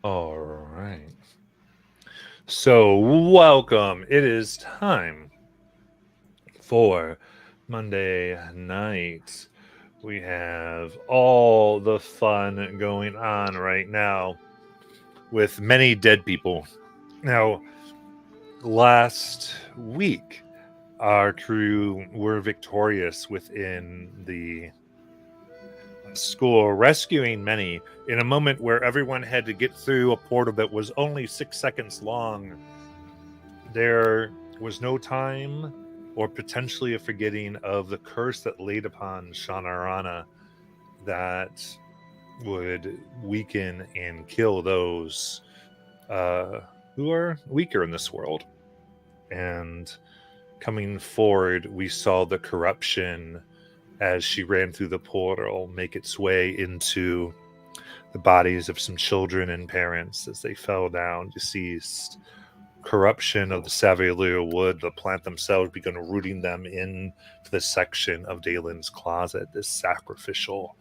All right. So, welcome. It is time for Monday night. We have all the fun going on right now with many dead people. Now, last week, our crew were victorious within the school, rescuing many in a moment where everyone had to get through a portal that was only 6 seconds long. There was no time or potentially a forgetting of the curse that laid upon Shanarana that would weaken and kill those who are weaker in this world. And coming forward, we saw the corruption as she ran through the portal make its way into the bodies of some children and parents as they fell down deceased. Corruption of the Savalier wood, the plant themselves, began rooting them into this section of Dalen's closet, this sacrificial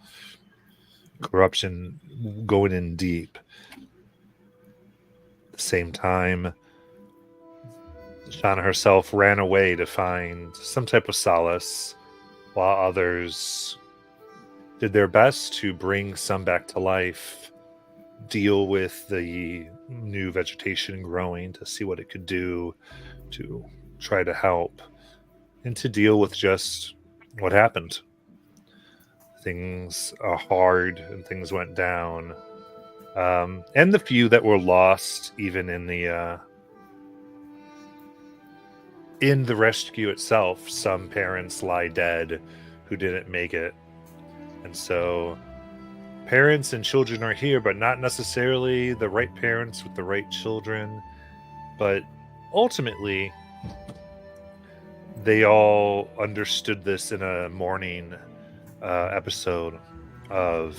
corruption going in deep. At the same time, Shauna herself ran away to find some type of solace, while others did their best to bring some back to life, deal with the new vegetation growing to see what it could do to try to help, and to deal with just what happened. Things are hard and things went down. And the few that were lost, even in the rescue itself, some parents lie dead who didn't make it. And so parents and children are here, but not necessarily the right parents with the right children. But ultimately, they all understood this in a morning episode of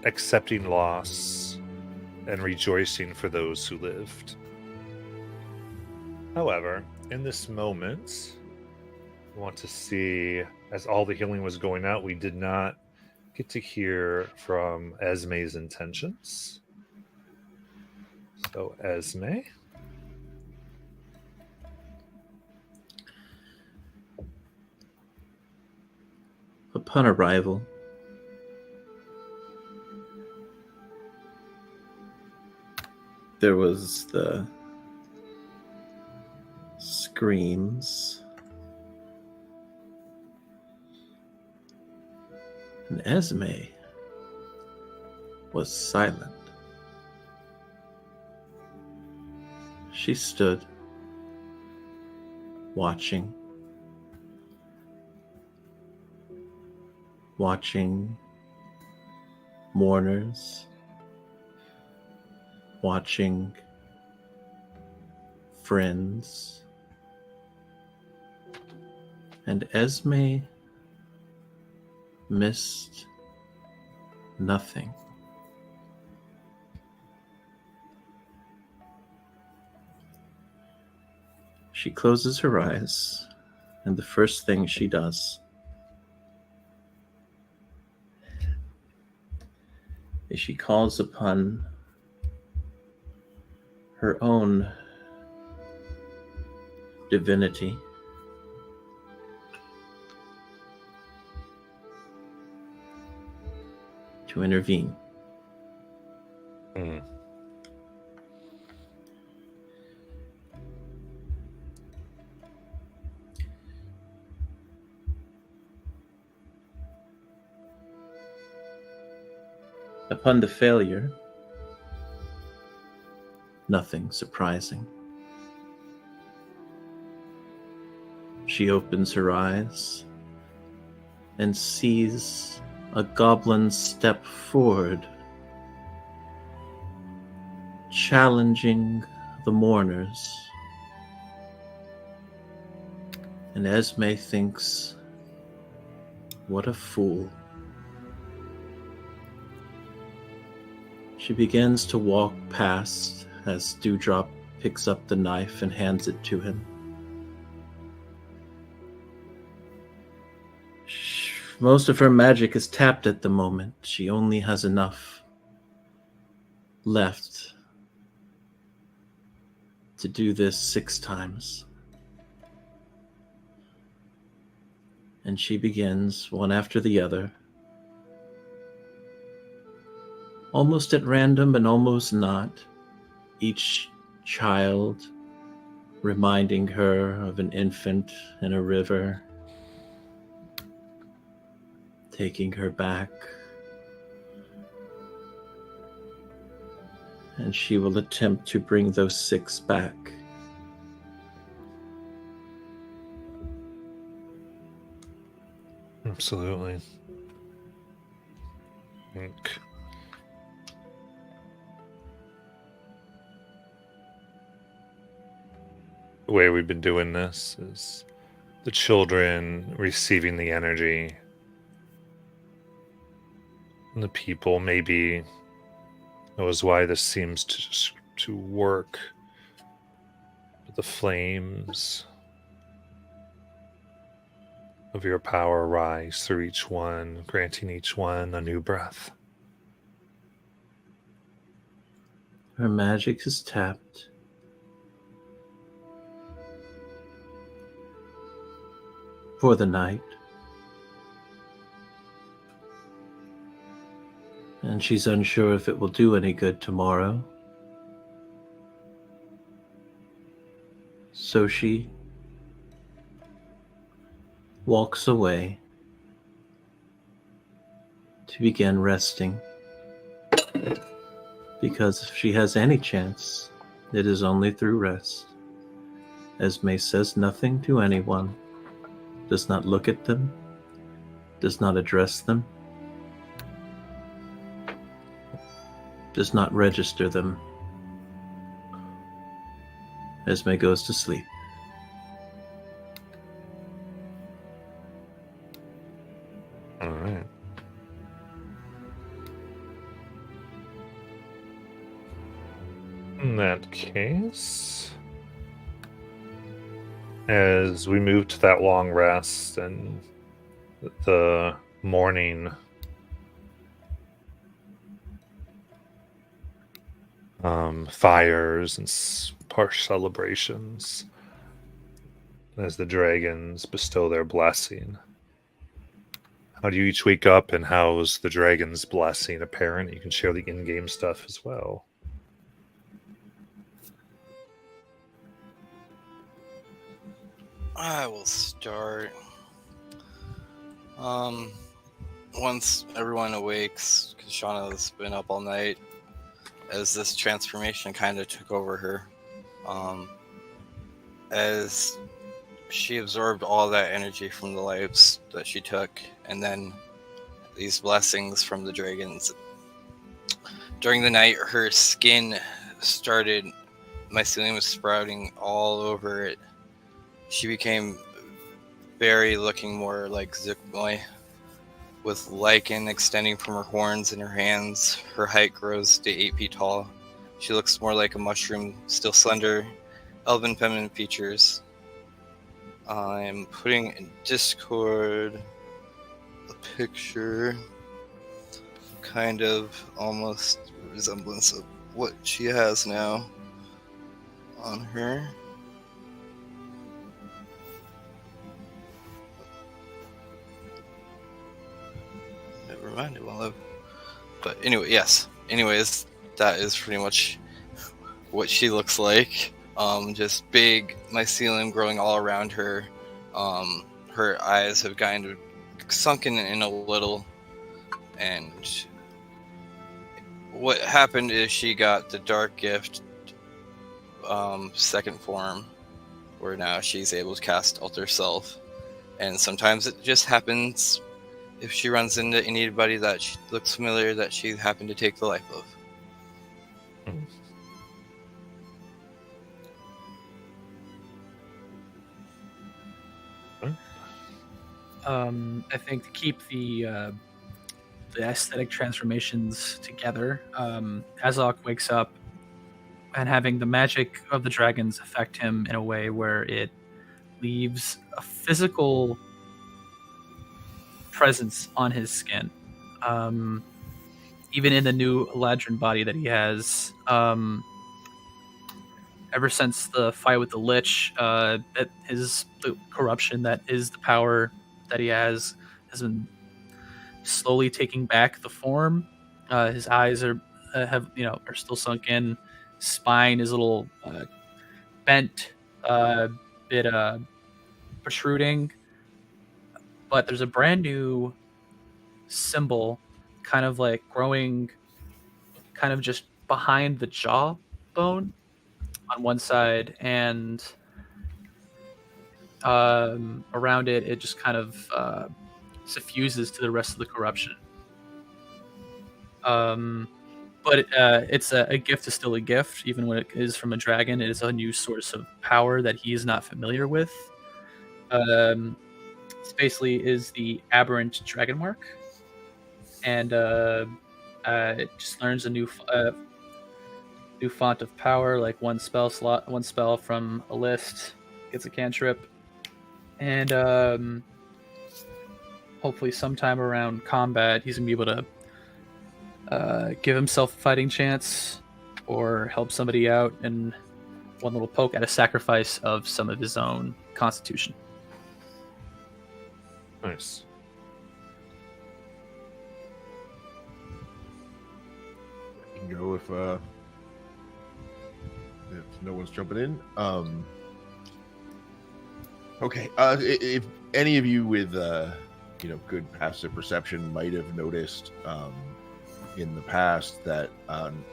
accepting loss and rejoicing for those who lived. However, in this moment, I want to see, as all the healing was going out, we did not get to hear from Esme's intentions. So, Esme. Upon arrival, there was the screams, and Esme was silent. She stood, watching mourners, watching friends, and Esme missed nothing. She closes her eyes, and the first thing she does is she calls upon her own divinity to intervene. Upon the failure, nothing surprising. She opens her eyes and sees a goblin step forward, challenging the mourners. And Esme thinks, what a fool. She begins to walk past as Dewdrop picks up the knife and hands it to him. Most of her magic is tapped at the moment. She only has enough left to do this 6 times. And she begins, one after the other, almost at random and almost not, each child reminding her of an infant in a river, taking her back. And she will attempt to bring those 6 back. Absolutely. I think the way we've been doing this is the children receiving the energy, and the people maybe knows why this seems to work. But the flames of your power rise through each one, granting each one a new breath. Her magic is tapped. For the night. And she's unsure if it will do any good tomorrow. So she walks away to begin resting. Because if she has any chance, it is only through rest. Esme says nothing to anyone, does not look at them, does not address them, does not register them. Esme goes to sleep. All right. In that case, as we move to that long rest and the morning fires and harsh celebrations, as the dragons bestow their blessing, how do you each wake up, and how's the dragon's blessing apparent? You can share the in-game stuff as well. I will start. Once everyone awakes, because Shauna's been up all night, as this transformation kind of took over her, as she absorbed all that energy from the lives that she took, and then these blessings from the dragons. During the night, her skin started, mycelium was sprouting all over it. She became very looking more like Zukomoy, with lichen extending from her horns and her hands. Her height grows to 8 feet tall. She looks more like a mushroom, still slender, elven feminine features. I'm putting in Discord a picture, kind of almost resemblance of what she has now on her. Never mind, it won't live. But anyway, yes. Anyways, that is pretty much what she looks like. Just big mycelium growing all around her. Her eyes have kind of sunken in a little. And what happened is she got the dark gift second form, where now she's able to cast Alter Self. And sometimes it just happens if she runs into anybody that she looks familiar that she happened to take the life of. I think to keep the aesthetic transformations together, Azok wakes up and having the magic of the dragons affect him in a way where it leaves a physical presence on his skin. even in the new Eladrin body that he has, ever since the fight with the Lich, the corruption that is the power that he has been slowly taking back the form. His eyes are still sunk in. Spine is a little bent, bit protruding, but there's a brand new symbol, kind of like growing, kind of just behind the jawbone on one side, and around it, it just kind of suffuses to the rest of the corruption. But it's a gift is still a gift, even when it is from a dragon. It is a new source of power that he is not familiar with. This basically is the aberrant dragon mark, and it just learns a new font of power, like one spell from a list, gets a cantrip, and hopefully sometime around combat he's gonna be able to give himself a fighting chance or help somebody out in one little poke at a sacrifice of some of his own constitution. Nice. I can go if no one's jumping in. Okay. If any of you with good passive perception might have noticed in the past that on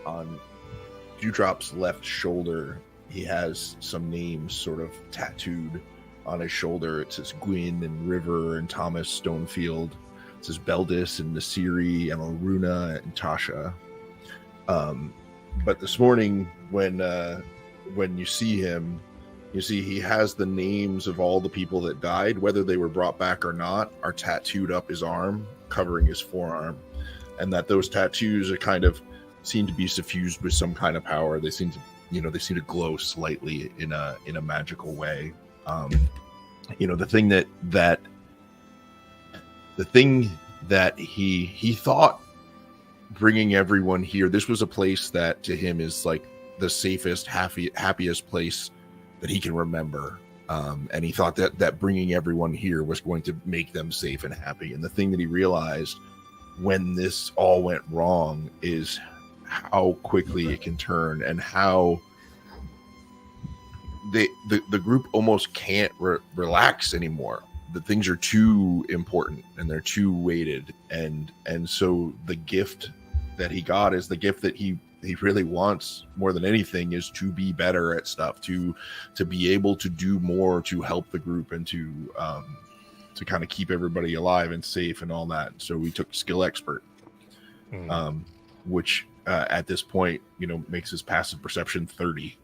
Dewdrop's left shoulder he has some names sort of tattooed on his shoulder. It says Gwyn and River and Thomas Stonefield. It says Beldis and Nasiri and Aruna and Tasha. But this morning when you see him, you see he has the names of all the people that died, whether they were brought back or not, are tattooed up his arm, covering his forearm. And that those tattoos are kind of seem to be suffused with some kind of power. They seem to glow slightly in a magical way. The thing that he thought bringing everyone here, this was a place that to him is like the safest, happiest place that he can remember. And he thought that bringing everyone here was going to make them safe and happy. And the thing that he realized when this all went wrong is how quickly it can turn, and how the group almost can't relax anymore. The things are too important and they're too weighted, and so the gift that he got is the gift that he really wants more than anything, is to be better at stuff, to be able to do more to help the group, and to kind of keep everybody alive and safe and all that. So we took skill expert, which at this point, makes his passive perception 30.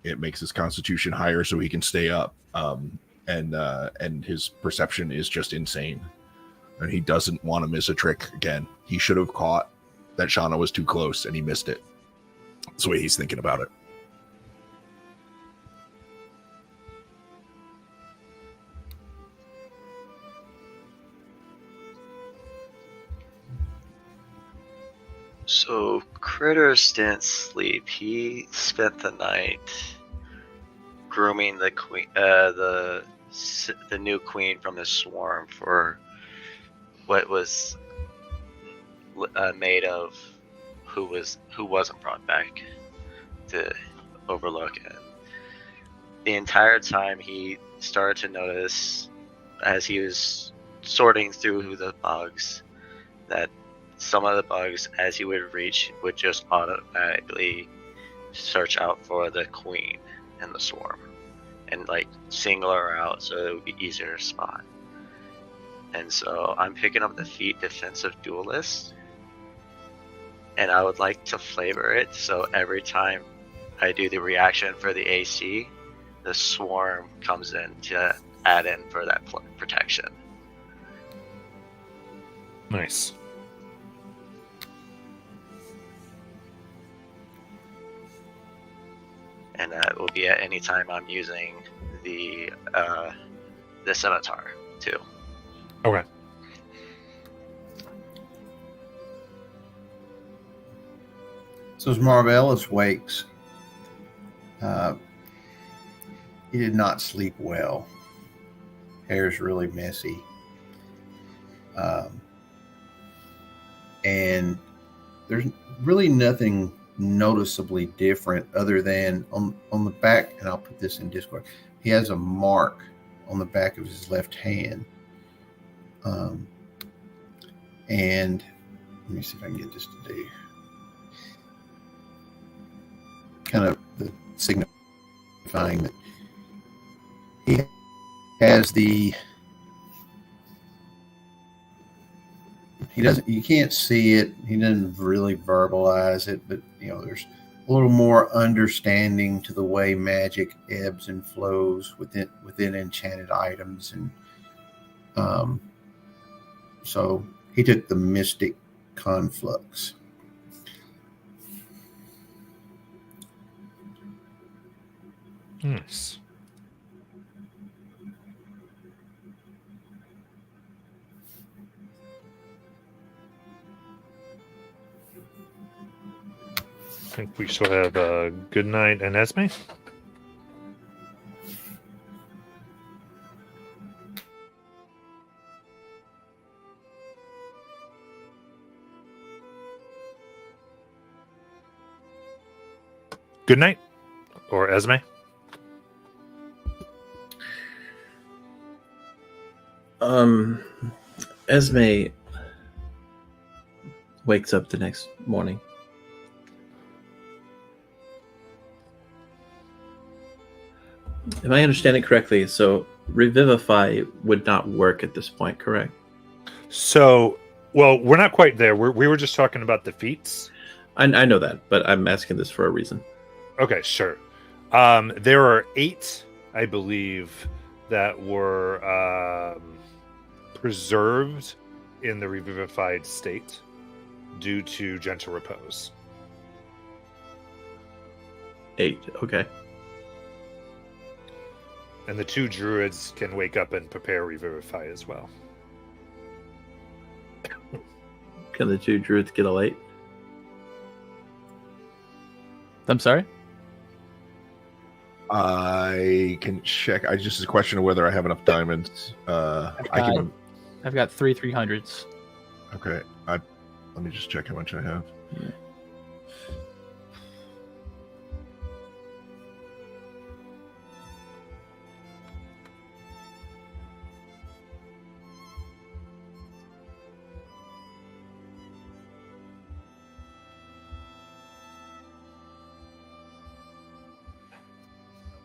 It makes his constitution higher so he can stay up. And his perception is just insane. And he doesn't want to miss a trick again. He should have caught that Shauna was too close and he missed it. That's the way he's thinking about it. So Critters didn't sleep. He spent the night grooming the queen, the new queen from the swarm for what was made of who wasn't brought back to Overlook. And the entire time he started to notice, as he was sorting through the bugs, that some of the bugs, as he would reach, would just automatically search out for the queen and the swarm, and like single her out so it would be easier to spot. And so I'm picking up the feat Defensive Duelist, and I would like to flavor it so every time I do the reaction for the AC, the swarm comes in to add in for that protection. Nice. And that will be at any time I'm using the scimitar too. Okay. So as Marvellus wakes, he did not sleep well. Hair's really messy. And there's really nothing noticeably different other than on the back, and I'll put this in Discord, he has a mark on the back of his left hand. And let me see if I can get this to do kind of the signifying that he has the, you can't see it, he doesn't really verbalize it, but there's a little more understanding to the way magic ebbs and flows within enchanted items. And so he took the Mystic Conflux. Nice. I think we still have Good Night and Esme. Good Night or Esme. Esme wakes up the next morning. If I understand it correctly, so Revivify would not work at this point, correct? So, well, we're not quite there. We were just talking about the feats. I know that, but I'm asking this for a reason. Okay, sure. There are 8, I believe, that were preserved in the revivified state due to gentle repose. 8, okay. And the 2 druids can wake up and prepare revivify as well. Can the 2 druids get a light? I'm sorry? I can check. Just a question of whether I have enough diamonds. I've got 3 300s. Okay. Let me just check how much I have. Yeah.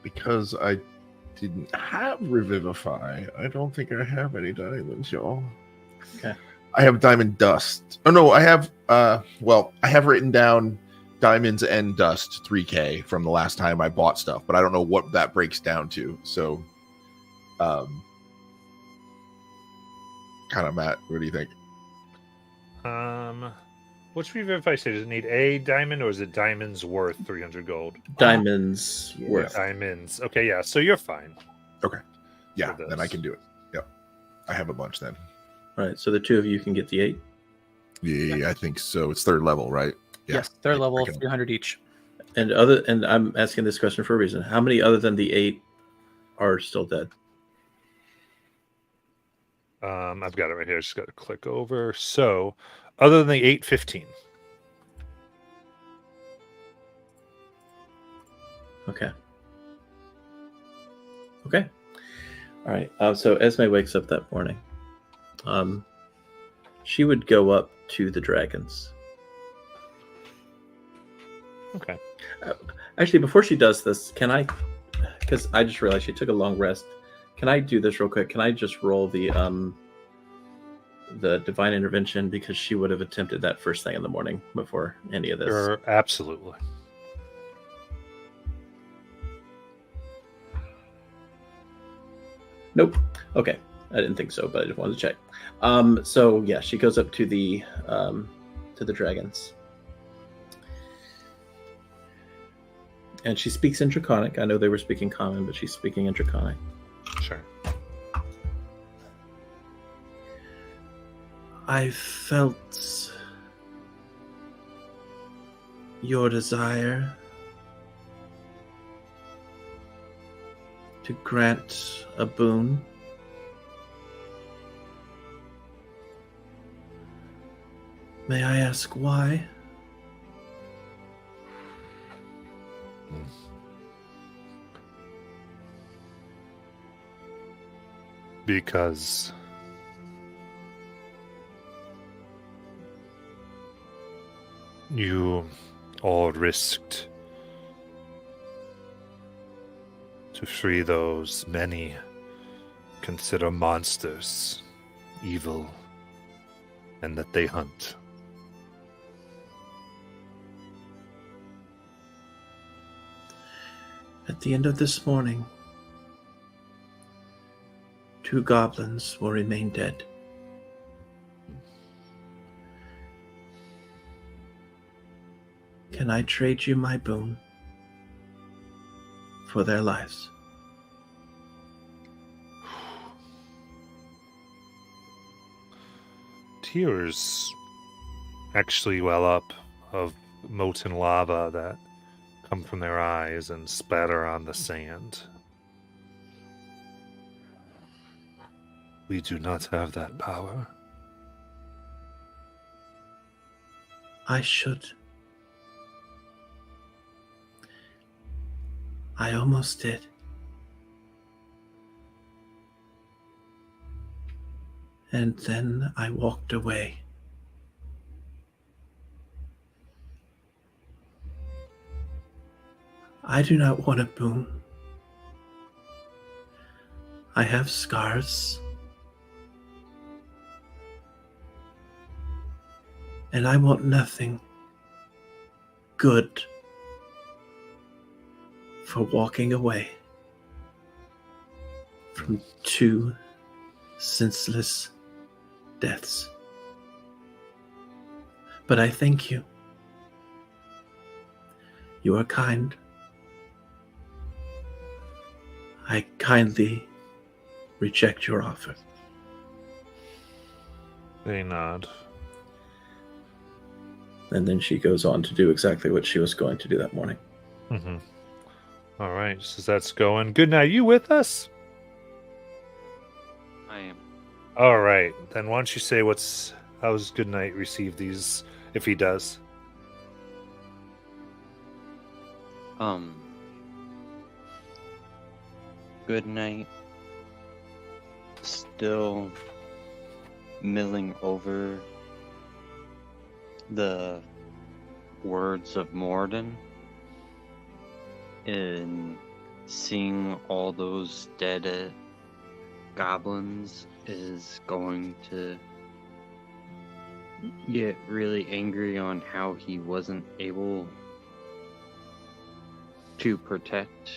Because I didn't have Revivify, I don't think I have any diamonds, y'all. Okay. I have diamond dust. Oh no, I have I have written down diamonds and dust 3k from the last time I bought stuff, but I don't know what that breaks down to. So kind of, Matt, what do you think? What's revivify say? Does it need a diamond or is it diamonds worth 300 gold? Diamonds worth. Diamonds. Okay, yeah, so you're fine. Okay. Yeah, For then I this. can do it. Yep. I have a bunch then. All right, so the 2 of you can get the 8. Yeah, I think so. It's 3rd level, right? Yeah. Yes, they're I level can- 300 each. And I'm asking this question for a reason. How many other than the 8 are still dead? I've got it right here. Just got to click over. So, other than the 815. Okay. Okay. All right. So Esme wakes up that morning. She would go up to the dragons. Okay. Actually, before she does this, can I? Because I just realized she took a long rest. Can I do this real quick? Can I just roll the divine intervention, because she would have attempted that first thing in the morning before any of this. Sure, absolutely. Nope. Okay. I didn't think so, but I just wanted to check. So yeah, she goes up to the dragons. And she speaks in Draconic. I know they were speaking Common, but she's speaking in Draconic. Sure. I felt your desire to grant a boon. May I ask why? Because you all risked to free those many consider monsters, evil, and that they hunt. At the end of this morning, 2 goblins will remain dead. Can I trade you my boon for their lives? Tears actually well up of molten lava that come from their eyes and spatter on the sand. We do not have that power. I should. I almost did. And then I walked away. I do not want a boon. I have scars. And I want nothing good for walking away from 2 senseless deaths. But I thank you. You are kind. I kindly reject your offer. They nod. And then she goes on to do exactly what she was going to do that morning. Mm-hmm. All right, so that's going. Good night. You with us? I am. All right, then why don't you say how's Goodnight receive these, if he does? Good night. Still milling over the words of Morden and seeing all those dead goblins is going to get really angry on how he wasn't able to protect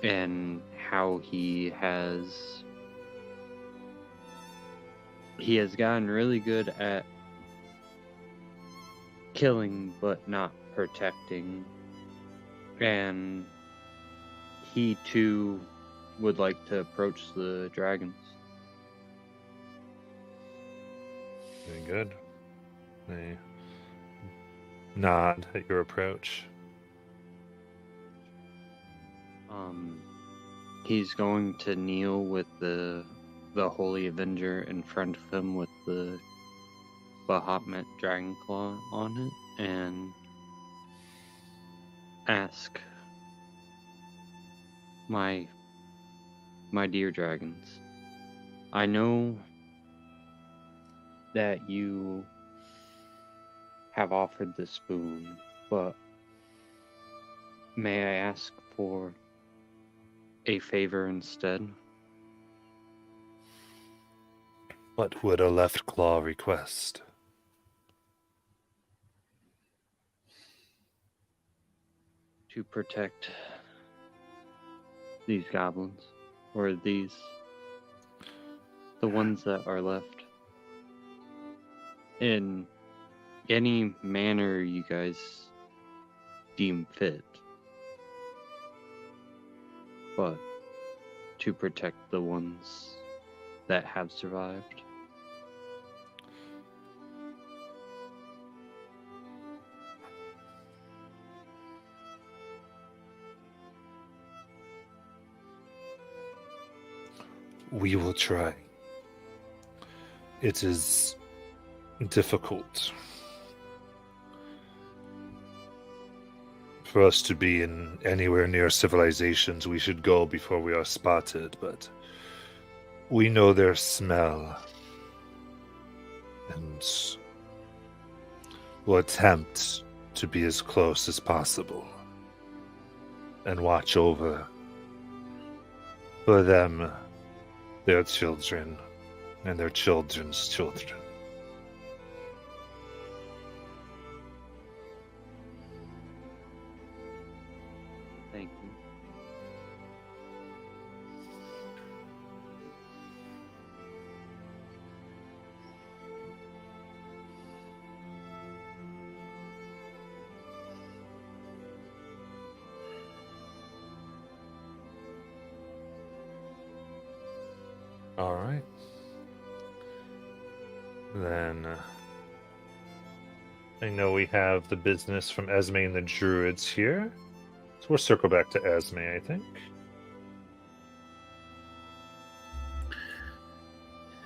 and how he has gotten really good at killing but not protecting, and he too would like to approach the dragons. Very good. They nod at your approach. He's going to kneel with the Holy Avenger in front of him with the Bahamut Dragonclaw on it and ask, my dear dragons, I know that you have offered this boon, but may I ask for a favor instead? What would a left claw request? To protect these goblins, or the ones that are left, in any manner you guys deem fit, but to protect the ones that have survived. We will try. It is difficult for us to be in anywhere near civilizations we should go before we are spotted, but we know their smell. And will attempt to be as close as possible and watch over for them, their children, and their children's children. Thank you. All right. Then I know we have the business from Esme and the Druids here. So we'll circle back to Esme, I think.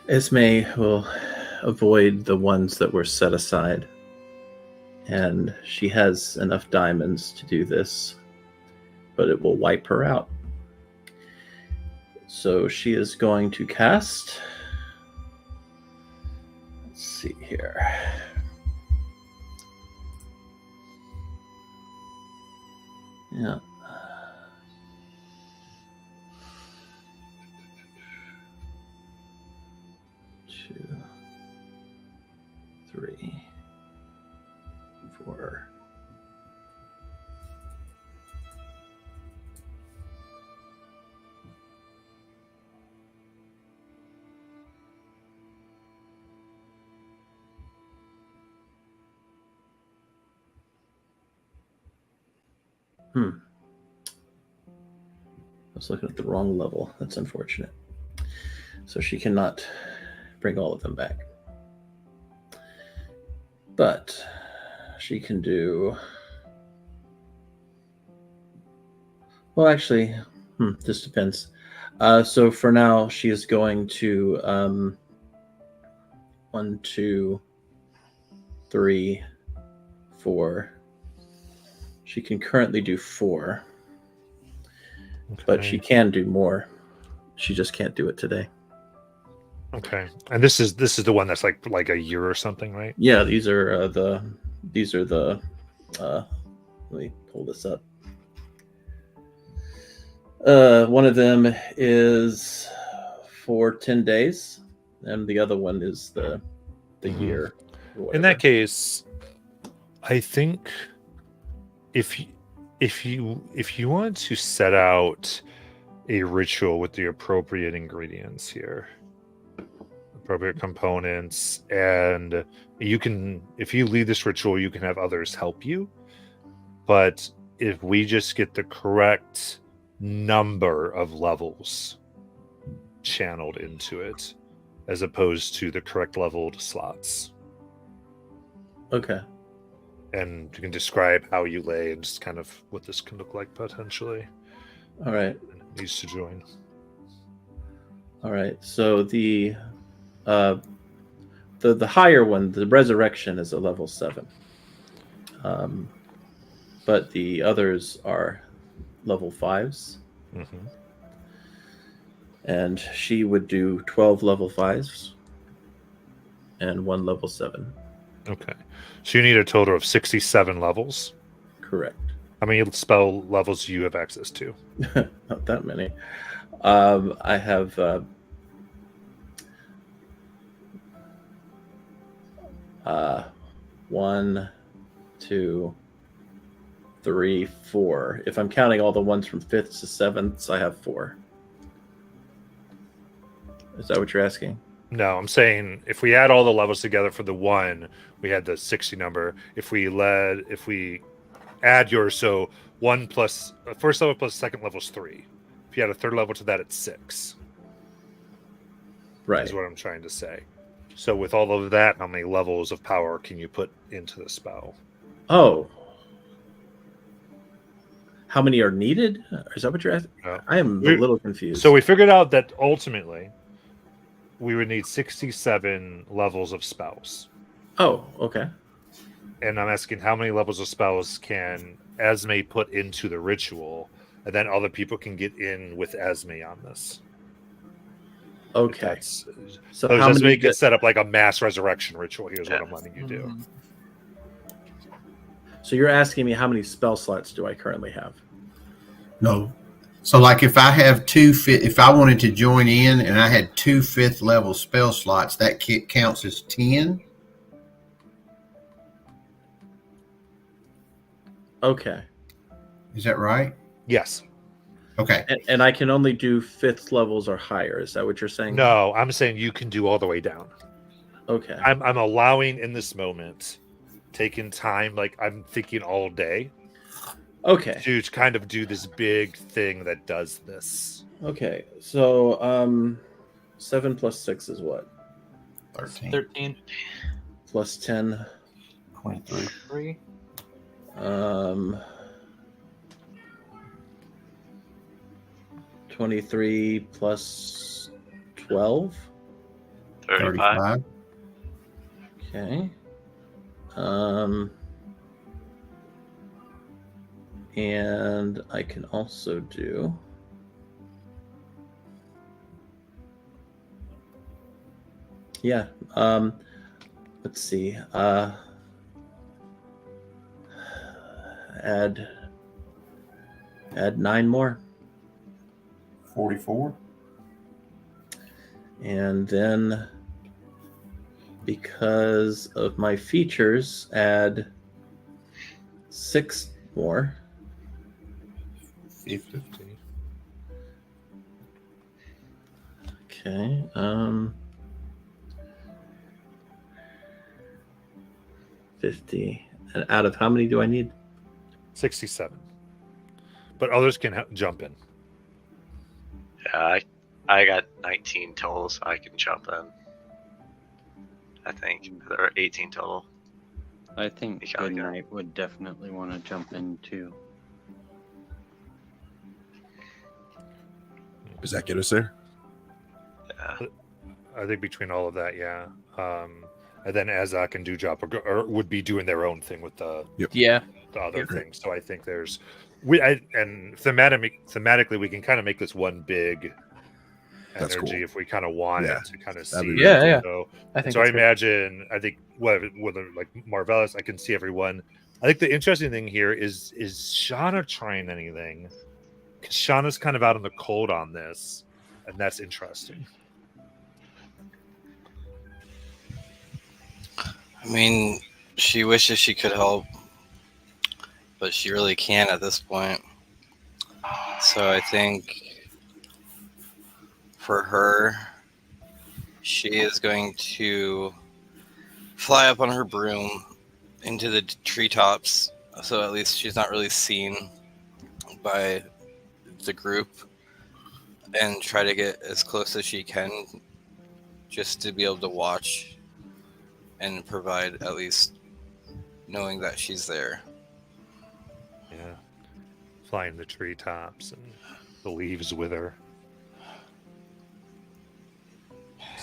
Esme will avoid the ones that were set aside. And she has enough diamonds to do this, but it will wipe her out. So she is going to cast. Let's see here. Yeah. 2, 3, 4. I was looking at the wrong level. That's unfortunate. So she cannot bring all of them back. But she can do... Well, actually, this depends. So for now, she is going to 1, 2, 3, 4. She can currently do 4. But she can do more. She just can't do it today. Okay. And this is the one that's like a year or something, right? Yeah, these are the let me pull this up. One of them is for 10 days, and the other one is the year. In that case, I think if you want to set out a ritual with the appropriate ingredients here, appropriate components, and you can, if you lead this ritual, you can have others help you. But if we just get the correct number of levels channeled into it, as opposed to the correct leveled slots. Okay. And you can describe how you lay and just kind of what this can look like potentially. All right. And it needs to join. All right. So the higher one, the resurrection, is a level 7. But the others are level 5s. Mm-hmm. And she would do 12 level 5s and 1 level 7. Okay. So you need a total of 67 levels. Correct. How many spell levels do you have access to? Not that many. I have 1, 2, 3, 4. If I'm counting all the ones from 5th to 7th, I have 4. Is that what you're asking? No, I'm saying if we add all the levels together for the one, we had the 60 number. If we add yours, so 1 plus first level plus second level is 3. If you add a third level to that, it's 6. Right. Is what I'm trying to say. So with all of that, how many levels of power can you put into the spell? Oh. how many are needed? Is that what you're asking? No. I am a We- little confused. So we figured out that ultimately we would need 67 levels of spells. Oh, okay. And I'm asking how many levels of spells can Esme put into the ritual, and then other people can get in with Esme on this. If Okay. that's- So So how Esme many? can set up like a mass resurrection ritual. Here's what I'm letting you do. Mhm. So you're asking me how many spell slots do I currently have? No. So like if I have if I wanted to join in and I had 2 5th level spell slots, that counts as 10. Okay. Is that right? Yes. Okay. And I can only do 5th levels or higher. Is that what you're saying? No, I'm saying you can do all the way down. Okay. I'm allowing in this moment, taking time, like I'm thinking all day, Okay. to kind of do this big thing that does this. Okay. So 7 plus 6 is what? 13, 13, Plus 10. 23. 3. 23 plus 12. 35. Okay. And I can also do let's see. Add 9 more. 44. And then because of my features, add 6 more. 50. Okay. 50. And out of how many do I need? 67. But others can jump in. Yeah, I got 19 total, so I can jump in. I think there are 18 total. I think You gotta Good go. Night would definitely want to jump in too. Does that get us there? Yeah. I think between all of that, yeah. And then Azak and Dewdrop or would be doing their own thing with the Yeah. other Yeah. thing. So I think there's and thematically we can kind of make this one big That's energy cool. if we kind of want Yeah, it to kind of that'd see. be really it. cool. Yeah. So, I think so I that's great. imagine whether like Marvelous, I can see everyone. I think the interesting thing here is Shauna trying anything? Because Shauna's kind of out in the cold on this, and that's interesting. I mean, she wishes she could help, but she really can't at this point. So I think for her, she is going to fly up on her broom into the treetops, so at least she's not really seen by the group, and try to get as close as she can just to be able to watch and provide at least knowing that she's there. Yeah, flying the treetops and the leaves wither.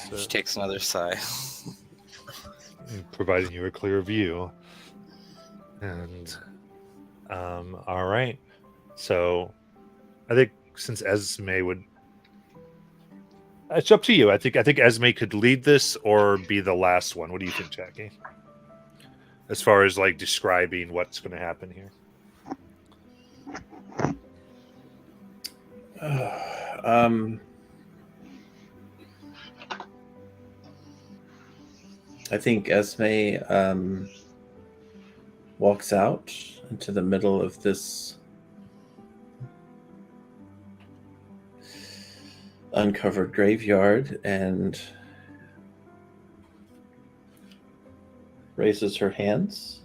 So, She takes another sigh. providing you a clear view. And all right. So I think since Esme would it's up to you. I think Esme could lead this or be the last one. What do you think, Jackie? As far as like describing what's going to happen here. I think Esme walks out into the middle of this uncovered graveyard and raises her hands,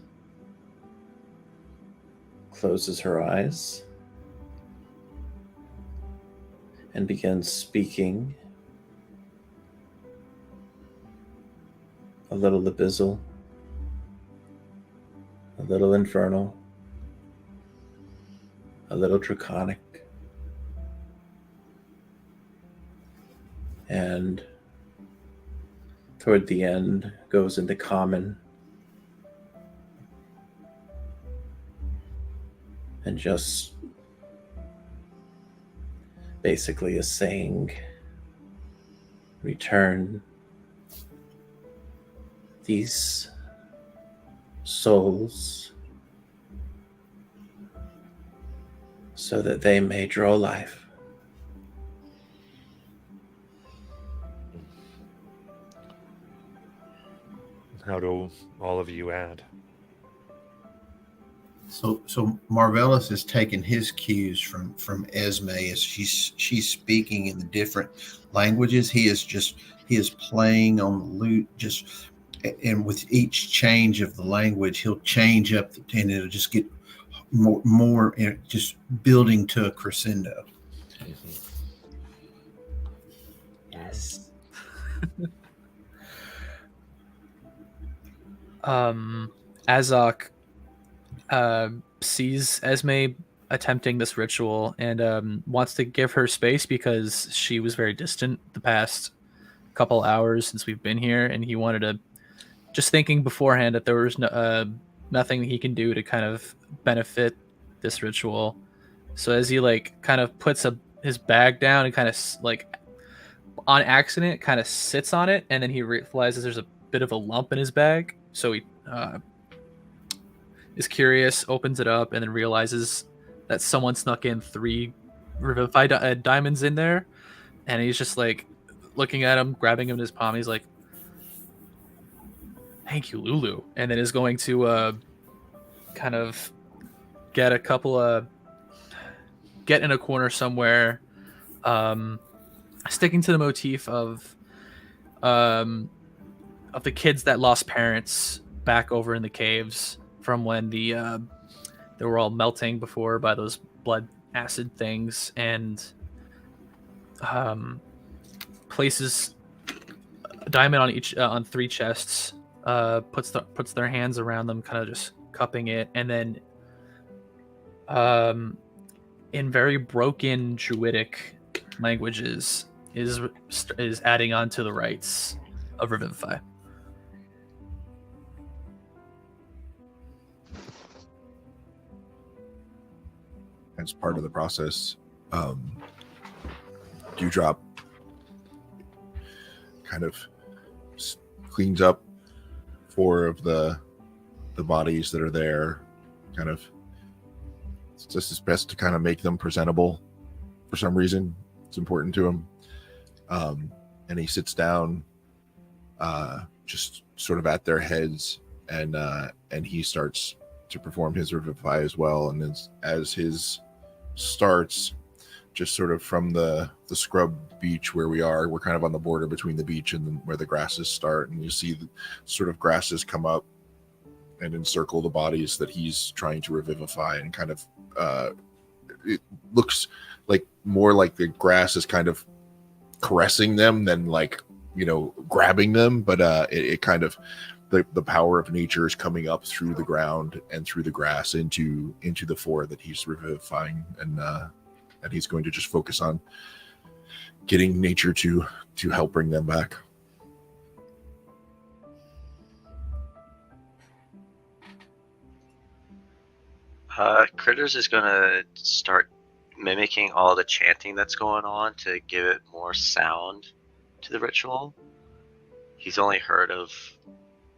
closes her eyes, and begins speaking a little abyssal, a little infernal, a little draconic. And toward the end goes into common. And just basically is saying, return these souls so that they may draw life. How do all of you add? So Marvellus is taking his cues from Esme as she's speaking in the different languages. He is playing on the lute, and with each change of the language, he'll change up, and it'll just get more just building to a crescendo. Yes. Azok sees Esme attempting this ritual and wants to give her space because she was very distant the past couple hours since we've been here, and he wanted to, just thinking beforehand that there was nothing he can do to kind of benefit this ritual. So as he kind of puts his bag down and kind of on accident kind of sits on it, and then he realizes there's a bit of a lump in his bag, so he is curious, opens it up, and then realizes that someone snuck in 3 Revivify diamonds in there, and he's just looking at him, grabbing him in his palm. He's like, "Thank you, Lulu," and then is going to kind of get in a corner somewhere, sticking to the motif of the kids that lost parents back over in the caves from when they were all melting before by those blood acid things, and places a diamond on each on 3 chests, puts their hands around them, kind of just cupping it, and then in very broken druidic languages is adding on to the rites of Revivify. As part of the process, Dewdrop kind of cleans up 4 of the bodies that are there, kind of it's just his best to kind of make them presentable. For some reason, it's important to him. And he sits down, just sort of at their heads, and he starts to perform his Revivify as well. And as his starts, just sort of from the scrub beach where we're kind of on the border between the beach and where the grasses start, and you see the sort of grasses come up and encircle the bodies that he's trying to revivify, and kind of it looks like more like the grass is kind of caressing them than grabbing them, but it kind of the power of nature is coming up through the ground and through the grass into the 4 that he's revivifying, and he's going to just focus on getting nature to help bring them back. Critters is gonna start mimicking all the chanting that's going on to give it more sound to the ritual. He's only heard of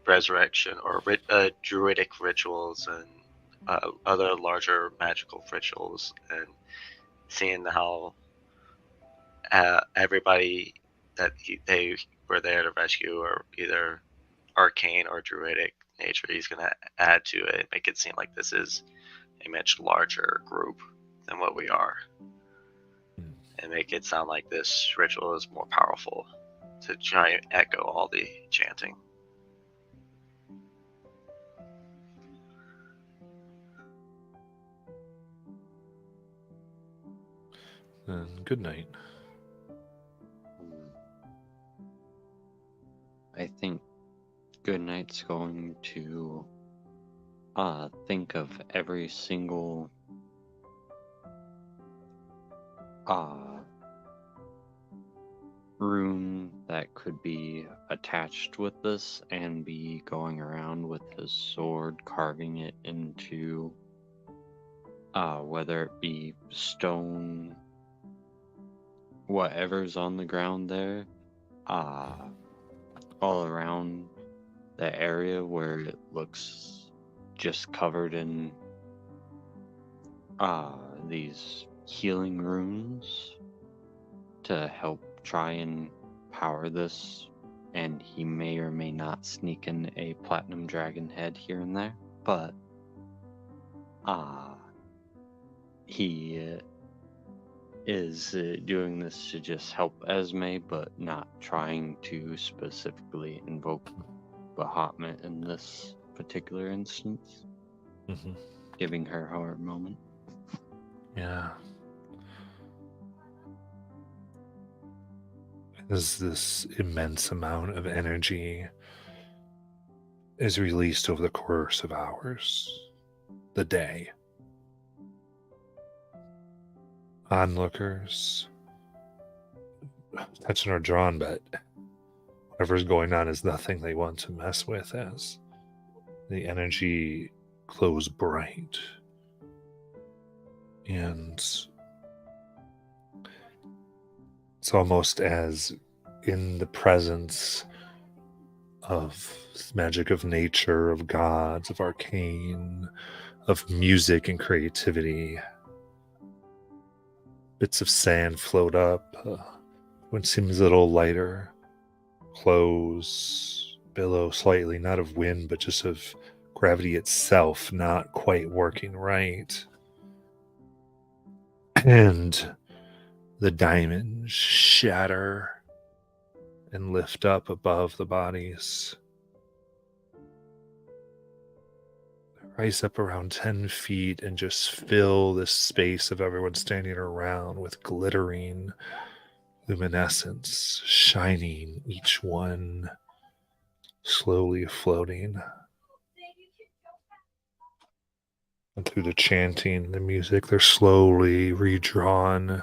resurrection or druidic rituals and other larger magical rituals, and seeing how everybody that they were there to rescue are either arcane or druidic nature, he's going to add to it, make it seem like this is a much larger group than what we are, and make it sound like this ritual is more powerful to try and echo all the chanting. Good night. I think Goodnight's going to think of every single rune that could be attached with this and be going around with his sword, carving it into whether it be stone, whatever's on the ground there, all around the area where it looks just covered in these healing runes to help try and power this, and he may or may not sneak in a platinum dragon head here and there, but he is doing this to just help Esme, but not trying to specifically invoke Bahamut in this particular instance, giving her her moment. Yeah. As this immense amount of energy is released over the course of hours, the day, onlookers, attention are drawn, but whatever's going on is nothing they want to mess with, as the energy glows bright. And it's almost as in the presence of magic of nature, of gods, of arcane, of music and creativity. Bits of sand float up, when it seems a little lighter, close, billow slightly, not of wind, but just of gravity itself not quite working right. And the diamonds shatter and lift up above the bodies. They rise up around 10 feet and just fill this space of everyone standing around with glittering luminescence, shining, each one slowly floating. And through the chanting, the music, they're slowly redrawn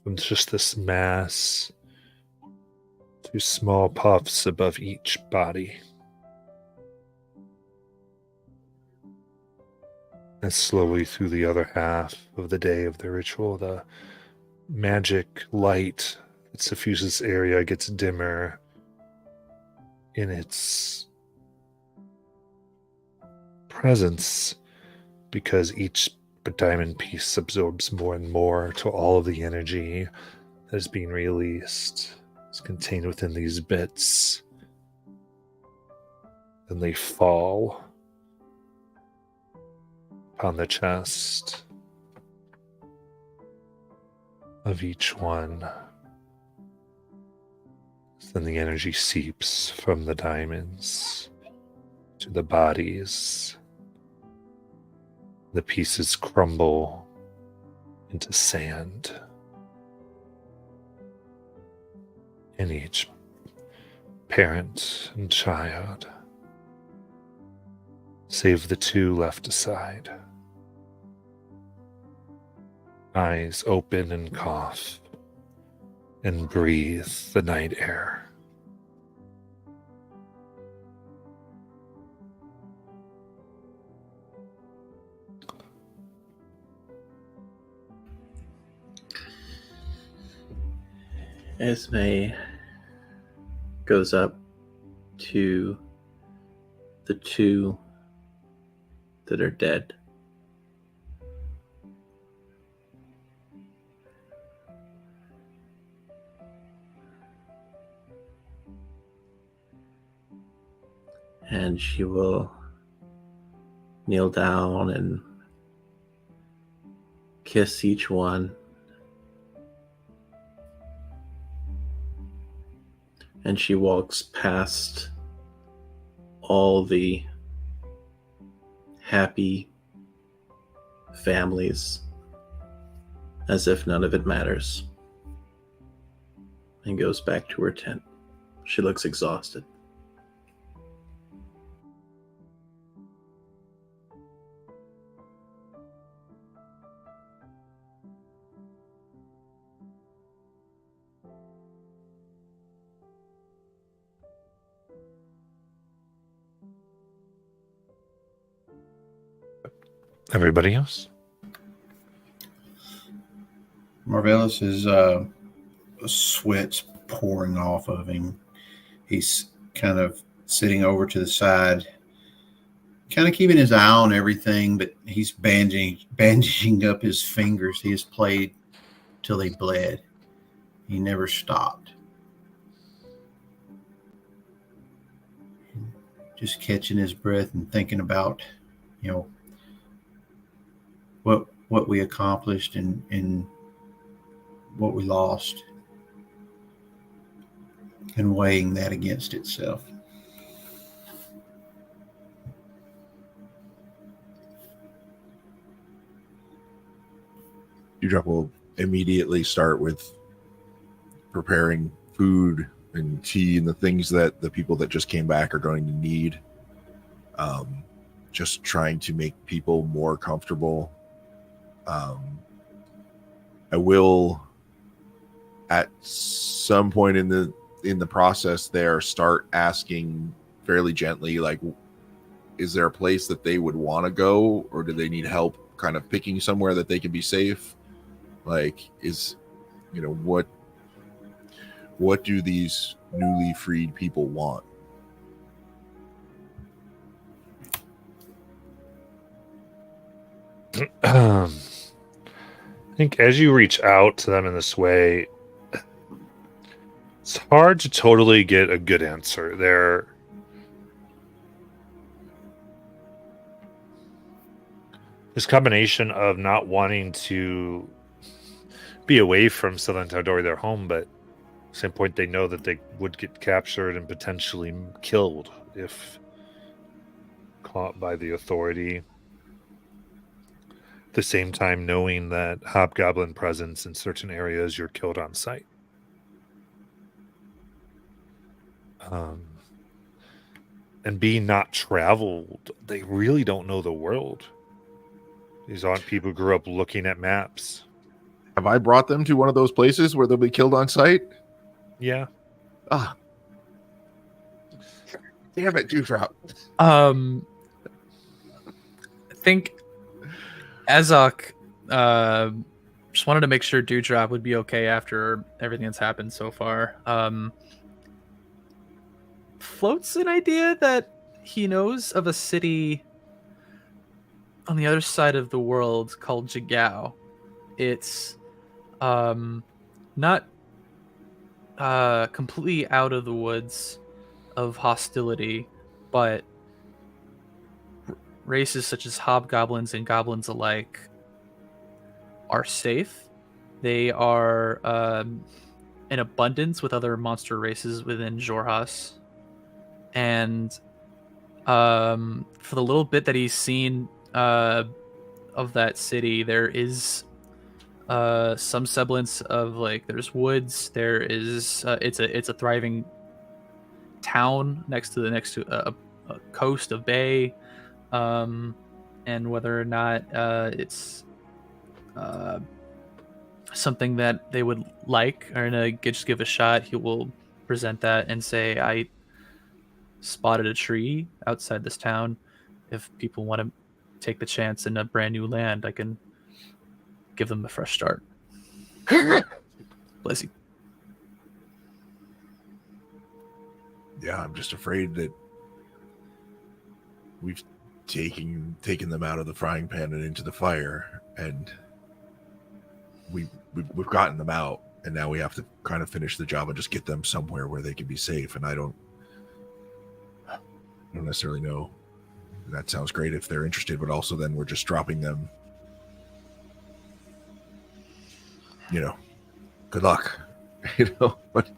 from just this mass to small puffs above each body. And slowly through the other half of the day of the ritual, the magic light that suffuses this area gets dimmer in its presence, because each diamond piece absorbs more and more to all of the energy that is being released. It's contained within these bits. Then they fall upon the chest of each one. Then the energy seeps from the diamonds to the bodies. The pieces crumble into sand. And each parent and child, save the two left aside, eyes open and cough and breathe the night air. Esme goes up to the two that are dead. And she will kneel down and kiss each one. And she walks past all the happy families as if none of it matters, and goes back to her tent. She looks exhausted. Everybody else? Marvelous is sweat's pouring off of him. He's kind of sitting over to the side, kind of keeping his eye on everything, but he's bandaging up his fingers. He has played till they bled. He never stopped. Just catching his breath and thinking about, what we accomplished and what we lost, and weighing that against itself. Dewdrop will immediately start with preparing food and tea and the things that the people that just came back are going to need. Just trying to make people more comfortable. I will, at some point in the process there, start asking fairly gently, like, is there a place that they would want to go, or do they need help kind of picking somewhere that they can be safe? Like, what do these newly freed people want? I think as you reach out to them in this way, it's hard to totally get a good answer. This combination of not wanting to be away from Southern Tal'Dorei, their home, but at the same point they know that they would get captured and potentially killed if caught by the authority. At the same time, knowing that hobgoblin presence in certain areas, you're killed on sight. And being not traveled, they really don't know the world. These aren't people who grew up looking at maps. Have I brought them to one of those places where they'll be killed on sight? Yeah. Ah. Damn it, Dewdrop. I think Azok just wanted to make sure Dewdrop would be okay after everything that's happened so far. Floats an idea that he knows of a city on the other side of the world called Jigao. It's not completely out of the woods of hostility, but races such as hobgoblins and goblins alike are safe. They are in abundance with other monster races within Xhorhas. And for the little bit that he's seen of that city, there is some semblance of, like, there's woods, there is it's a thriving town next to a coast of bay, and whether or not it's something that they would like or just give a shot, he will present that and say, I spotted a tree outside this town. If people want to take the chance in a brand new land, I can give them a fresh start. Bless you. Yeah, I'm just afraid that we've taken them out of the frying pan and into the fire, and we've gotten them out, and now we have to kind of finish the job and just get them somewhere where they can be safe. And I don't necessarily know. That sounds great if they're interested, but also then we're just dropping them. Good luck. But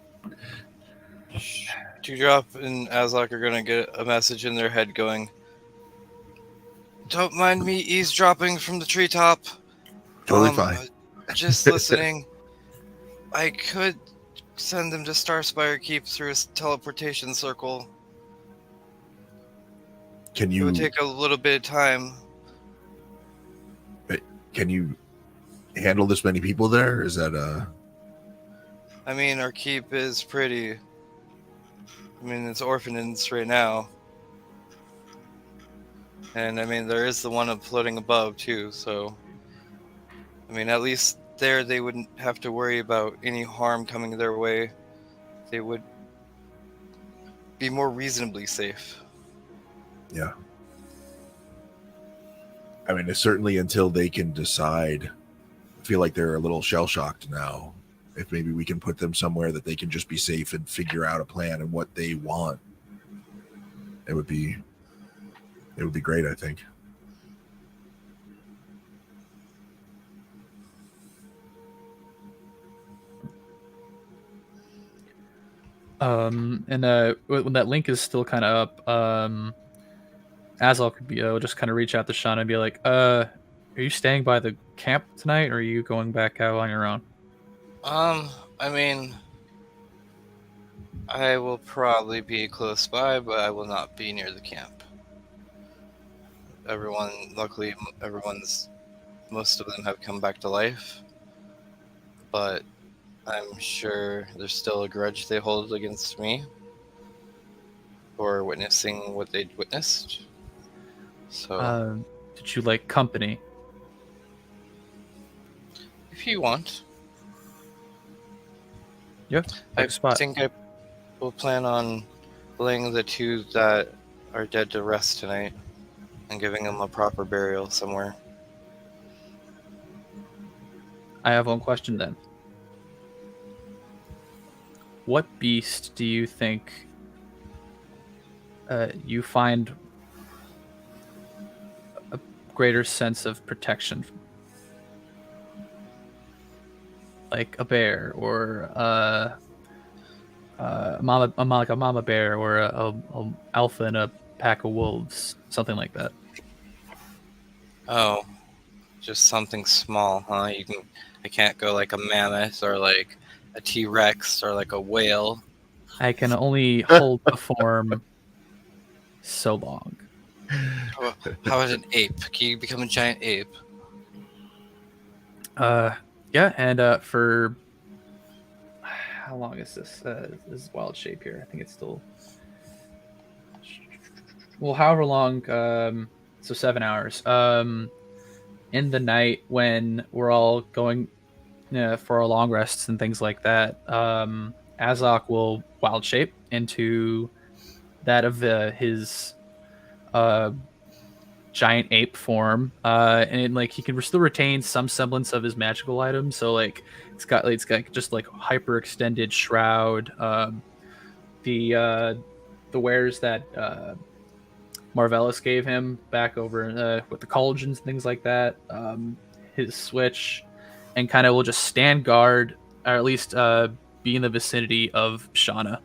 Dewdrop and Azok are gonna get a message in their head going, "Don't mind me eavesdropping from the treetop. Totally fine. Just listening. I could send them to Starspire Keep through a teleportation circle. It would take a little bit of time. Can you handle this many people there? Is that I mean, our keep is pretty. It's orphanage right now. And I mean, there is the one floating above too. So, I mean, at least there they wouldn't have to worry about any harm coming their way. They would be more reasonably safe. Yeah. I mean, it's certainly until they can decide. I feel like they're a little shell shocked now. If maybe we can put them somewhere that they can just be safe and figure out a plan and what they want, it would be great, I think. And when that link is still kind of up, Azal could be just kind of reach out to Shauna and be like, "Are you staying by the camp tonight, or are you going back out on your own?" I mean, I will probably be close by, but I will not be near the camp. Luckily, most of them have come back to life, but I'm sure there's still a grudge they hold against me for witnessing what they'd witnessed. So, did you like company? if you want, Yeah, I spot. think I will plan on laying the two that are dead to rest tonight and giving them a proper burial somewhere. I have one question then. What beast do you think you find a greater sense of protection? Like a bear, or a mama bear, or a alpha in a pack of wolves, something like that. Oh, just something small, huh? I can't go like a mammoth or like a T-Rex or like a whale. I can only hold the form so long. How about an ape? Can you become a giant ape? Yeah, and for how long is this wild shape here? I think it's still however long. So 7 hours. In the night when we're all going for our long rests and things like that, Azok will wild shape into that of his giant ape form, and like he can still retain some semblance of his magical items. So like it's got just like hyper extended shroud, the wares that Marvellus gave him back over with the cauldrons and things like that, his switch, and kind of will just stand guard, or at least be in the vicinity of Shauna.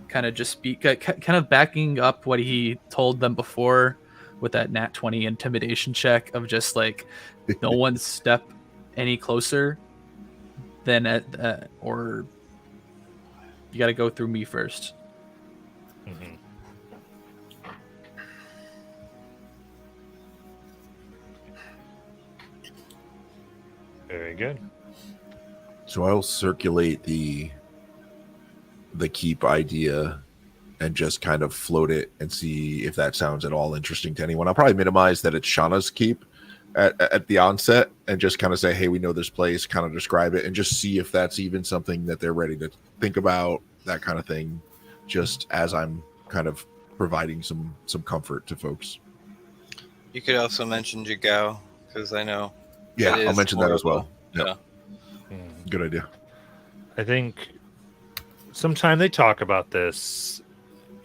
Kind of just be kind of backing up what he told them before with that nat 20 intimidation check of just like no one step any closer than or you got to go through me first. Mhm. Very good. So I'll circulate the keep idea and just kind of float it and see if that sounds at all interesting to anyone. I'll probably minimize that it's Shauna's keep at the onset and just kind of say, hey, we know this place, kind of describe it, and just see if that's even something that they're ready to think about, that kind of thing, just as I'm kind of providing some comfort to folks. You could also mention Jigao, because I know. Yeah, it I'll is mention that as well. horrible. Yeah, Hmm. good idea. I think sometime they talk about this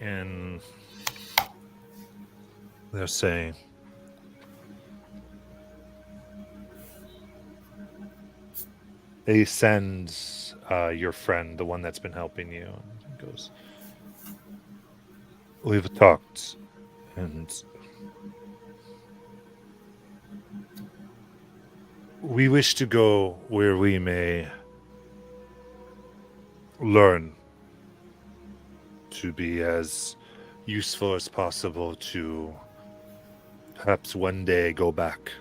in, let's say, they send your friend, the one that's been helping you, and goes, we've talked, and we wish to go where we may learn to be as useful as possible to perhaps one day go back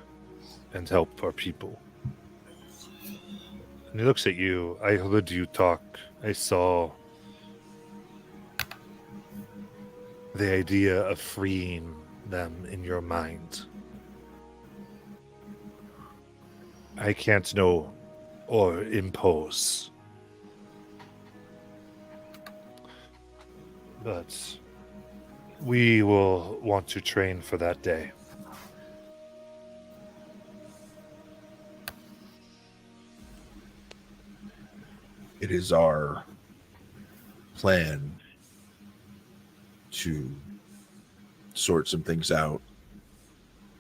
and help our people. And he looks at you. I heard you talk. I saw the idea of freeing them in your mind. I can't know or impose. But we will want to train for that day. It is our plan to sort some things out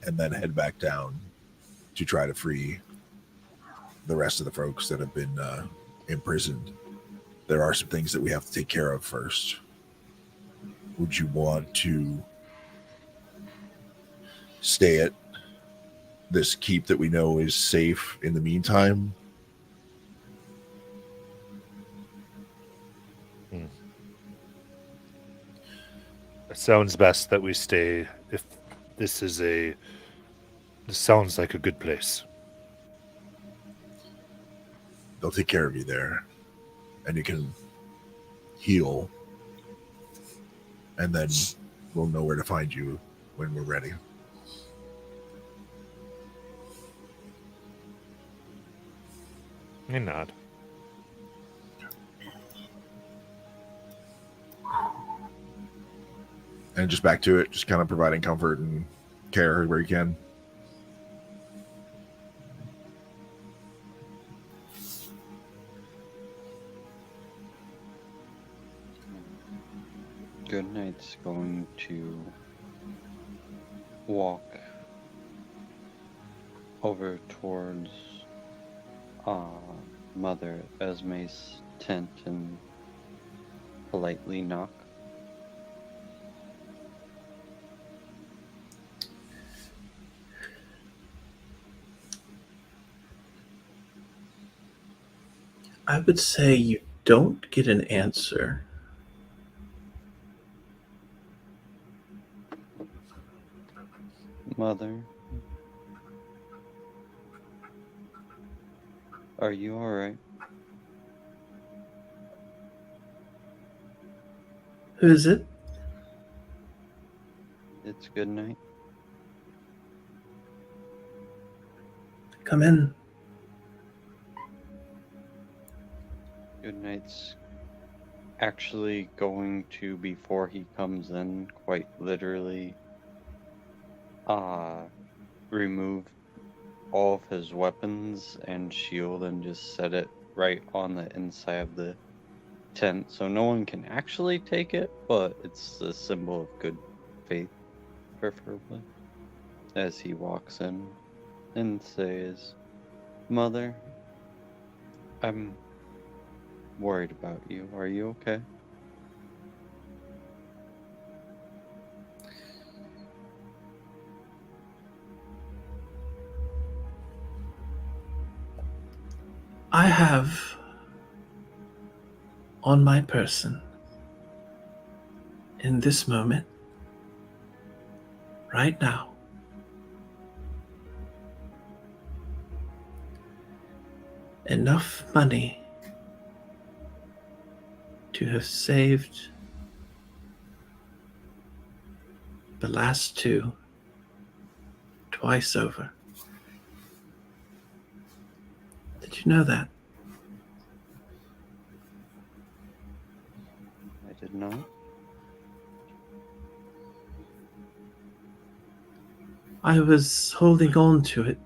and then head back down to try to free the rest of the folks that have been imprisoned. There are some things that we have to take care of first. Would you want to stay at this keep that we know is safe in the meantime? It sounds best that we stay if this sounds like a good place. They'll take care of you there, and you can heal, and then we'll know where to find you when we're ready. I nod. And just back to it, just kind of providing comfort and care where you can. Goodnight's going to walk over towards Mother Esme's tent and politely knock. I would say you don't get an answer. Mother, are you alright? Who is it? It's Goodnight. Come in. Goodnight's actually going to, before he comes in, quite literally remove all of his weapons and shield and just set it right on the inside of the tent so no one can actually take it, but it's a symbol of good faith, preferably, as he walks in and says, Mother, I'm worried about you. Are you okay? I have on my person, in this moment, right now, enough money to have saved the last two twice over. Did you know that? I did not. I was holding on to it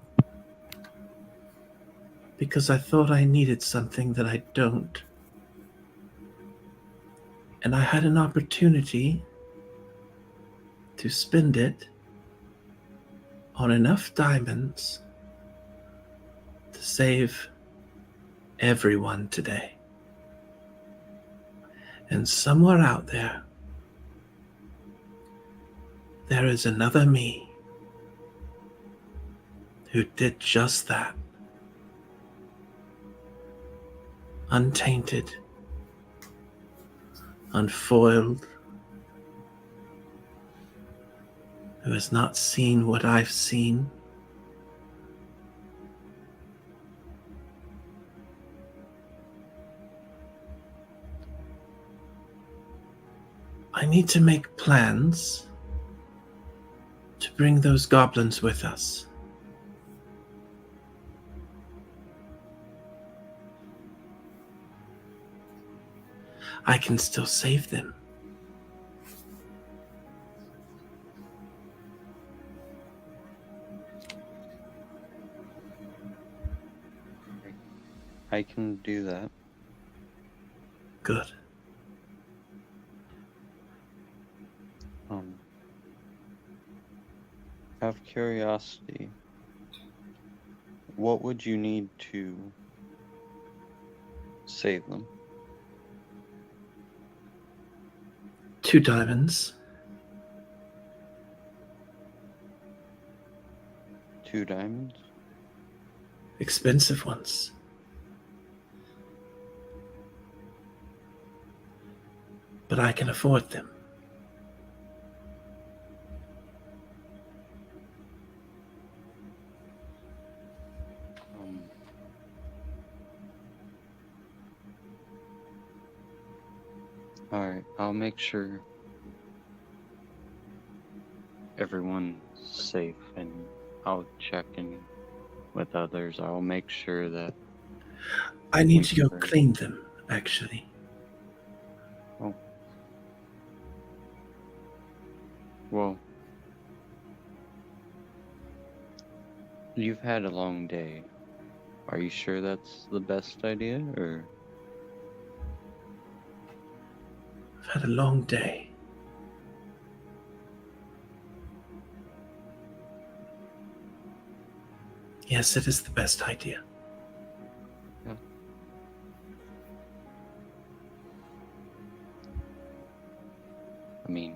because I thought I needed something that I don't. And I had an opportunity to spend it on enough diamonds to save everyone today. And somewhere out there, there is another me who did just that. Untainted, unfoiled, who has not seen what I've seen. I need to make plans bring those goblins with us. I can still save them. I can do that. Good. Out of curiosity, what would you need to save them? 2 diamonds. 2 diamonds? Expensive ones. But I can afford them. Alright, I'll make sure everyone's safe, and I'll check in with others. I'll make sure that I need we to go can- clean them, actually. Well, you've had a long day. Are you sure that's the best idea, or? I've had a long day. Yes, it is the best idea. I mean,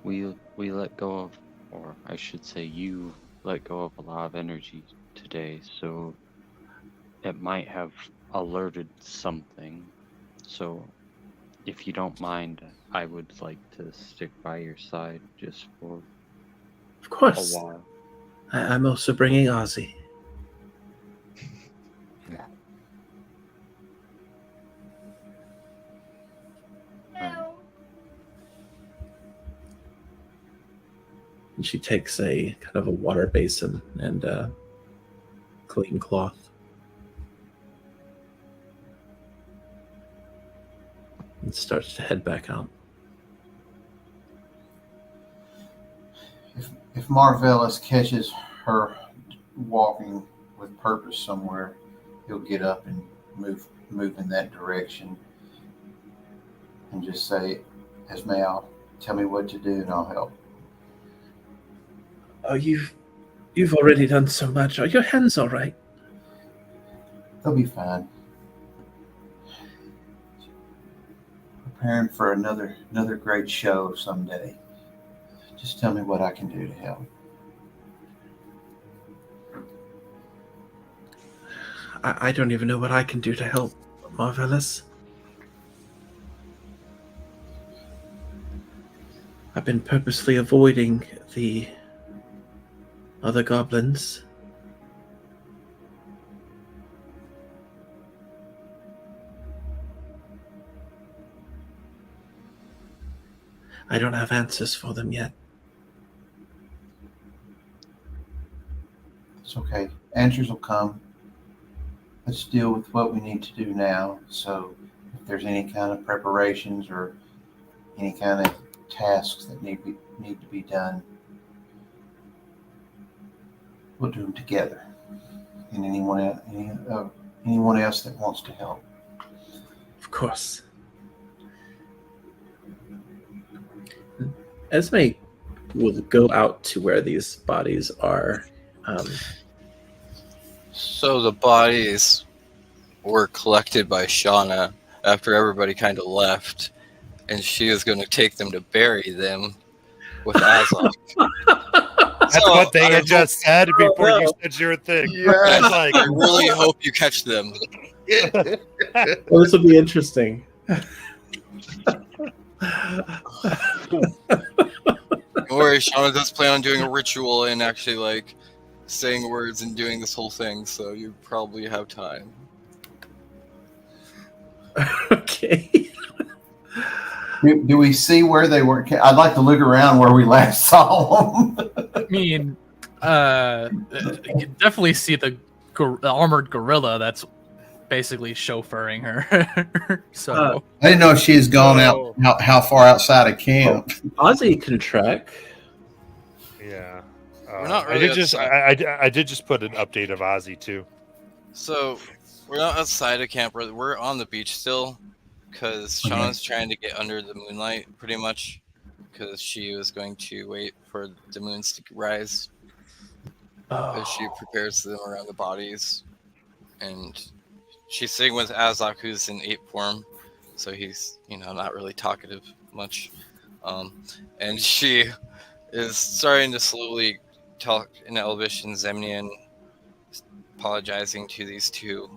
we let go of, or I should say you let go of a lot of energy today, so it might have alerted something. So if you don't mind, I would like to stick by your side just for Of a course. while. I'm also bringing Ozzy. And she takes a kind of a water basin and a clean cloth. And starts to head back out. If Marvellus catches her walking with purpose somewhere, he'll get up and move in that direction and just say, Esmail, tell me what to do and I'll help. Oh, you've already done so much. Are your hands all right? They'll be fine. Preparing for another great show someday. Just tell me what I can do to help. I don't even know what I can do to help, Marvellus. I've been purposely avoiding the other goblins. I don't have answers for them yet. It's okay. Answers will come. Let's deal with what we need to do now. So if there's any kind of preparations or any kind of tasks that need to be done, we'll do them together. And anyone else that wants to help. Of course. Esme will go out to where these bodies are. So the bodies were collected by Shauna after everybody kind of left, and she was going to take them to bury them with Azog. That's what they had just said before you said your thing. Yes. It's like, I really hope you catch them. Well, this will be interesting. Don't worry, Shauna does plan on doing a ritual and actually like saying words and doing this whole thing, so you probably have time. Okay. Do we see where they were? I'd like to look around where we last saw them. I mean, you can definitely see the armored gorilla that's basically chauffeuring her. So I didn't know if she has gone out how far outside of camp. Ozzy can track. Yeah. We're not I really did just outside. I did just put an update of Ozzy too. So we're not outside of camp. We're on the beach still, because Shauna's trying to get under the moonlight, pretty much, because she was going to wait for the moons to rise as she prepares them around the bodies, and she's sitting with Azok, who's in ape form, so he's not really talkative much, and she is starting to slowly talk in Elvish and Zemnian, apologizing to these two,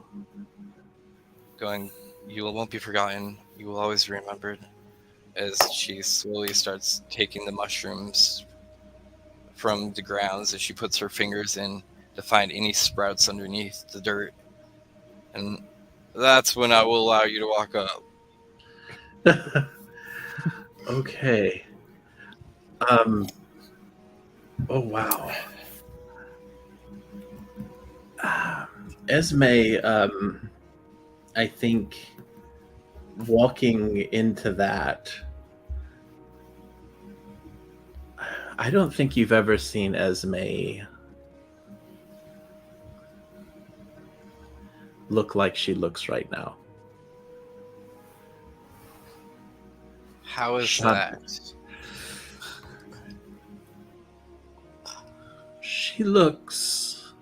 going, "You won't be forgotten. You will always be remembered," as she slowly starts taking the mushrooms from the grounds as she puts her fingers in to find any sprouts underneath the dirt. And that's when I will allow you to walk up. Okay. Oh wow. Esme, I think walking into that, I don't think you've ever seen Esme look like she looks right now. How is Shut- that? She looks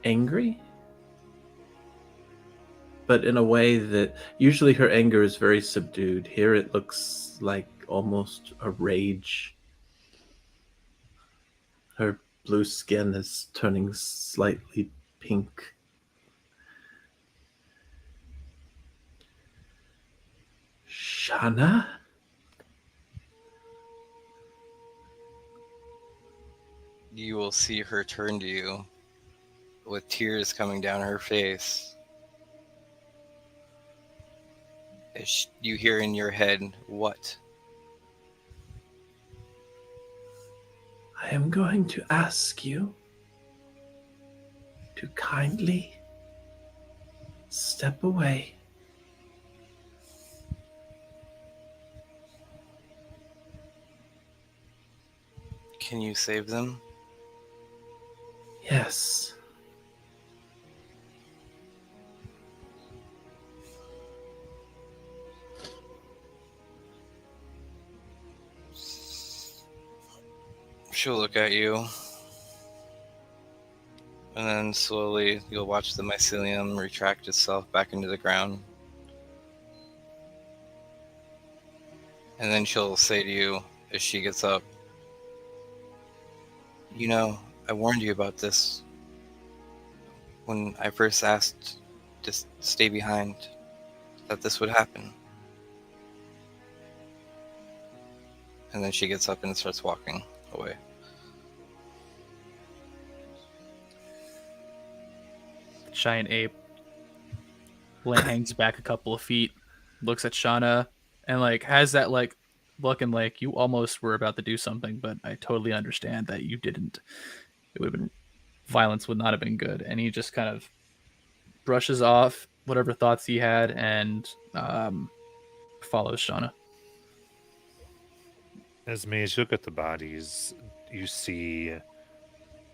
angry, but in a way that usually her anger is very subdued. Here it looks like almost a rage. Her blue skin is turning slightly pink. Shana? You will see her turn to you with tears coming down her face. As you hear in your head, "What?" I am going to ask you to kindly step away. Can you save them? Yes. She'll look at you, and then slowly you'll watch the mycelium retract itself back into the ground. And then she'll say to you as she gets up, I warned you about this when I first asked to stay behind, that this would happen." And then she gets up and starts walking away. giant ape hangs back a couple of feet, looks at Shauna, and has that look and you almost were about to do something, but I totally understand that you didn't. It would have been violence would not have been good, and he just kind of brushes off whatever thoughts he had and follows Shauna. As you look at the bodies, you see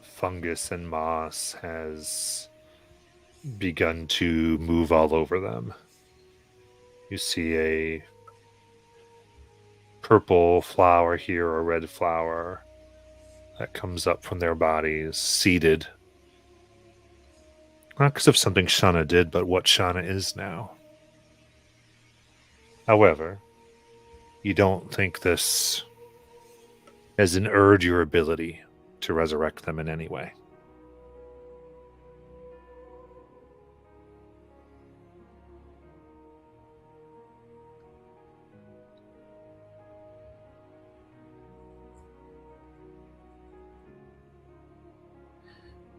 fungus and moss has begun to move all over them. You see a purple flower here, a red flower that comes up from their bodies, seeded. Not because of something Shauna did, but what Shauna is now. However, you don't think this has inured your ability to resurrect them in any way.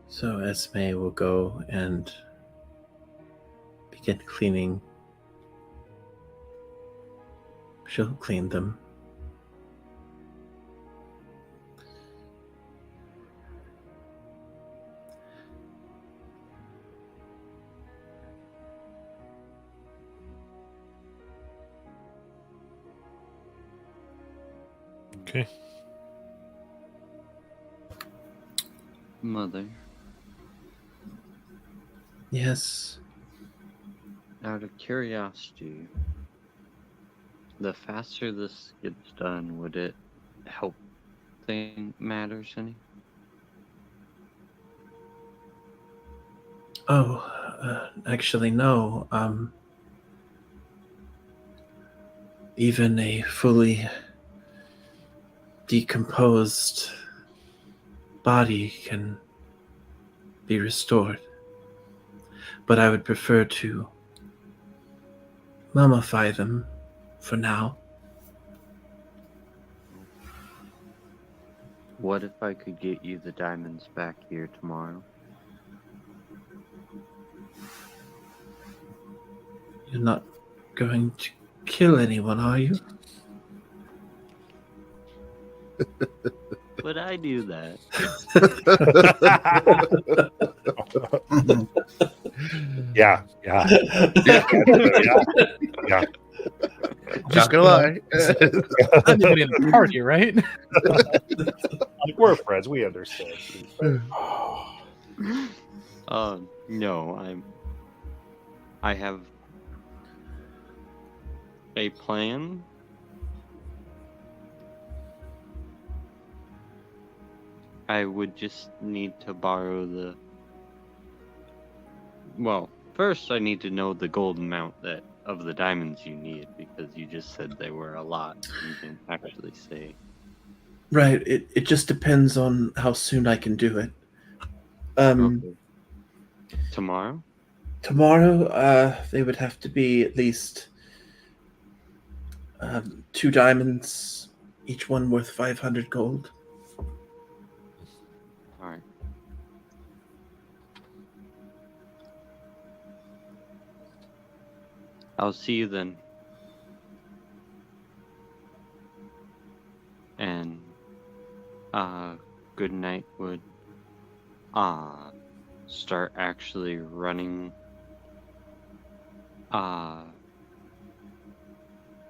So Esme will go and begin cleaning, she'll clean them. Okay. Mother, Yes. out of curiosity, the faster this gets done, would it help matters any? Oh, actually, no. Even a fully decomposed body can be restored. But I would prefer to mummify them for now. What if I could get you the diamonds back here tomorrow? You're not going to kill anyone, are you? Would I do that? Yeah. Not gonna lie. Anybody in the party, right? Like, we're friends. We understand. No, I have a plan. I would just need to borrow the... Well, first I need to know the gold amount of the diamonds you need, because you just said they were a lot. You didn't actually say. Right. It just depends on how soon I can do it. Okay. Tomorrow? Tomorrow, they would have to be at least 2 diamonds, each one worth 500 gold. Alright. I'll see you then. And good night would start actually running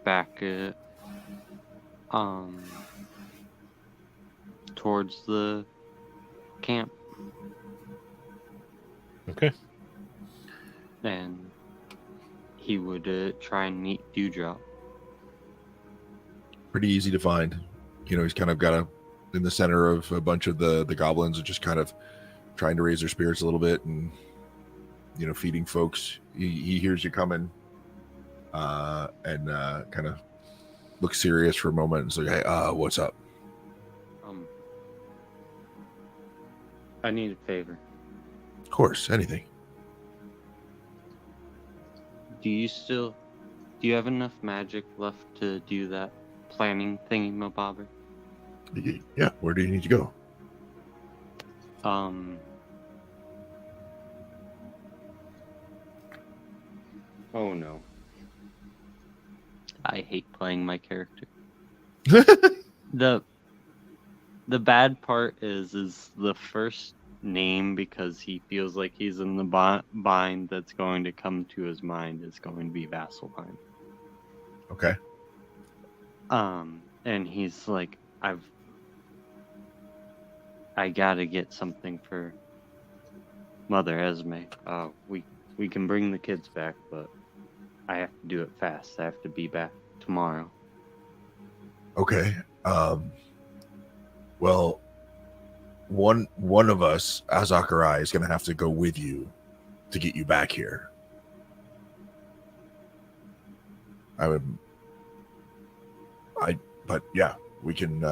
back towards the camp. Okay. And he would try and meet Dewdrop. Pretty easy to find. He's kind of got in the center of a bunch of the goblins, are just kind of trying to raise their spirits a little bit and feeding folks. He hears you coming and kind of looks serious for a moment and says, hey, what's up? I need a favor. Of course, anything. Do you have enough magic left to do that planning thingy-mabobber? Yeah, where do you need to go? Oh no. I hate playing my character. The bad part is the first name, because he feels like he's in the bind that's going to come to his mind, is going to be Vasselheim. Okay. And he's like, I gotta get something for Mother Esme. We can bring the kids back, but I have to do it fast. I have to be back tomorrow. Okay. Well, one of us, Azakurai, is going to have to go with you to get you back here. But yeah, we can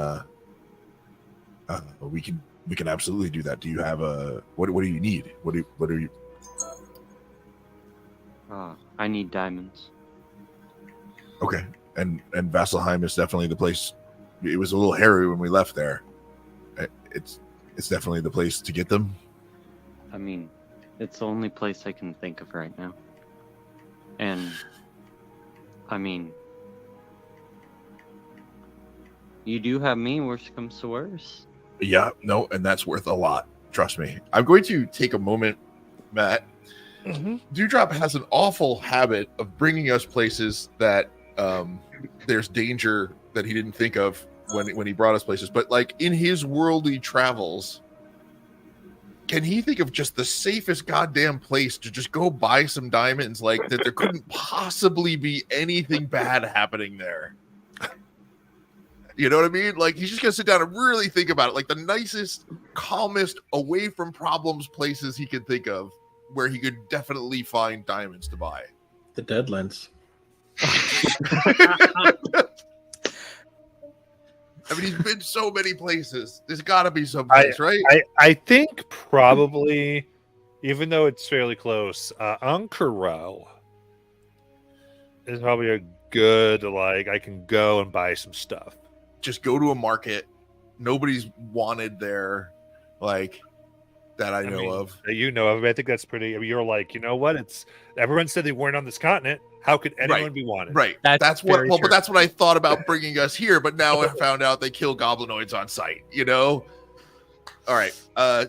absolutely do that. Do you have what do you need? What are you? I need diamonds. Okay. And Vasselheim is definitely the place. It was a little hairy when we left there. It's definitely the place to get them. I mean, it's the only place I can think of right now. And, I mean, you do have me, worst comes to worst. Yeah, no, and that's worth a lot. Trust me. I'm going to take a moment, Matt. Dewdrop has an awful habit of bringing us places that there's danger that he didn't think of when he brought us places. But like in his worldly travels, can he think of just the safest goddamn place to just go buy some diamonds? Like that there couldn't possibly be anything bad happening there. You know what I mean? Like he's just gonna sit down and really think about it. Like the nicest, calmest, away from problems places he could think of, where he could definitely find diamonds to buy. The Deadlands. I mean, he's been so many places. There's got to be some place, right? I think probably, even though it's fairly close, Ankara is probably a good, like, I can go and buy some stuff. Just go to a market. Nobody's wanted there, like, that I know of. That you know of. I think that's pretty. I mean, you're like, you know what? It's everyone said they weren't on this continent. How could anyone be wanted? Right. That's what. Well, but that's what I thought about bringing us here. But now I found out they kill goblinoids on sight. You know. All right.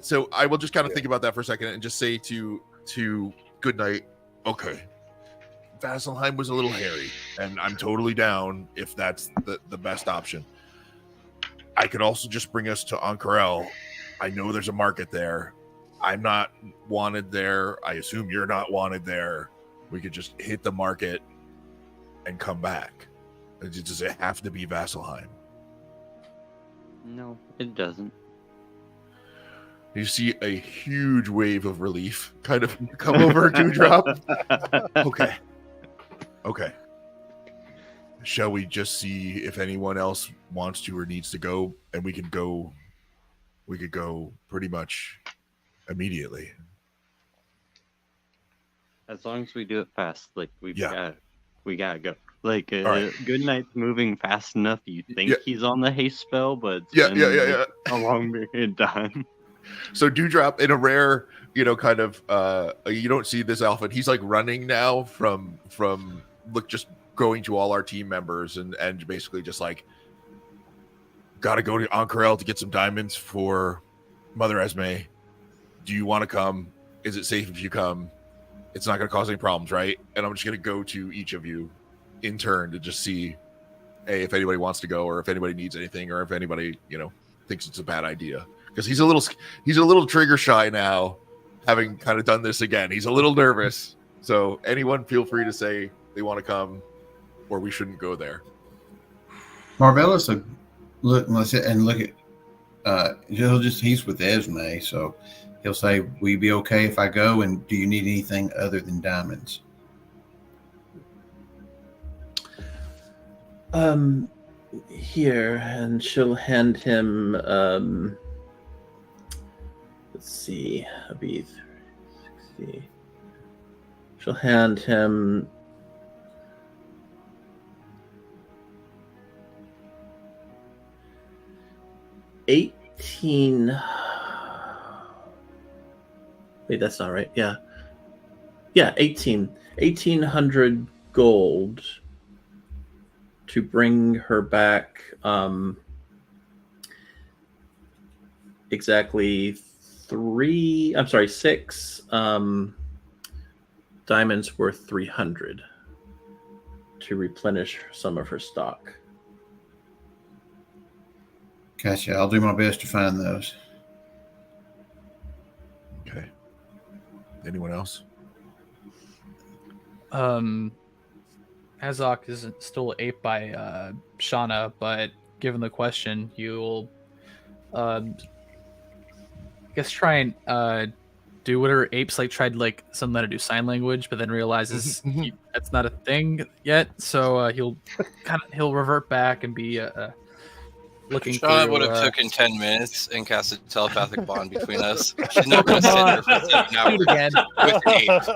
So I will just kind of think about that for a second and just say to good night. Okay. Vasselheim was a little hairy, and I'm totally down if that's the best option. I could also just bring us to Ankarel. I know there's a market there. I'm not wanted there. I assume you're not wanted there. We could just hit the market and come back. Does it have to be Vasselheim? No, it doesn't. You see a huge wave of relief kind of come over Dewdrop. Okay. Shall we just see if anyone else wants to or needs to go, and we could go pretty much immediately. As long as we do it fast, like we gotta go. Like right. Goodnight's moving fast enough. You think he's on the haste spell, but it's yeah. a long period of time. So Dewdrop, in a rare, kind of, you don't see this outfit. He's like running now from just going to all our team members and basically just like, got to go to Ankarel to get some diamonds for Mother Esme. Do you want to come? Is it safe if you come? It's not going to cause any problems, right? And I'm just going to go to each of you in turn to just see, hey, if anybody wants to go or if anybody needs anything or if anybody, thinks it's a bad idea. Because he's a little trigger shy now, having kind of done this again. He's a little nervous. So anyone feel free to say they want to come or we shouldn't go there. Marvellus look at he's with Esme, so he'll say, will you be okay if I go, and do you need anything other than diamonds? Here, and she'll hand him let's see, it'll be 60. She'll hand him 18. Wait, that's not right. Yeah, 1800 gold to bring her back. Exactly 6 diamonds worth 300 to replenish some of her stock. Gotcha. I'll do my best to find those. Okay. Anyone else? Azok is still aped by Shauna, but given the question, you'll I guess try and do whatever apes like tried like some let her do sign language, but then realizes that's not a thing yet. So he'll revert back and be looking. Shauna would have taken 10 minutes and cast a telepathic bond between us. She's not going to sit there for 7 hours again. with apes.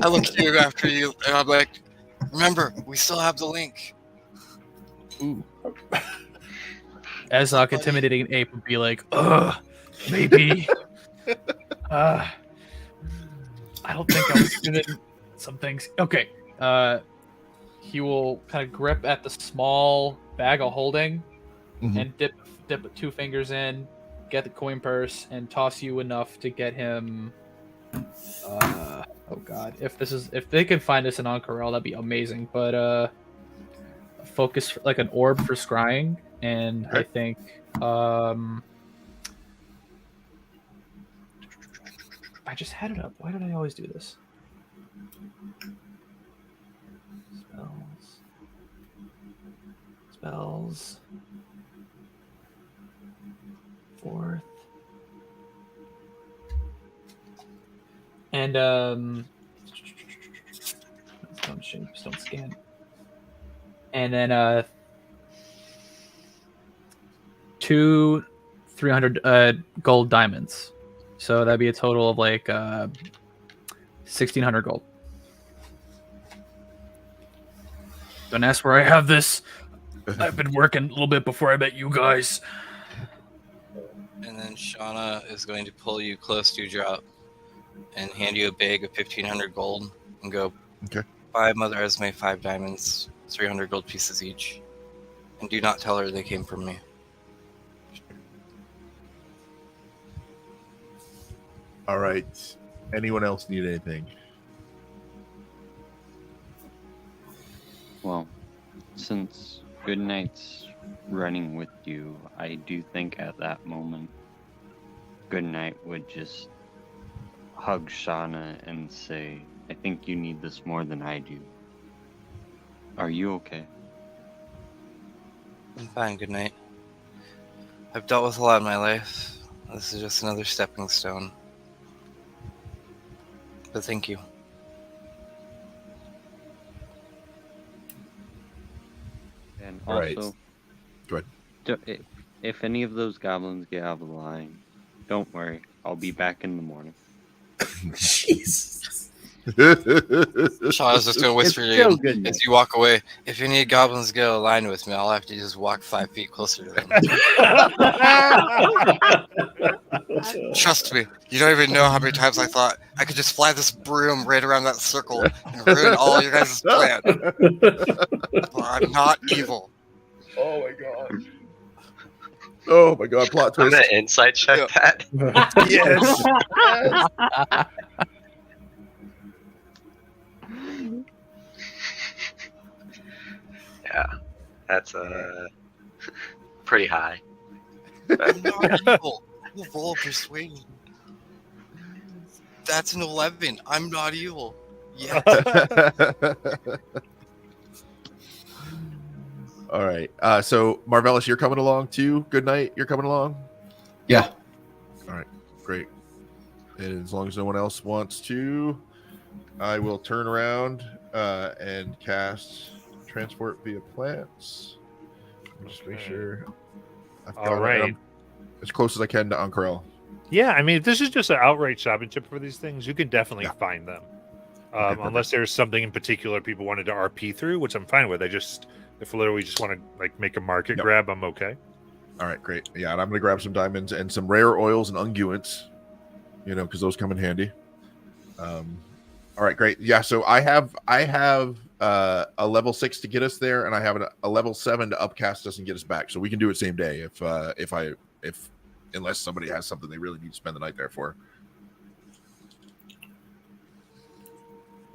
I look at you after you, and I'm like, remember, we still have the link. Ooh. Azok intimidating an ape would be like, maybe. I don't think I was given some things. Okay. He will kind of grip at the small bag of holding and dip 2 fingers in, get the coin purse, and toss you enough to get him. Oh God! If they can find this in Ank'Harel, that'd be amazing. But focus like an orb for scrying, and I think I just had it up. Why did I always do this? Spells. 4th. And stone shapes, don't scan. And then 2 300 gold diamonds. So that'd be a total of like 1,600 gold. Don't ask where I have this. I've been working a little bit before I met you guys. And then Shauna is going to pull you close to drop and hand you a bag of 1,500 gold and go, Okay. buy Mother Esme 5 diamonds, 300 gold pieces each. And do not tell her they came from me. All right. Anyone else need anything? Well, since Goodnight's running with you, I do think at that moment, Goodnight would just hug Shauna and say, I think you need this more than I do. Are you okay? I'm fine, good night. I've dealt with a lot in my life. This is just another stepping stone. But thank you. And All right. also, Go ahead. If any of those goblins get out of the line, don't worry. I'll be back in the morning. Jesus. Shauna's just gonna whisper to still you good, as you walk away. If any goblins to get aligned with me, I'll have to just walk 5 feet closer to them. Trust me, you don't even know how many times I thought I could just fly this broom right around that circle and ruin all your guys' plan. But I'm not evil. Oh my god. Oh my god, plot I'm twist. gonna insight check that. Yes. Yeah, that's pretty high. I'm not evil. We'll roll persuasion. That's an 11. I'm not evil. Yeah. All right. So Marvelous, you're coming along too. Good night. You're coming along. Yeah. All right. Great. And as long as no one else wants to, I will turn around and cast transport via plants. Let me just make sure. I've got All it. right. I'm as close as I can to Ank'Harel. Yeah, I mean, if this is just an outright shopping trip for these things, you can definitely find them. perfect. Unless there's something in particular people wanted to RP through, which I'm fine with. If literally just want to like make a market Yep. grab, I'm okay. All right, great. Yeah, and I'm gonna grab some diamonds and some rare oils and unguents, because those come in handy. All right, great. Yeah, so I have a level 6 to get us there, and I have a level 7 to upcast us and get us back. So we can do it same day if unless somebody has something they really need to spend the night there for.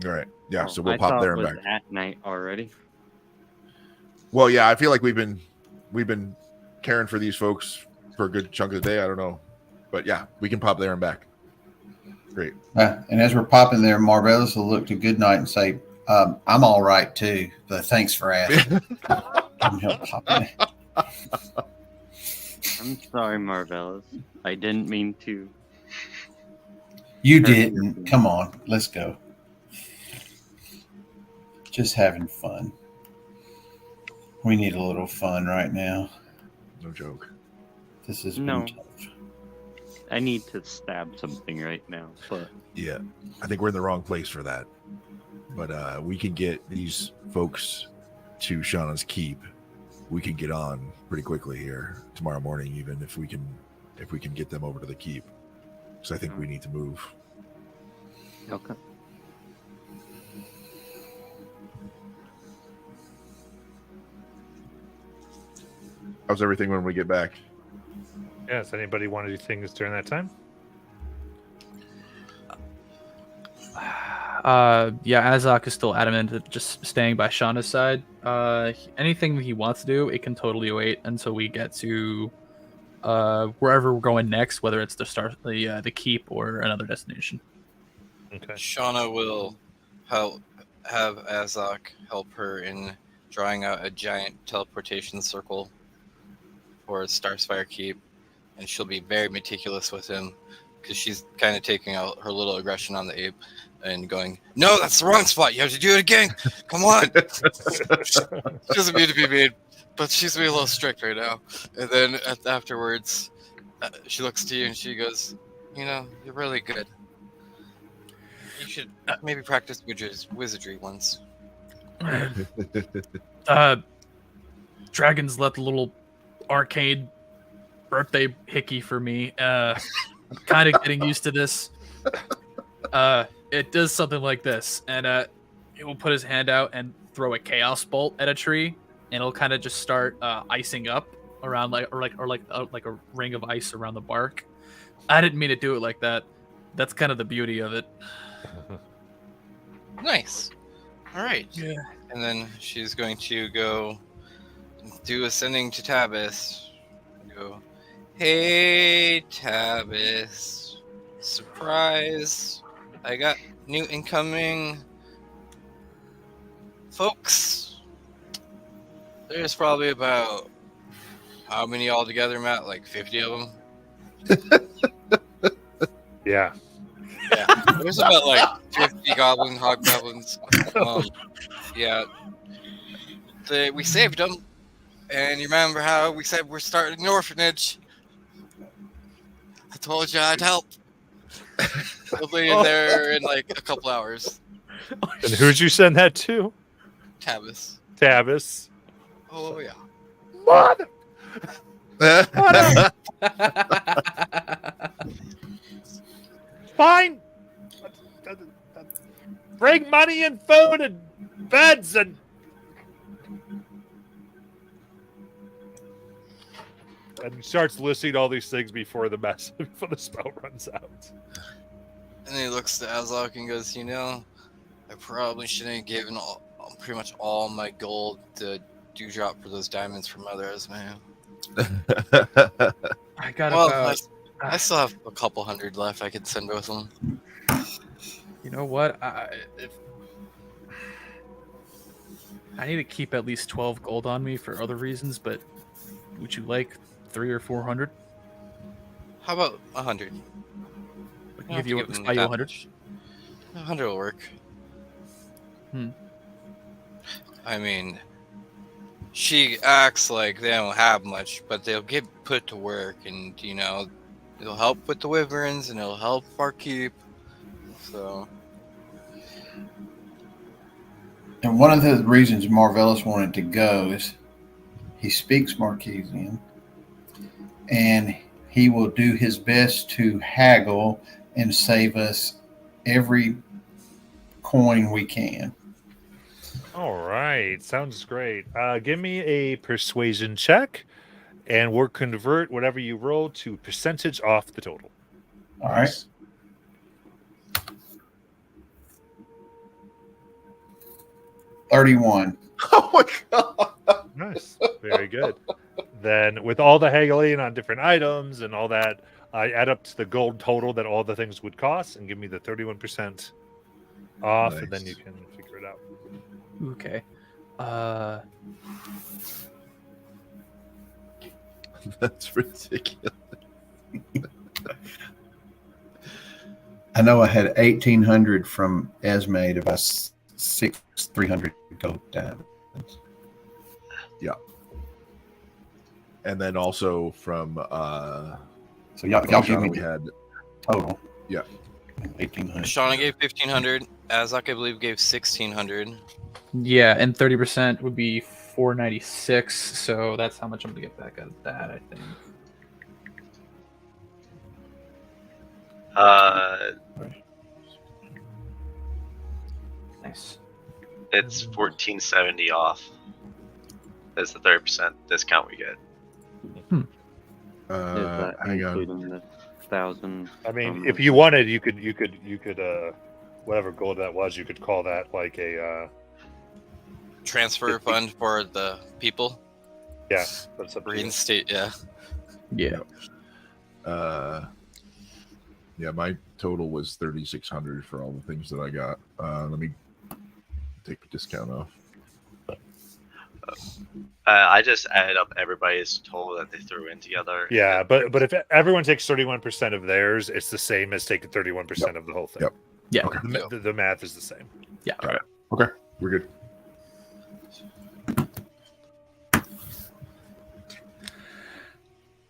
All right, yeah. So we'll I pop thought there it and was back. at night already. Well, yeah, I feel like we've been caring for these folks for a good chunk of the day. I don't know, but yeah, we can pop there and back. Great. And as we're popping there, Marvelous will look to Goodnight and say, I'm all right too, but thanks for asking. And he'll pop in. I'm sorry, Marvelous. I didn't mean to. You didn't. Come on, let's go. Just having fun. We need a little fun right now. No joke. This has No. been tough. I need to stab something right now, but Yeah, I think we're in the wrong place for that. But we can get these folks to Shauna's Keep. We can get on pretty quickly here tomorrow morning, even if we can get them over to the Keep. Because I think we need to move. Okay. How's everything when we get back? Yes. Anybody want to do things during that time? Yeah, Azok is still adamant at just staying by Shauna's side. Anything he wants to do, it can totally wait until we get to wherever we're going next, whether it's the keep or another destination. Okay. Shauna will have Azok help her in drawing out a giant teleportation circle for Starspire Keep, and she'll be very meticulous with him because she's kind of taking out her little aggression on the ape and going, "No, that's the wrong spot. You have to do it again. Come on." She doesn't mean to be mean, but she's being a little strict right now. And then afterwards, she looks to you and she goes, "You know, you're really good. You should maybe practice wizardry once." Dragons left a little arcade birthday hickey for me. I'm kind of getting used to this. It does something like this, and it will put his hand out and throw a chaos bolt at a tree, and it'll kind of just start icing up around like a ring of ice around the bark. I didn't mean to do it like that. That's kind of the beauty of it. Nice. All right. Yeah. And then she's going to go do ascending to Tabis. Go, "Hey, Tabis. Surprise. I got new incoming folks. There's probably about, how many altogether, Matt? Like 50 of them? Yeah. Yeah. There's about like 50 hobgoblins. Yeah. We saved them. And you remember how we said we're starting an orphanage? I told you I'd help. They'll be in there in like a couple hours. And who'd you send that to? Tabis. Tabis. Oh, yeah. Mother. Fine. Bring money and food and beds and he starts listing all these things before before the spell runs out. And then he looks to Azok and goes, "You know, I probably shouldn't have given pretty much all my gold to Dewdrop for those diamonds from others, man. I got Well, about. I still have a couple hundred left I could send with them." You know what? I need to keep at least 12 gold on me for other reasons, but would you like 300 or 400? How about 100? I can give you 100. 100 will work. Hmm. I mean, she acts like they don't have much, but they'll get put to work, and you know, it'll help with the wyverns, and it'll help our keep. So, And one of the reasons Marvellus wanted to go is he speaks Marquesian, and he will do his best to haggle and save us every coin we can. All right, sounds great. Give me a persuasion check, and we'll convert whatever you roll to percentage off the total. All right. $31. Oh my god! Nice, very good. Then, with all the haggling on different items and all that, I add up to the gold total that all the things would cost, and give me the 31% off, and then you can figure it out. Okay. That's ridiculous. I know I had 1,800 from Esme to buy 300 gold diamonds. And then also from So y'all give me we had total. Yeah. 1,800. Shauna gave 1,500. Azok, I believe, gave 1,600. Yeah, and 30% would be 496. So that's how much I'm gonna get back out of that, I think. Nice. It's 1470 off. That's the 30% discount we get. Is that Hang on. including the 1,000? I mean, from if the- you wanted, you could whatever gold that was, you could call that like a Transfer fund for the people. that's up to you. Reinstate. Yeah. Yeah. Yeah, my total was 3,600 for all the things that I got. Let me take the discount off. I just added up everybody's total that they threw in together. Yeah, but if everyone takes 31% of theirs, it's the same as taking 31% of the whole thing. Yep. Yeah. Okay. The math is the same. Okay, we're good.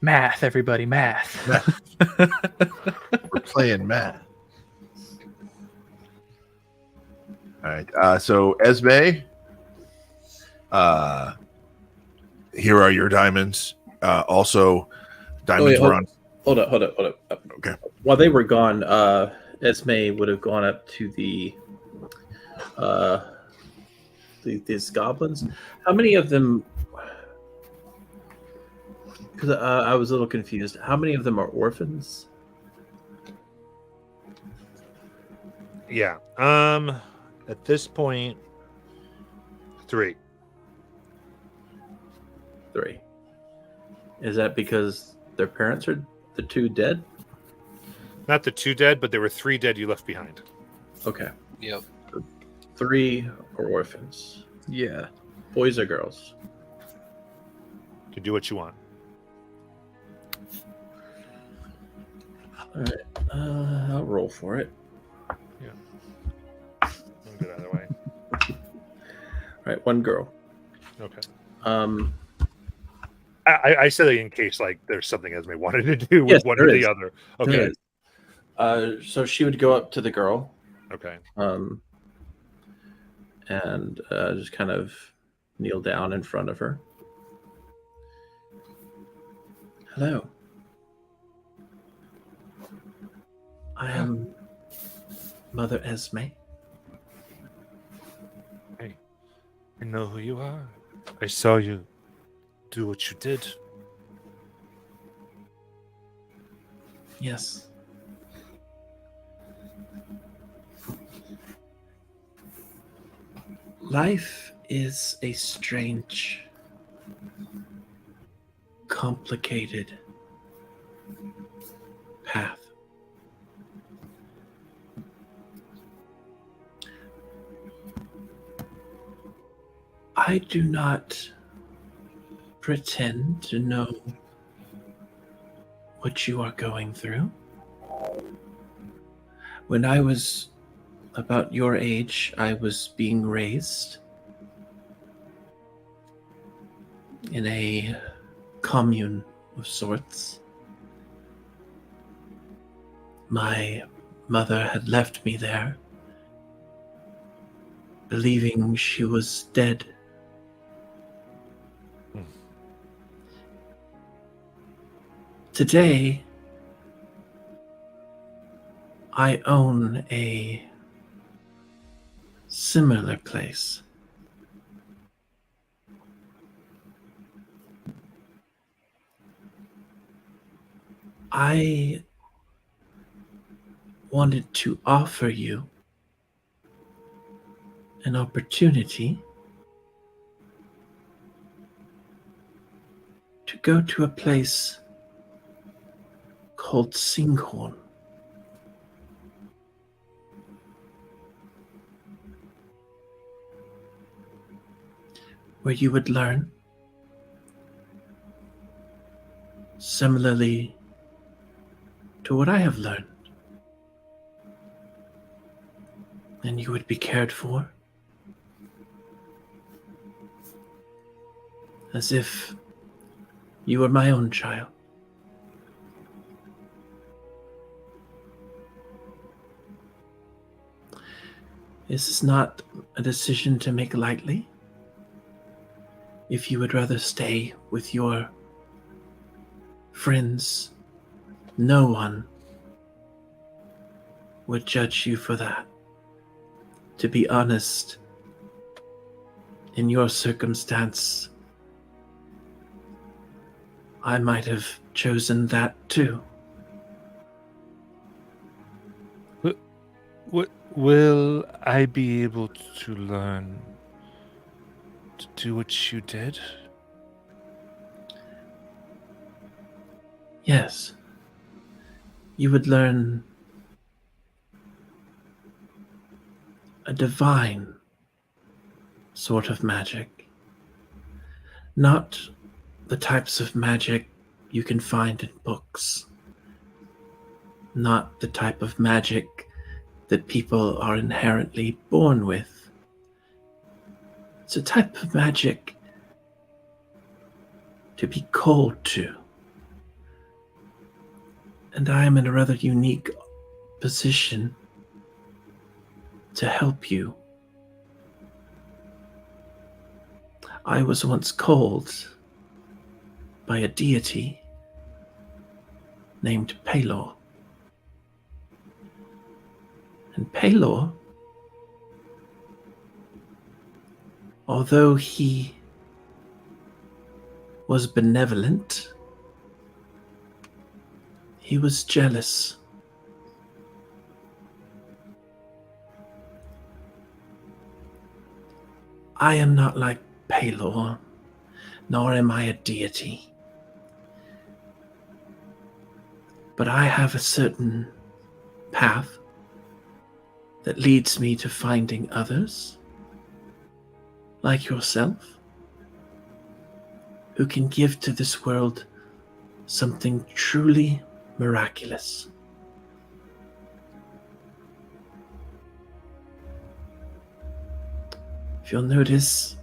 Math, everybody, math. We're playing math. All right. So Esme, here are your diamonds. Also, diamonds were on. Hold up. Okay. While they were gone, Esme would have gone up to these goblins. How many of them? Because I was a little confused. How many of them are orphans? Yeah. At this point, 3. 3. Is that because their parents are the 2 dead? Not the 2 dead, but there were 3 dead you left behind. Okay. Yep. 3 are orphans. Yeah. Boys or girls? To do what you want. All right. I'll roll for it. I'll do it either way. All right. 1 girl. Okay. I I said it in case like there's something Esme wanted to do with Yes, one there or the is. other. Okay. So she would go up to the girl, Okay. and just kind of kneel down in front of her. Hello. I am Mother Esme. I know who you are. I saw you do what you did. Yes. Life is a strange, complicated path. I do not pretend to know what you are going through. When I was about your age, I was being raised in a commune of sorts. My mother had left me there, believing she was dead. Today, I own a similar place. I wanted to offer you an opportunity to go to a place called Singhorn. Where you would learn, similarly to what I have learned, and you would be cared for as if you were my own child. This is not a decision to make lightly. If you would rather stay with your friends, no one would judge you for that. To be honest, in your circumstance, I might have chosen that too. Will I be able to learn to do what you did? Yes. You would learn a divine sort of magic. Not the types of magic you can find in books. Not the type of magic that people are inherently born with. It's a type of magic to be called to. And I am in a rather unique position to help you. I was once called by a deity named Pelor. And Pelor, although he was benevolent, he was jealous. I am not like Pelor, nor am I a deity. But I have a certain path that leads me to finding others, like yourself, who can give to this world something truly miraculous. If you'll notice,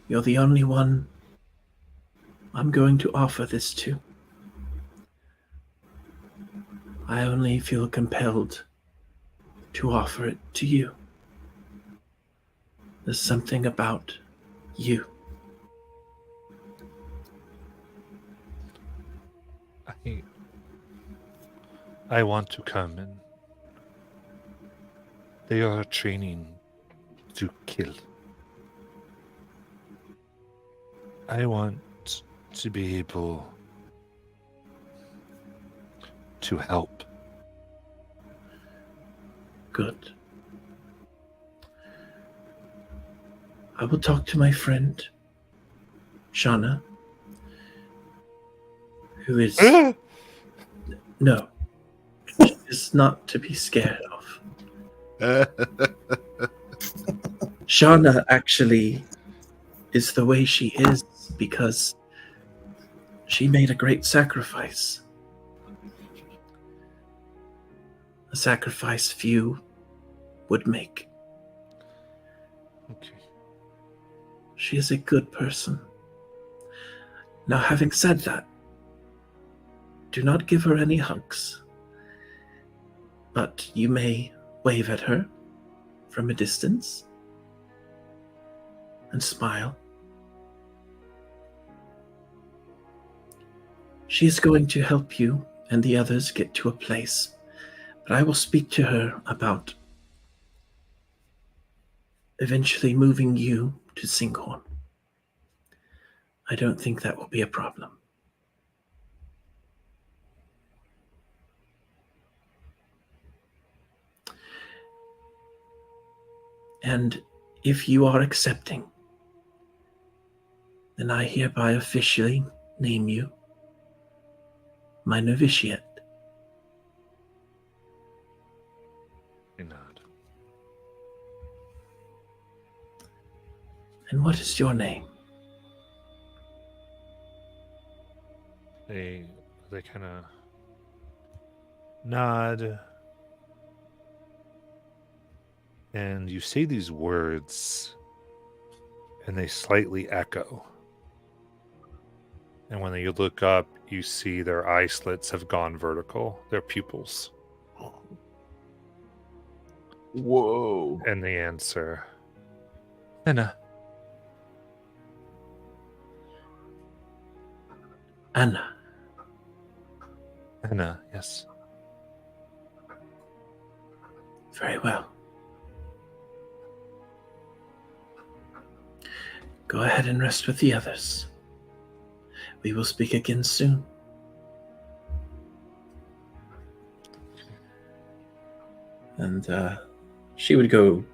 you're the only one I'm going to offer this to. I only feel compelled to offer it to you. There's something about you. I want to come in. They are training to kill. I want to be able to help. Good. I will talk to my friend, Shauna, who is... No. She is not to be scared of. Shauna actually is the way she is because she made a great sacrifice. A sacrifice few would make. Okay. She is a good person. Now, having said that, do not give her any hugs, but you may wave at her from a distance and smile. She is going to help you and the others get to a place, but I will speak to her about eventually moving you to Singhorn. I don't think that will be a problem. And if you are accepting, then I hereby officially name you my novitiate. I nod. And what is your name? They kind of nod, and you say these words, and they slightly echo. And when you look up, you see their eye slits have gone vertical, their pupils. Whoa. And the answer, Anna. Anna. Anna, yes. Very well. Go ahead and rest with the others. We will speak again soon. And she would go,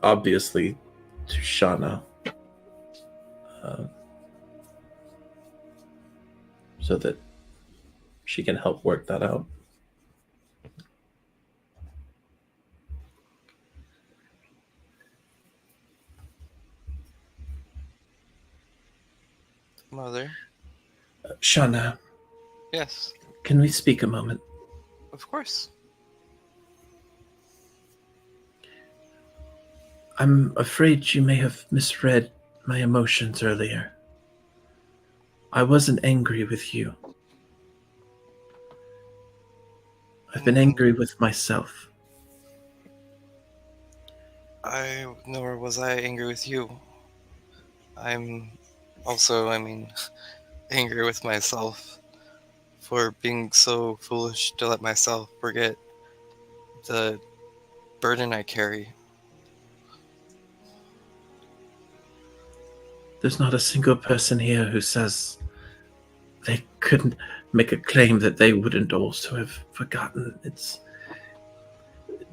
obviously, to Shauna. So that she can help work that out. Mother? Shauna, Yes, can we speak a moment? of course. I'm afraid you may have misread my emotions earlier. I wasn't angry with you. I've been angry with myself. Nor was I angry with you. I'm also, angry with myself for being so foolish to let myself forget the burden I carry. There's not a single person here who says they couldn't make a claim that they wouldn't also have forgotten.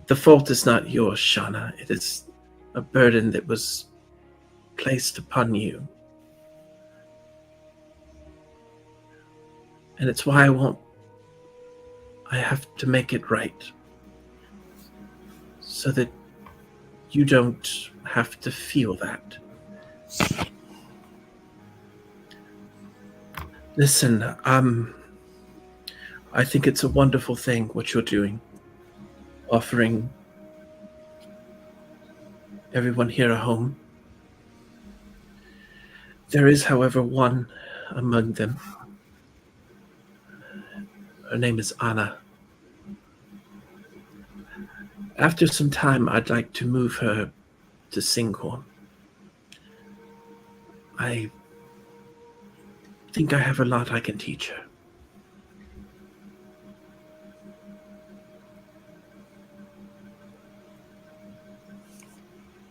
The fault is not yours, Shauna. It is a burden that was placed upon you. And it's why I have to make it right. So that you don't have to feel that. Listen, I think it's a wonderful thing what you're doing. Offering everyone here a home. There is, however, one among them. Her name is Anna. After some time, I'd like to move her to Singhorn. I think I have a lot I can teach her.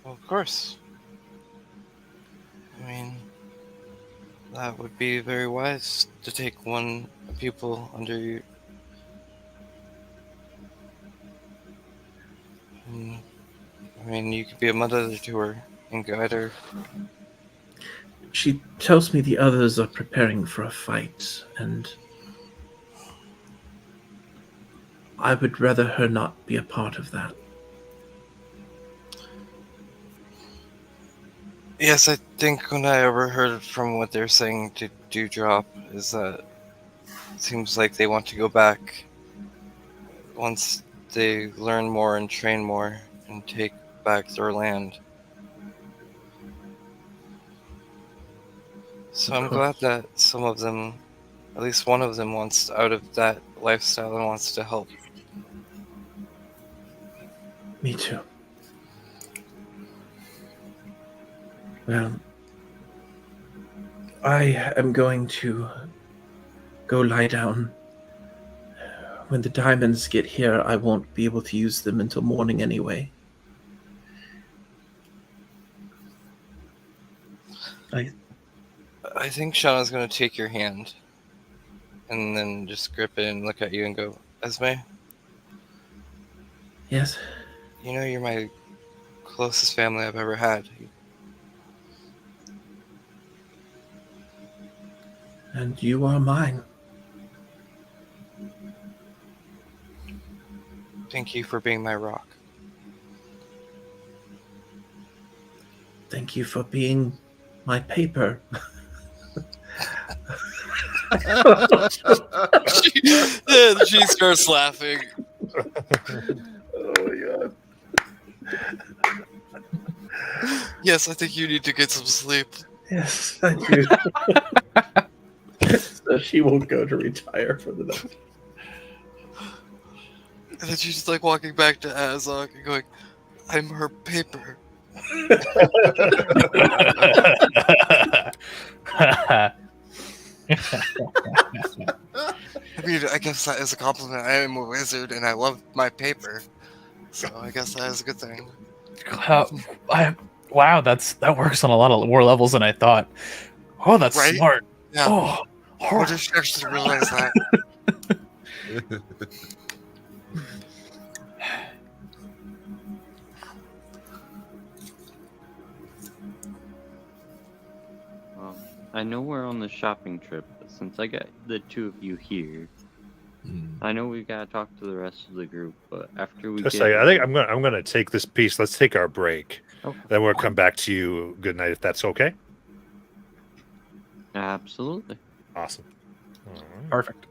Well, of course. That would be very wise to take one pupil under you. You could be a mother to her and guide her. She tells me the others are preparing for a fight, and I would rather her not be a part of that. Yes, I think when I overheard from what they're saying to Dewdrop is that it seems like they want to go back once they learn more and train more and take back their land. So I'm glad that some of them, at least one of them, wants out of that lifestyle and wants to help. Me too. Well, I am going to go lie down. When the diamonds get here, I won't be able to use them until morning anyway. I think Shauna's going to take your hand and then just grip it and look at you and go, Esme, Yes? you know you're my closest family I've ever had. And you are mine. Thank you for being my rock. Thank you for being my paper. She starts laughing. Oh my god. Yes, I think you need to get some sleep. Yes, I do. So she won't go to retire for the night. And then she's like walking back to Azog and going, I'm her paper. I guess that is a compliment. I am a wizard and I love my paper. So I guess that is a good thing. Wow, that works on a lot of more levels than I thought. Oh, that's Right? smart. Yeah. Oh, I just actually realized that. Well, I know we're on the shopping trip, but since I got the two of you here, I know we gotta talk to the rest of the group. But after we Just get, say, I think I'm gonna take this piece. Let's take our break. Okay. Then we'll come back to you. Good night, if that's okay. Absolutely. Awesome. All right. perfect.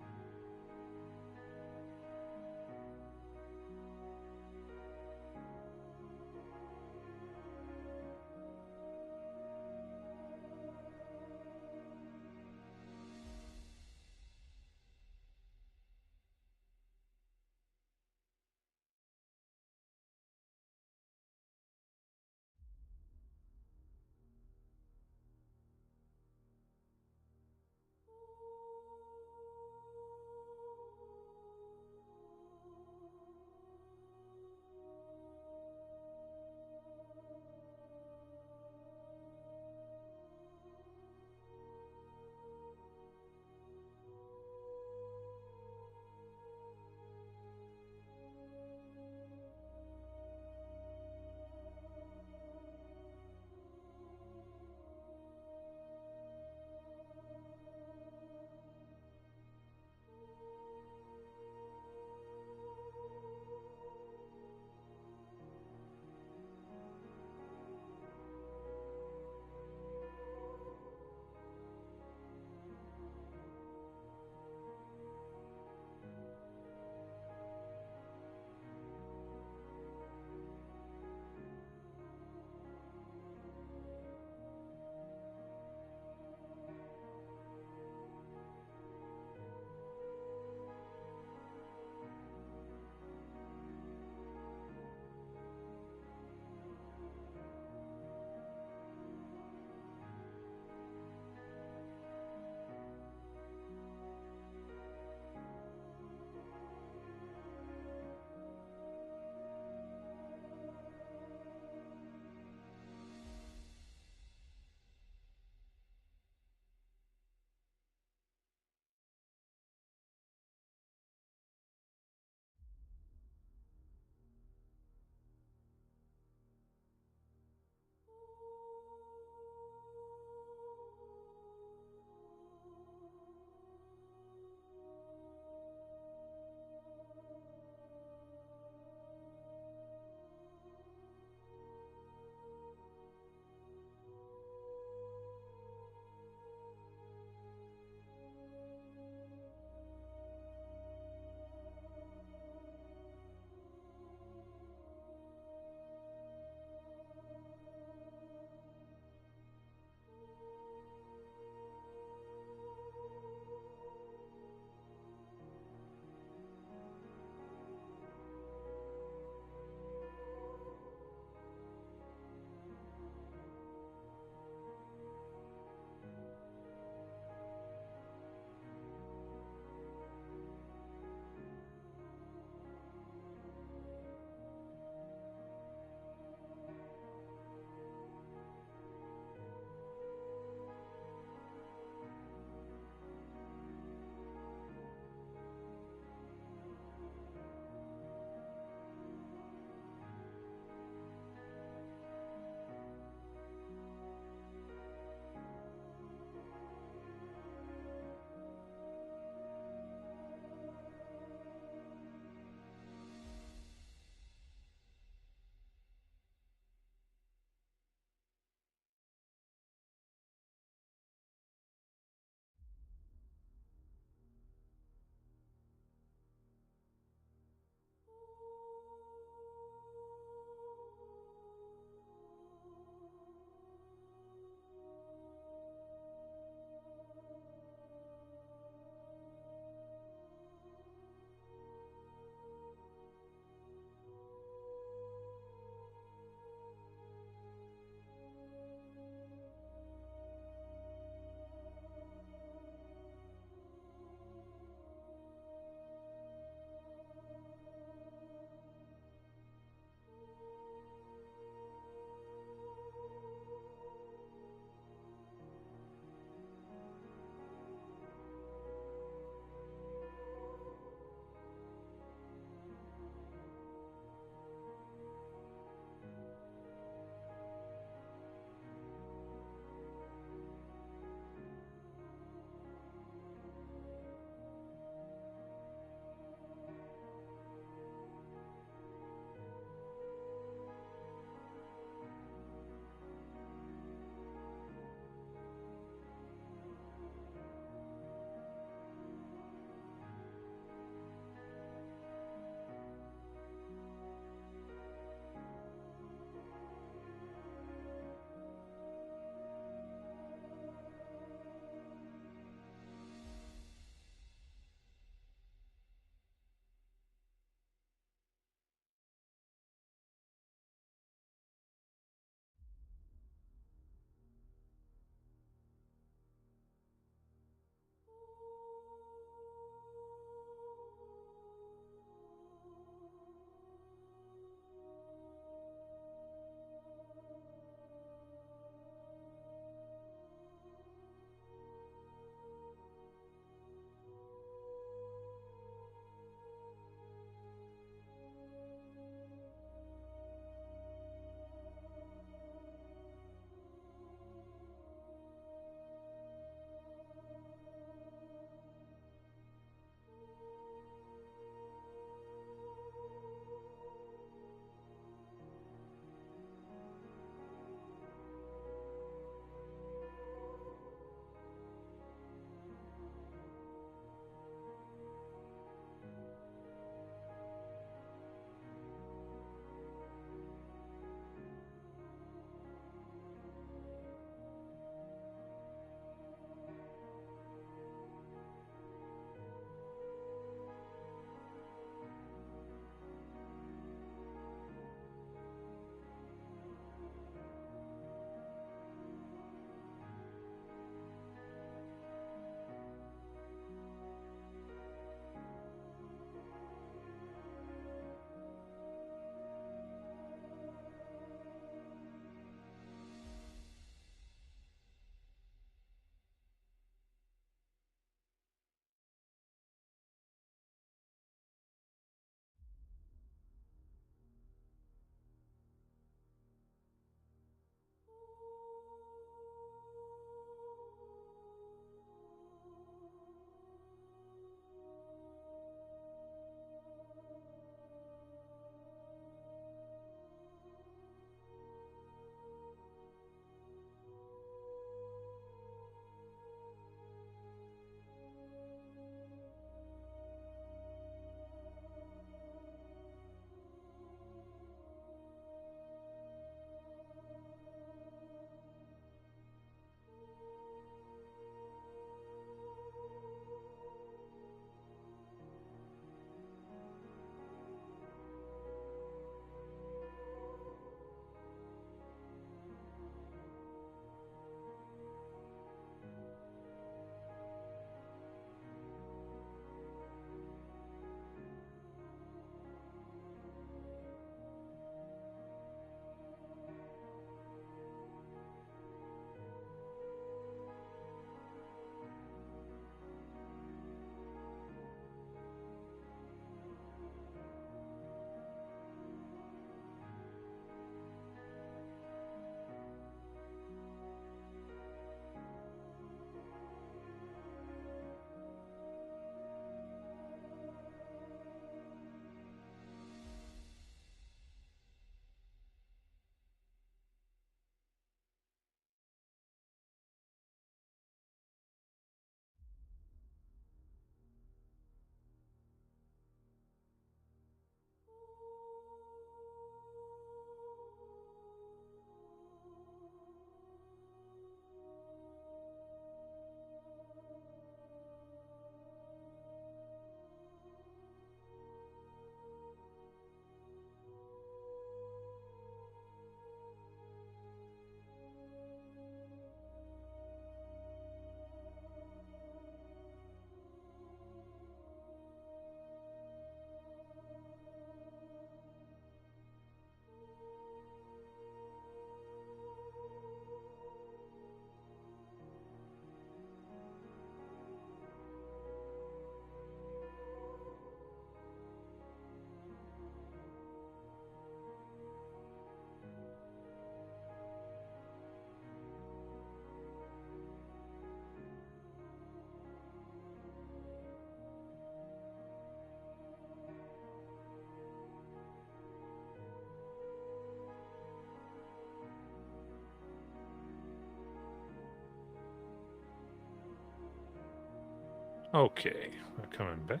Okay, we're coming back.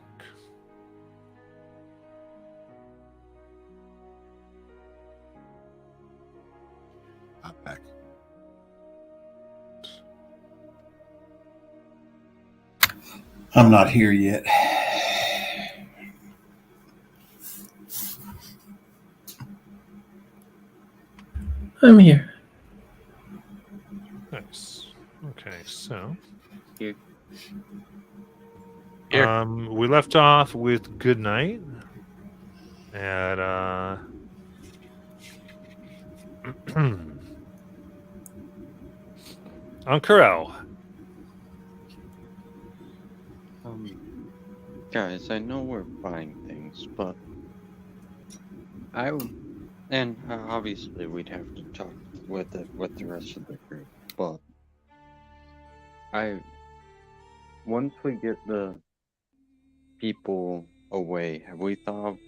I'm back. I'm not here yet. I'm here. Nice. Okay, so Here. Here. we left off with good night at on Corel. Guys, I know we're buying things, but obviously we'd have to talk with the rest of the group, but once we get the people away, have we thought of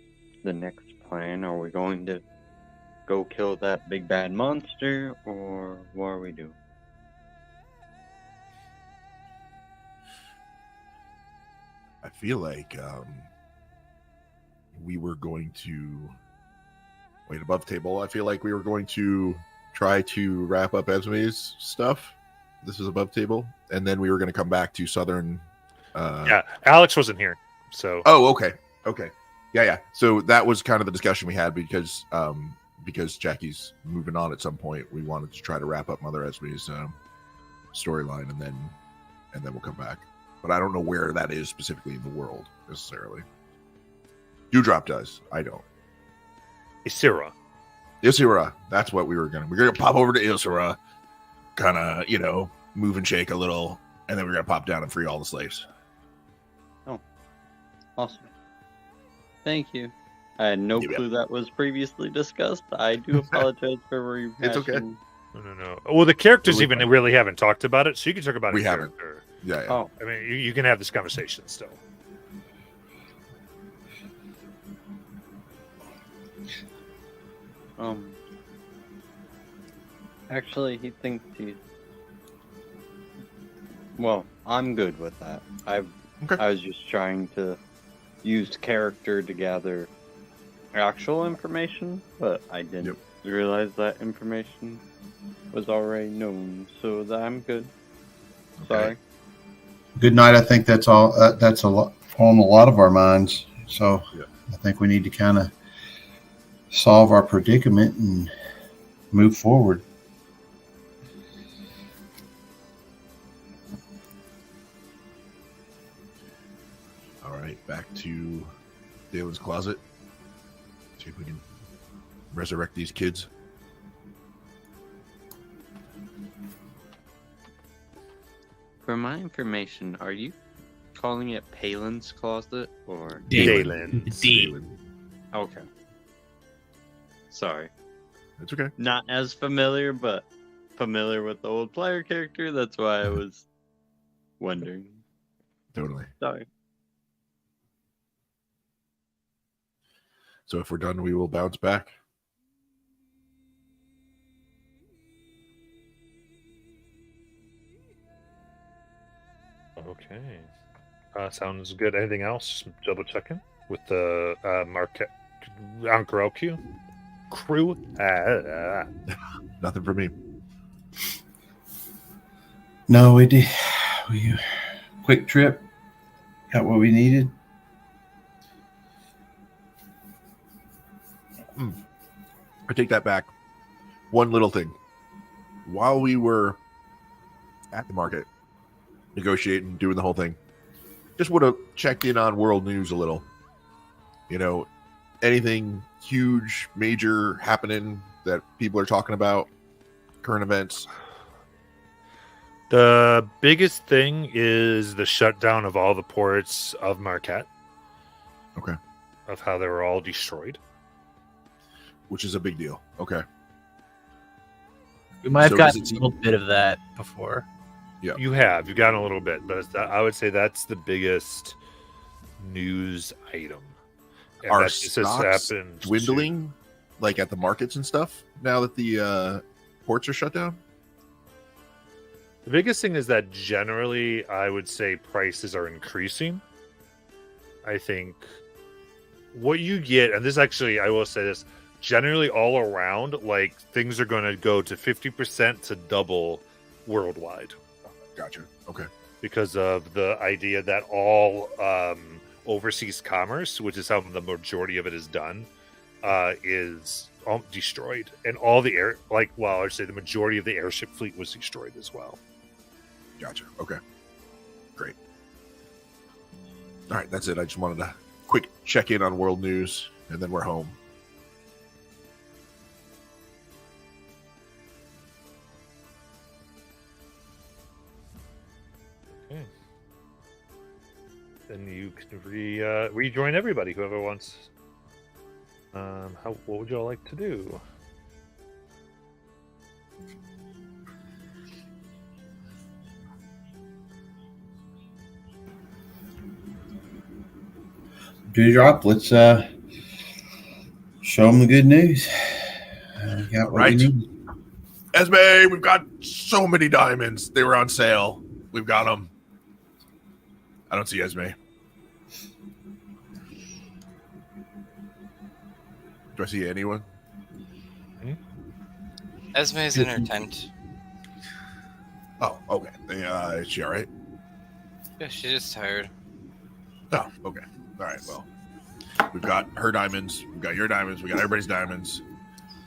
the next plan? Are we going to go kill that big bad monster, or what are we doing? I feel like we were going to wait above table. I feel like we were going to try to wrap up Esme's stuff. This is above table, and then we were going to come back to Southern. Yeah, Alex wasn't here, so. Oh, okay. Yeah. So that was kind of the discussion we had because Jackie's moving on at some point. We wanted to try to wrap up Mother Esme's storyline, and then we'll come back. But I don't know where that is specifically in the world necessarily. Dewdrop does. I don't. Isira. Isira. That's what we're gonna pop over to Isira, kind of move and shake a little, and then we're gonna pop down and free all the slaves. Oh, awesome! Thank you. I had no clue that was previously discussed. I do apologize for rehashing. It's okay. No. Well, the characters Totally even fine. really haven't talked about it, so you can talk about We it. haven't. Character. Yeah. Oh, I mean, you can have this conversation still. actually, he thinks he's. Well, I'm good with that. I was just trying to use character to gather actual information, but I didn't realize that information was already known, so I'm good. Sorry. Good night. I think that's all. That's a lot on a lot of our minds. So I think we need to kind of solve our predicament and move forward. All right, back to Dalen's closet. See if we can resurrect these kids. For my information, are you calling it Palin's closet or Dalen. D. Okay. Sorry. It's okay. Not as familiar, but familiar with the old player character. That's why I was wondering. Totally. Sorry. So if we're done, we will bounce back. Okay. Sounds good. Anything else? Just double checking with the Marquette Ankaro crew. Nothing for me. No, we did. We quick trip. Got what we needed. I take that back. One little thing. While we were at the market, negotiating, doing the whole thing, just would have checked in on world news a little. You know, anything huge, major happening that people are talking about, current events. The biggest thing is the shutdown of all the ports of Marquette. Okay. Of how they were all destroyed. Which is a big deal. Okay. We might have So gotten does a it- little bit of that before. Yeah. You've gotten a little bit, but I would say that's the biggest news item. And Are that just has stocks happened to- dwindling, like at the markets and stuff, now that the ports are shut down? The biggest thing is that generally, I would say prices are increasing. I think what you get, and this actually, I will say this, generally all around, like things are going to go to 50% to double worldwide. Gotcha. Okay. Because of the idea that all overseas commerce, which is how the majority of it is done, is destroyed, and all the I'd say the majority of the airship fleet was destroyed as well. Gotcha. Okay. Great. All right, that's it. I just wanted to quick check in on world news, and then we're home. Okay. Then you can rejoin everybody, whoever wants. What would y'all like to do? Dewdrop, let's show them the good news. Got what Right. we need. Esme, we've got so many diamonds. They were on sale. We've got them. I don't see Esme. Do I see anyone? Esme's in her tent. Oh, okay. Is she all right? Yeah, she's just tired. Oh, okay. All right. Well, we've got her diamonds. We've got your diamonds. We got everybody's diamonds.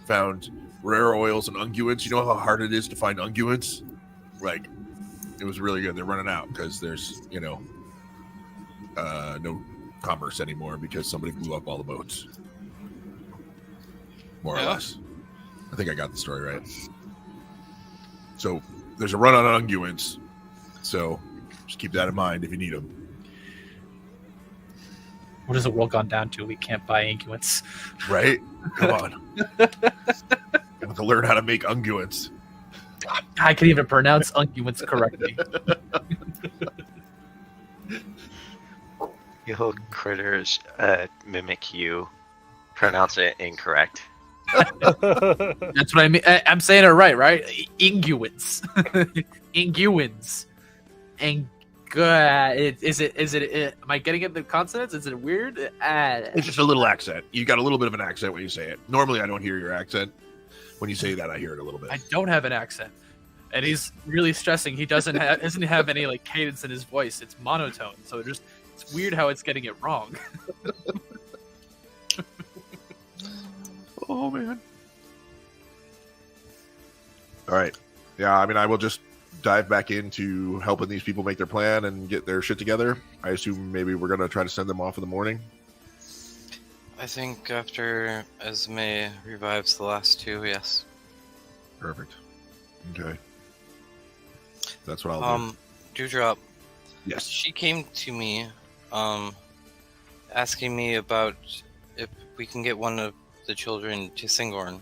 Found rare oils and unguents. You know how hard it is to find unguents? Like, it was really good. They're running out because there's, no commerce anymore because somebody blew up all the boats. More or less. I think I got the story right. So there's a run on unguents. So just keep that in mind if you need them. What has the world gone down to? We can't buy unguents. Right? Come on. You have to learn how to make unguents. I can even pronounce unguents correctly. You little critters mimic you. Pronounce it incorrect. That's what I mean. I'm saying it right? Unguents. Unguents. And is it? Am I getting it the consonants? Is it weird? It's just a little accent. You got a little bit of an accent when you say it. Normally, I don't hear your accent. When you say that, I hear it a little bit. I don't have an accent, and he's really stressing. He doesn't have any like cadence in his voice. It's monotone, so it's weird how it's getting it wrong. Oh man! All right. Yeah, I mean, I will just dive back into helping these people make their plan and get their shit together. I assume maybe we're gonna try to send them off in the morning. I think after Esme revives the last two, yes. Perfect. Okay. That's what I'll do. Dewdrop. Yes. She came to me, asking me about if we can get one of the children to Singorn.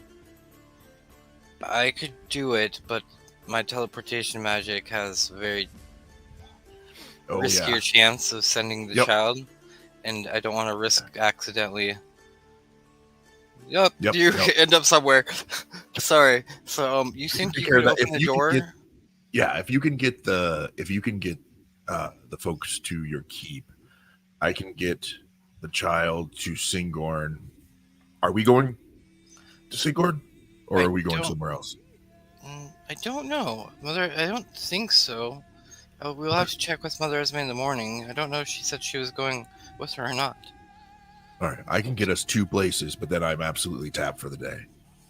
I could do it, but my teleportation magic has a very riskier chance of sending the child, and I don't want to risk accidentally. End up somewhere. Sorry. So, you think you can open the door? If you can get the folks to your keep, I can get the child to Singorn. Are we going to Singorn, or are we going somewhere else? I don't know, Mother. I don't think so. We'll have to check with Mother Esme in the morning. I don't know if she said she was going with her or not. All right, I can get us two places, but then I'm absolutely tapped for the day.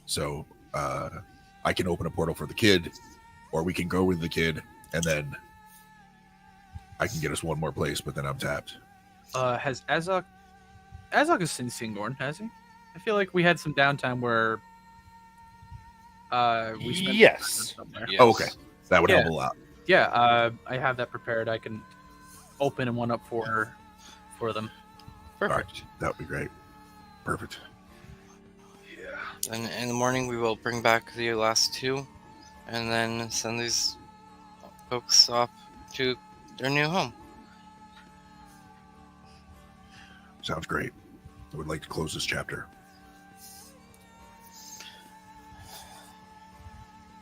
So I can open a portal for the kid, or we can go with the kid, and then I can get us one more place, but then I'm tapped. Has Azok has seen Singorn, has he? I feel like we had some downtime where we spent yes. Yes. Oh, okay. That would help a lot. Yeah, I have that prepared. I can open one up for them. Perfect. Right. That would be great. Perfect. Yeah. And in the morning, we will bring back the last two, and then send these folks off to their new home. Sounds great. I would like to close this chapter.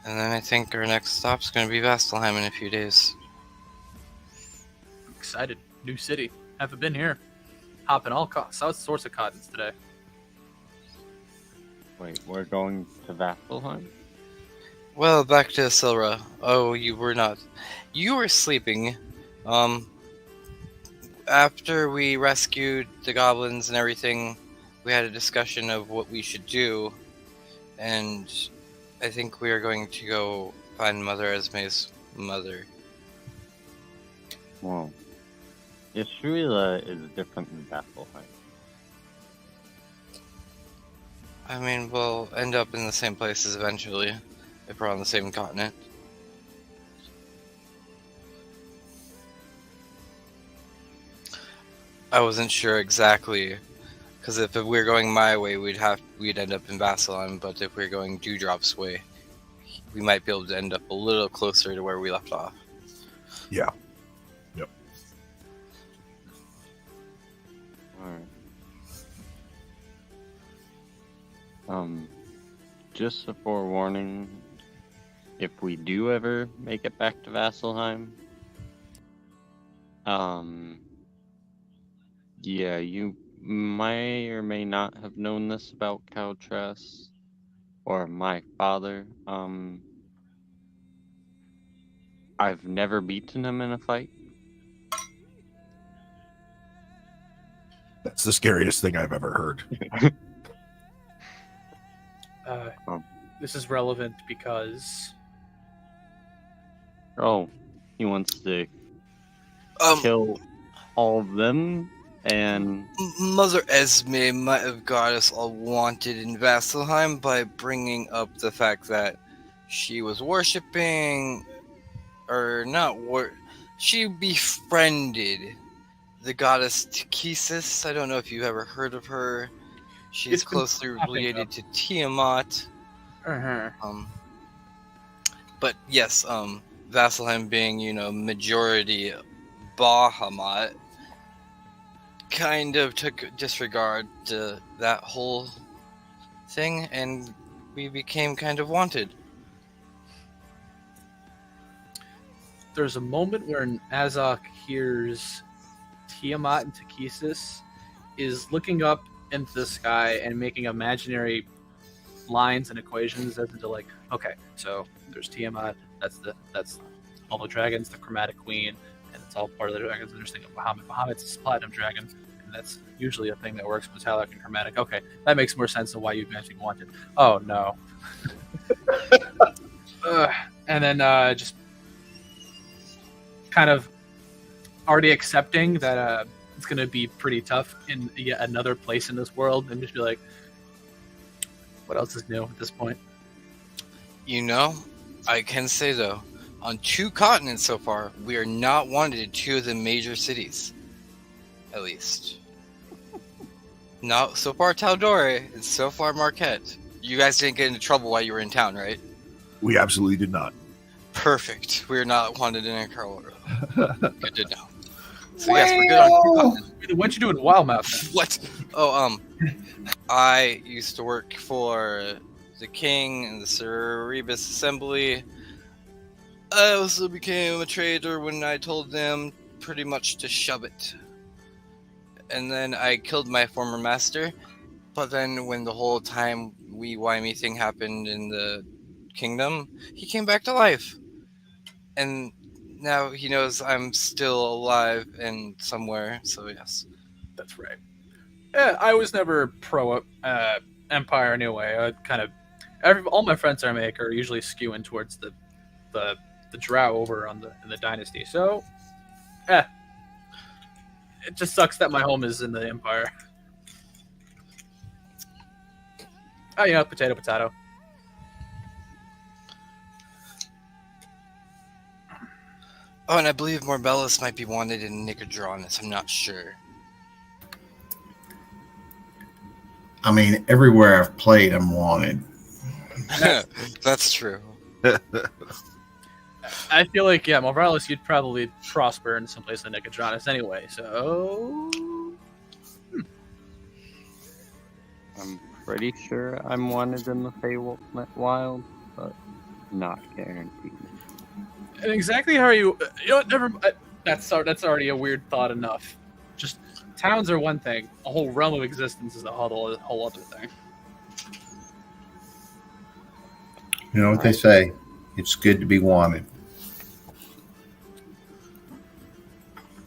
And then I think our next stop's going to be Vasselheim in a few days. Excited. New city. Haven't been here. Hopping all sorts of cottons today. Wait, we're going to Vasselheim? Well, back to Silra. Oh, you were not. You were sleeping. After we rescued the goblins and everything, we had a discussion of what we should do. And I think we are going to go find Mother Esme's mother. Well, Yashrila is different than Vasselheim. I mean, we'll end up in the same places eventually, if we're on the same continent. I wasn't sure exactly, because if we were going my way, we'd end up in Vasselheim, but if we we're going Dewdrop's way, we might be able to end up a little closer to where we left off. Yeah. Yep. Alright. Just a forewarning, if we do ever make it back to Vasselheim, yeah, you may or may not have known this about Caltress, or my father. I've never beaten him in a fight. That's the scariest thing I've ever heard. This is relevant because Oh, he wants to Um, kill all of them, and Mother Esme might have got us all wanted in Vasselheim by bringing up the fact that she was worshipping, or not she befriended the goddess Tikhisis. I don't know if you've ever heard of her. She's It's been closely popping related up. to Tiamat. But yes, Vasselheim being, majority Bahamut, kind of took disregard to that whole thing, and we became kind of wanted. there's a moment where Azok hears Tiamat and Tikhisis is looking up into the sky and making imaginary lines and equations as into like, okay, so there's Tiamat, that's all the dragons, the chromatic queen, and it's all part of the dragons. And there's thinking Bahamut. Bahamut's a platinum dragon, and that's usually a thing that works with metallic and chromatic. Okay, that makes more sense than why you've actually wanted. Oh no. And then just kind of already accepting that it's going to be pretty tough in yet another place in this world, and just be like, what else is new at this point? I can say though, on 2 continents so far, we are not wanted in 2 of the major cities. At least. Not so far Tal'Dorei, and so far Marquette. You guys didn't get into trouble while you were in town, right? We absolutely did not. Perfect. We're not wanted in Carolina. Good to know. So yes, we're good on 2 continents. What'd you do in Wildmouth? What? Oh, I used to work for the King and the Cerebus Assembly. I also became a traitor when I told them pretty much to shove it. And then I killed my former master. But then when the whole time wee-wimey thing happened in the kingdom, he came back to life. And now he knows I'm still alive and somewhere, so yes. That's right. Yeah, I was never pro Empire anyway. All my friends I make are usually skewing towards the Drow over in the Dynasty. So, it just sucks that my home is in the Empire. Oh, potato, potato. Oh, and I believe Morbellus might be wanted in Nicodranus. I'm not sure. I mean, everywhere I've played, I'm wanted. That's true. I feel like, Morales, you'd probably prosper in some place in Nicodranus anyway, so... I'm pretty sure I'm wanted in the Feywild, but Not guaranteed. And exactly how are you? You know what? Never. That's already a weird thought enough. Just towns are one thing. A whole realm of existence is a whole other thing. You know what they say? It's good to be wanted.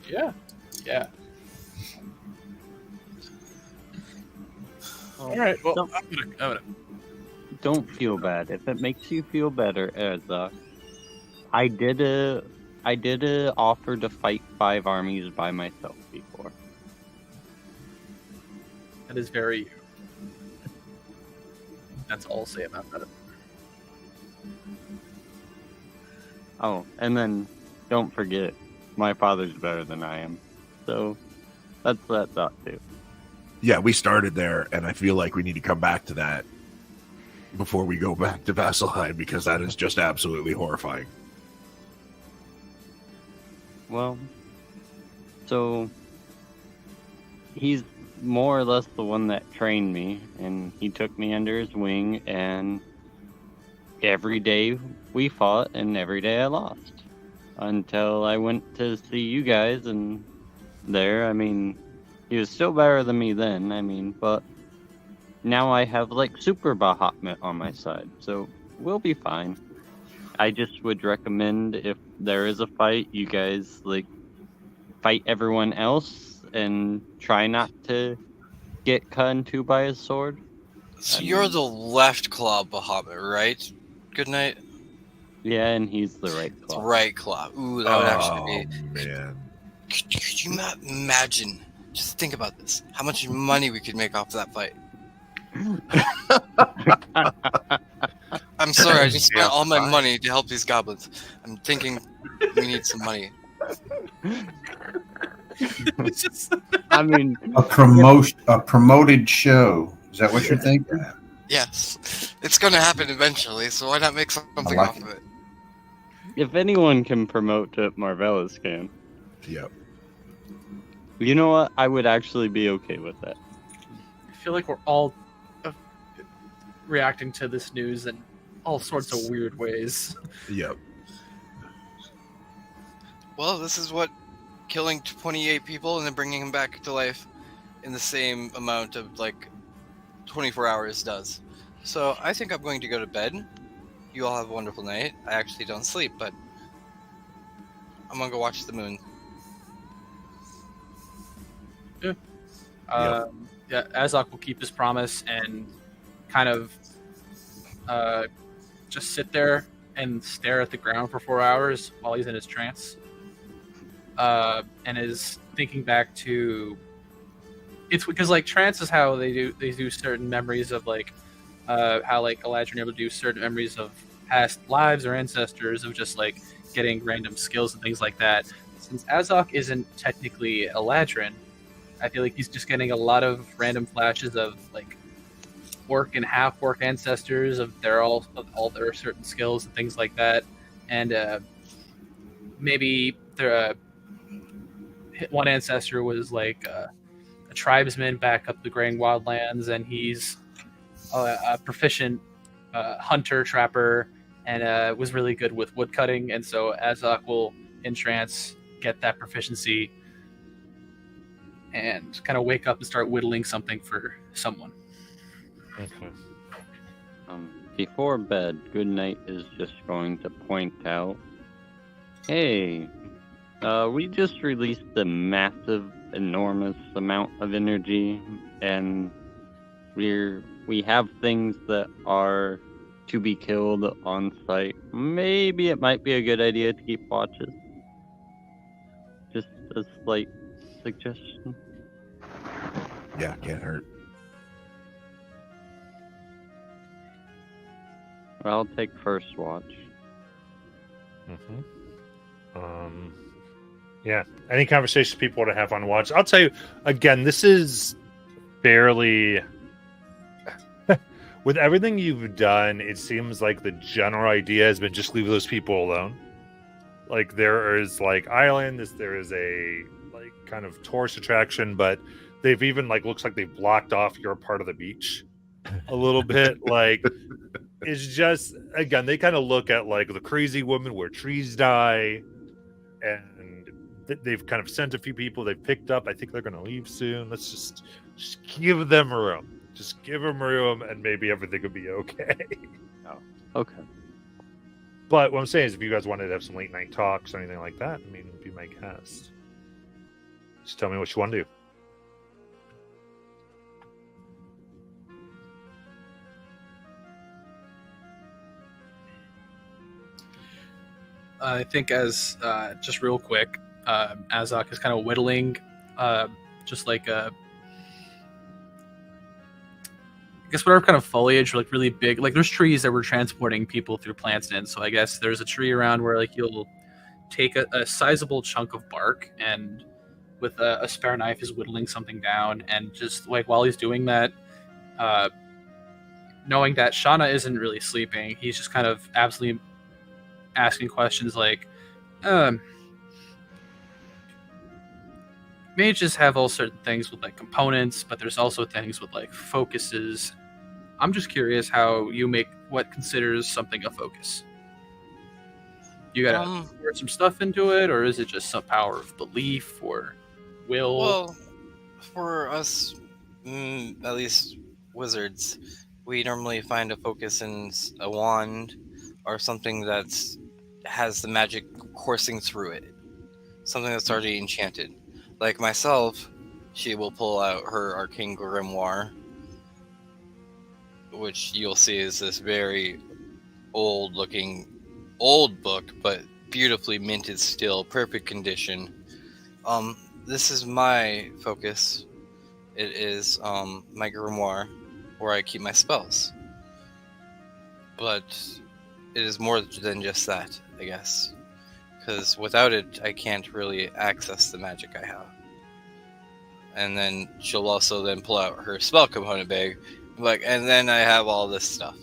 Yeah. Yeah. All right. Well, Don't- I'm gonna Don't feel bad. If it makes you feel better, Erzak, I did a offer to fight 5 armies by myself before. That is very you. That's all I'll say about that. Oh, and then don't forget, my father's better than I am. So that's that thought too. Yeah, we started there, and I feel like we need to come back to that before we go back to Vasselheim, because that is just absolutely horrifying. Well, so he's more or less the one that trained me, and he took me under his wing, and every day we fought, and every day I lost. Until I went to see you guys, and there, I mean, he was still better than me then, I mean, but now I have, like, Super Bahamut on my side, so we'll be fine. I just would recommend, if there is a fight, you guys, like, fight everyone else and try not to get cut in two by his sword. So you're the left claw Bahamut, right? Good night. Yeah, and he's the right The claw. right claw. Ooh, that would actually be. Man. Could you imagine? Just think about this. How much money we could make off that fight. I'm sorry, I just spent all my money to help these goblins. I'm thinking we need some money. I mean, A promoted show. Is that what you're thinking? Yes, it's going to happen eventually, so why not make something like off of it? if anyone can promote to Marvelous can. Yep. You know what? I would actually be okay with that. I feel like we're all reacting to this news in all sorts of weird ways. Yep. Well, this is what killing 28 people and then bringing them back to life in the same amount of, like, 24 hours does. So I think I'm going to go to bed. You all have a wonderful night. I actually don't sleep, but I'm going to go watch the moon. Yeah, Azok will keep his promise and kind of just sit there and stare at the ground for 4 hours while he's in his trance, and is thinking back to. It's because, like, trance is how they do certain memories of, like, how, like, Eladrin able to do certain memories of past lives or ancestors, of just, like, getting random skills and things like that. Since Azok isn't technically Eladrin, I feel like he's just getting a lot of random flashes of, like, orc and half-orc ancestors of all their certain skills and things like that, and maybe their one ancestor was like a tribesman back up the Graying Wildlands, and he's a proficient hunter trapper, and was really good with woodcutting, and so Azok will in trance get that proficiency and kind of wake up and start whittling something for someone. Okay. Before bed, Goodnight is just going to point out, hey, we just released a massive, enormous amount of energy, and we have things that are to be killed on site. Maybe it might be a good idea to keep watches. Just a slight suggestion. Yeah, can't hurt. I'll take first watch. Yeah. Any conversations people want to have on watch? I'll tell you again. This is barely. With everything you've done, it seems like the general idea has been just leave those people alone. Like, there is, like, islands, there is a, like, kind of tourist attraction, but they've even, like, looks like they've blocked off your part of the beach a little bit. Like, is just, again, they kind of look at like the crazy woman where trees die, and they've kind of sent a few people they've picked up. I think they're going to leave soon. Let's just give them room. Just give them room, and maybe everything will be okay. Okay. But what I'm saying is, if you guys wanted to have some late night talks or anything like that, I mean, be my guest. Just tell me what you want to do. I think as just real quick, Azok is kind of whittling, just like I guess whatever kind of foliage, or like really big, like there's trees that were transporting people through plants in. So I guess there's a tree around where like you'll take a sizable chunk of bark, and with a spare knife is whittling something down, and just like while he's doing that, knowing that Shauna isn't really sleeping, he's just kind of absolutely asking questions like, mages have all certain things with like components, but there's also things with like focuses. I'm just curious how you make what considers something a focus. You gotta pour some stuff into it, or is it just some power of belief or will? Well, for us, at least wizards, we normally find a focus in a wand or something that's has the magic coursing through it, something that's already enchanted. Like myself, she will pull out her arcane grimoire, which you'll see is this very old book, but beautifully minted still, perfect condition. This is my focus. It is my grimoire, where I keep my spells. But it is more than just that, I guess. Because without it, I can't really access the magic I have. And then she'll also then pull out her spell component bag, and then I have all this stuff.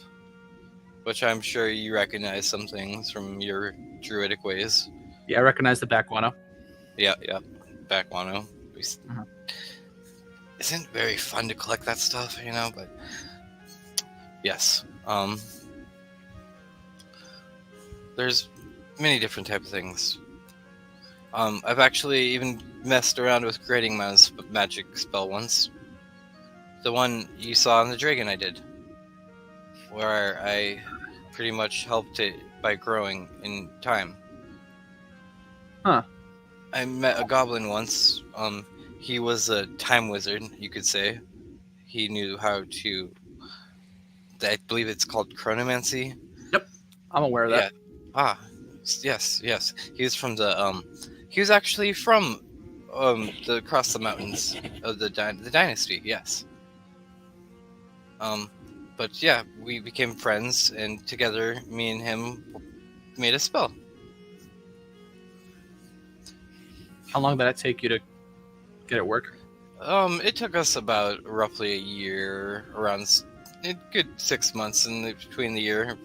Which I'm sure you recognize some things from your druidic ways. Yeah, I recognize the Bakwano. Yeah, Bakwano. Isn't very fun to collect that stuff, but yes. There's many different types of things. I've actually even messed around with creating my own magic spell once. The one you saw on the dragon I did. Where I pretty much helped it by growing in time. Huh. I met a goblin once. He was a time wizard, you could say. He knew how to... I believe it's called chronomancy. Yep, I'm aware of that. Yeah. Yes. He was from the he was actually from the across the mountains of the dynasty. Yes. But yeah, we became friends, and together, me and him made a spell. How long did that take you to get it working? It took us about roughly a year, around a good 6 months between the year.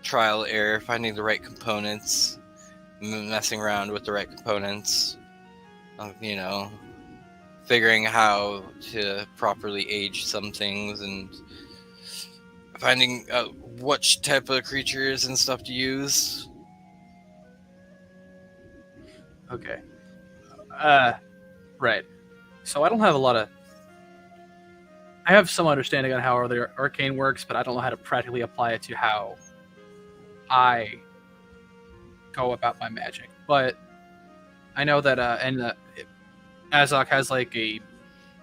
Trial, error, finding the right components, messing around with the right components, figuring how to properly age some things, and finding out what type of creatures and stuff to use. Okay. Right. So I don't have I have some understanding on how the arcane works, but I don't know how to practically apply it to how I go about my magic. But I know that Azok has like a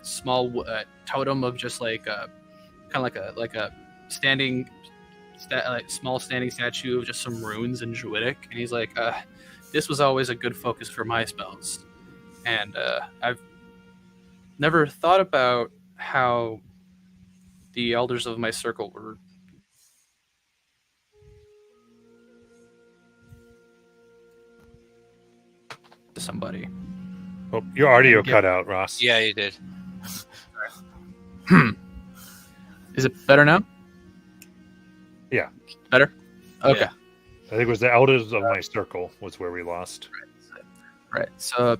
small totem of just like kind of like a standing small standing statue of just some runes in druidic, and he's like, this was always a good focus for my spells, and I've never thought about how the elders of my circle were to somebody. Oh, your audio cut out, Ross. Yeah, you did. Is it better now? Yeah. Better? Okay. Yeah. I think it was the elders of my circle was where we lost. Right. So,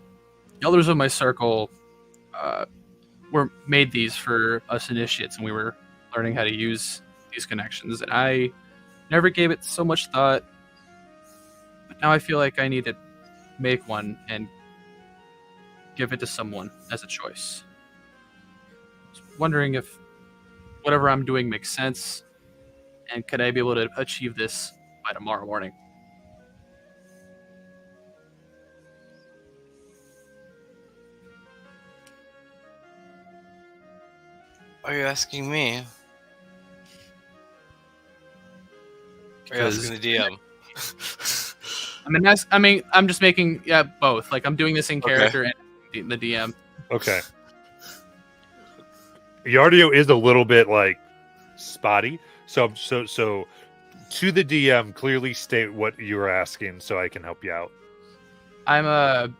the elders of my circle made these for us initiates, and we were learning how to use these connections, and I never gave it so much thought. But now I feel like I need to make one and give it to someone as a choice. Just wondering if whatever I'm doing makes sense, and could I be able to achieve this by tomorrow morning? Are you asking me? Are you Because- asking the DM? I'm just making both. Like I'm doing this in Okay. character and the DM. Okay. Your audio is a little bit like spotty, so to the DM, clearly state what you were asking, so I can help you out. I'm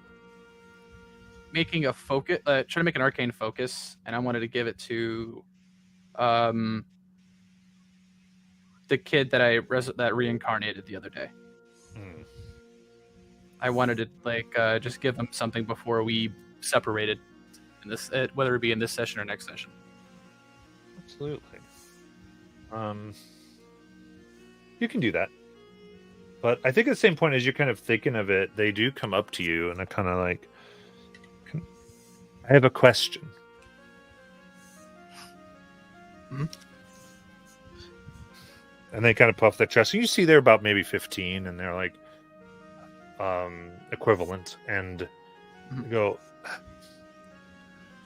making a focus, trying to make an arcane focus, and I wanted to give it to the kid that that reincarnated the other day. Hmm. I wanted to just give them something before we separated in this, whether it be in this session or next session. Absolutely. You can do that. But I think at the same point as you're kind of thinking of it, they do come up to you and are kind of like, I have a question. Mhm. And they kind of puff their chest. And you see they're about maybe 15 and they're like equivalent. And Mhm. they go,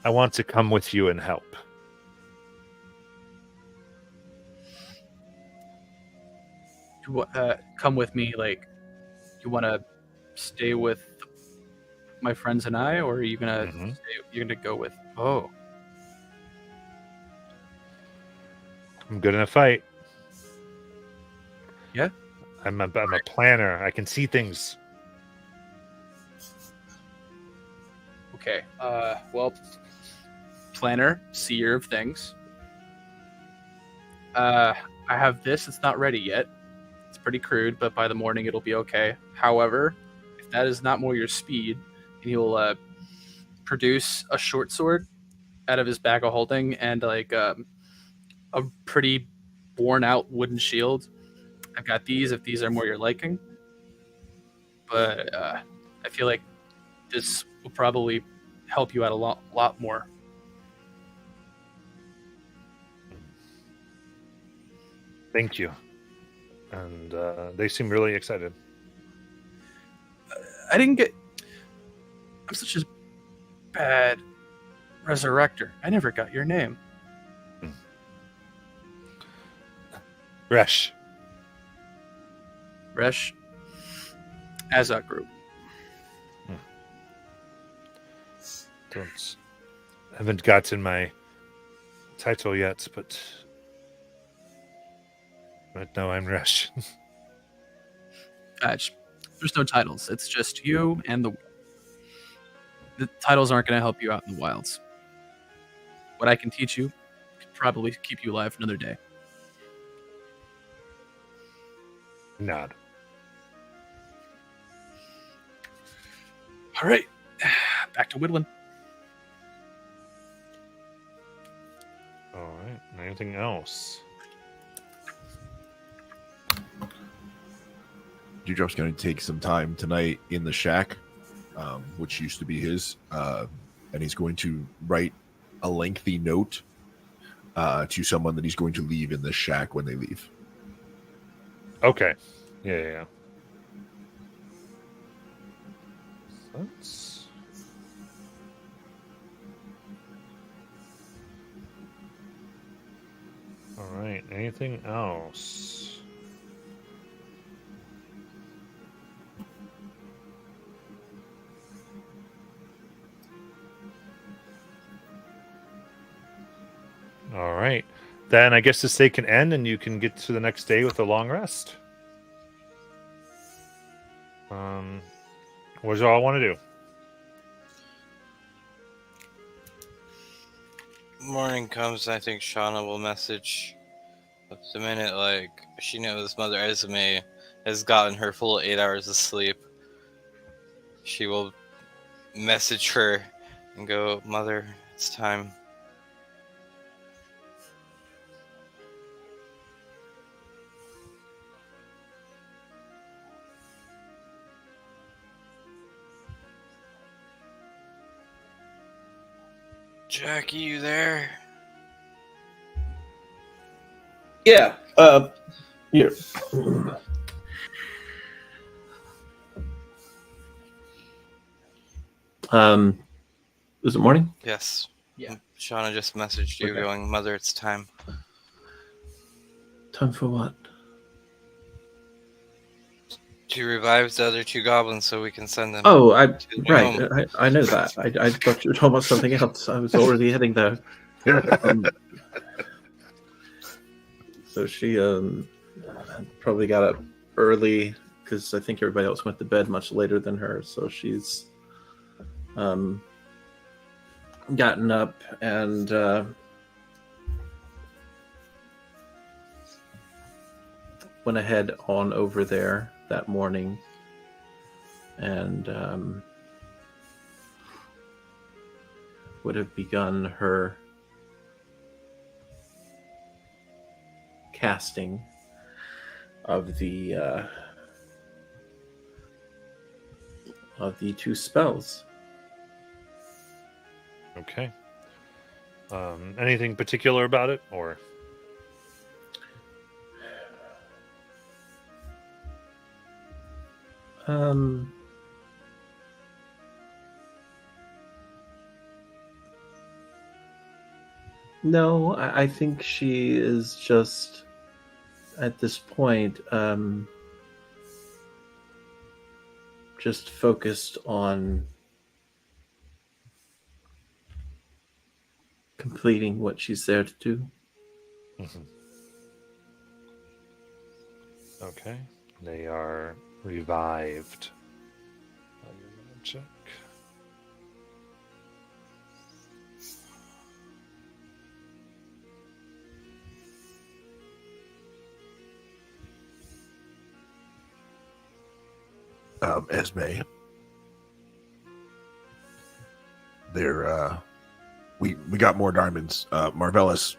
I want to come with you and help. Come with me, like you want to stay with my friends and I, or are you gonna Mhm. you're gonna go with? Oh, I'm good in a fight. Yeah? I'm a planner. I can see things. okay. Well, planner, seer of things. I have this. It's not ready yet. It's pretty crude, but by the morning it'll be okay. However, if that is not more your speed, and he'll produce a short sword out of his bag of holding and like a pretty worn out wooden shield. I've got these if these are more your liking, but I feel like this will probably help you out a lot more. Thank you. And they seem really excited. I didn't get. I'm such a bad resurrector. I never got your name. Resh. Resh. Azok Group. Haven't gotten my title yet, but no, I'm Resh. There's no titles. It's just you and the titles aren't going to help you out in the wilds. What I can teach you could probably keep you alive another day. Nod. All right, back to Whittling. All right. Anything else? Dewdrop's going to take some time tonight in the shack, which used to be his, and he's going to write a lengthy note to someone that he's going to leave in the shack when they leave. Okay. Yeah. That's... All right. Anything else? All right. Then I guess this day can end and you can get to the next day with a long rest. What does y'all want to do? Morning comes, I think Shauna will message. But the minute, like, she knows Mother Esme has gotten her full 8 hours of sleep, she will message her and go, Mother, it's time. Jackie, you there? Yeah. Here. Is it morning? Yes. Yeah. Shauna just messaged you Okay. going, Mother, it's time. Time for what? To revive the other 2 goblins so we can send them. Oh, the new home. I know that. I thought you were talking about something else. I was already heading there. So she probably got up early because I think everybody else went to bed much later than her. So she's gotten up and went ahead on over there that morning and would have begun her casting of the 2 spells. Okay. Anything particular about it, or? No, I think she is just at this point just focused on completing what she's there to do. Okay. They are revived. Check. Esme. They're we got more diamonds. Marvelous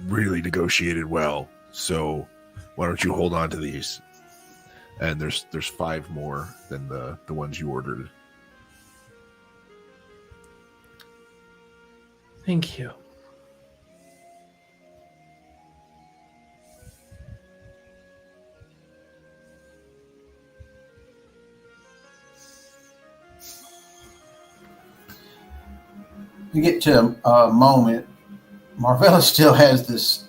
really negotiated well, so why don't you hold on to these? And there's 5 more than the ones you ordered. Thank you. You get to a moment, Marvella still has this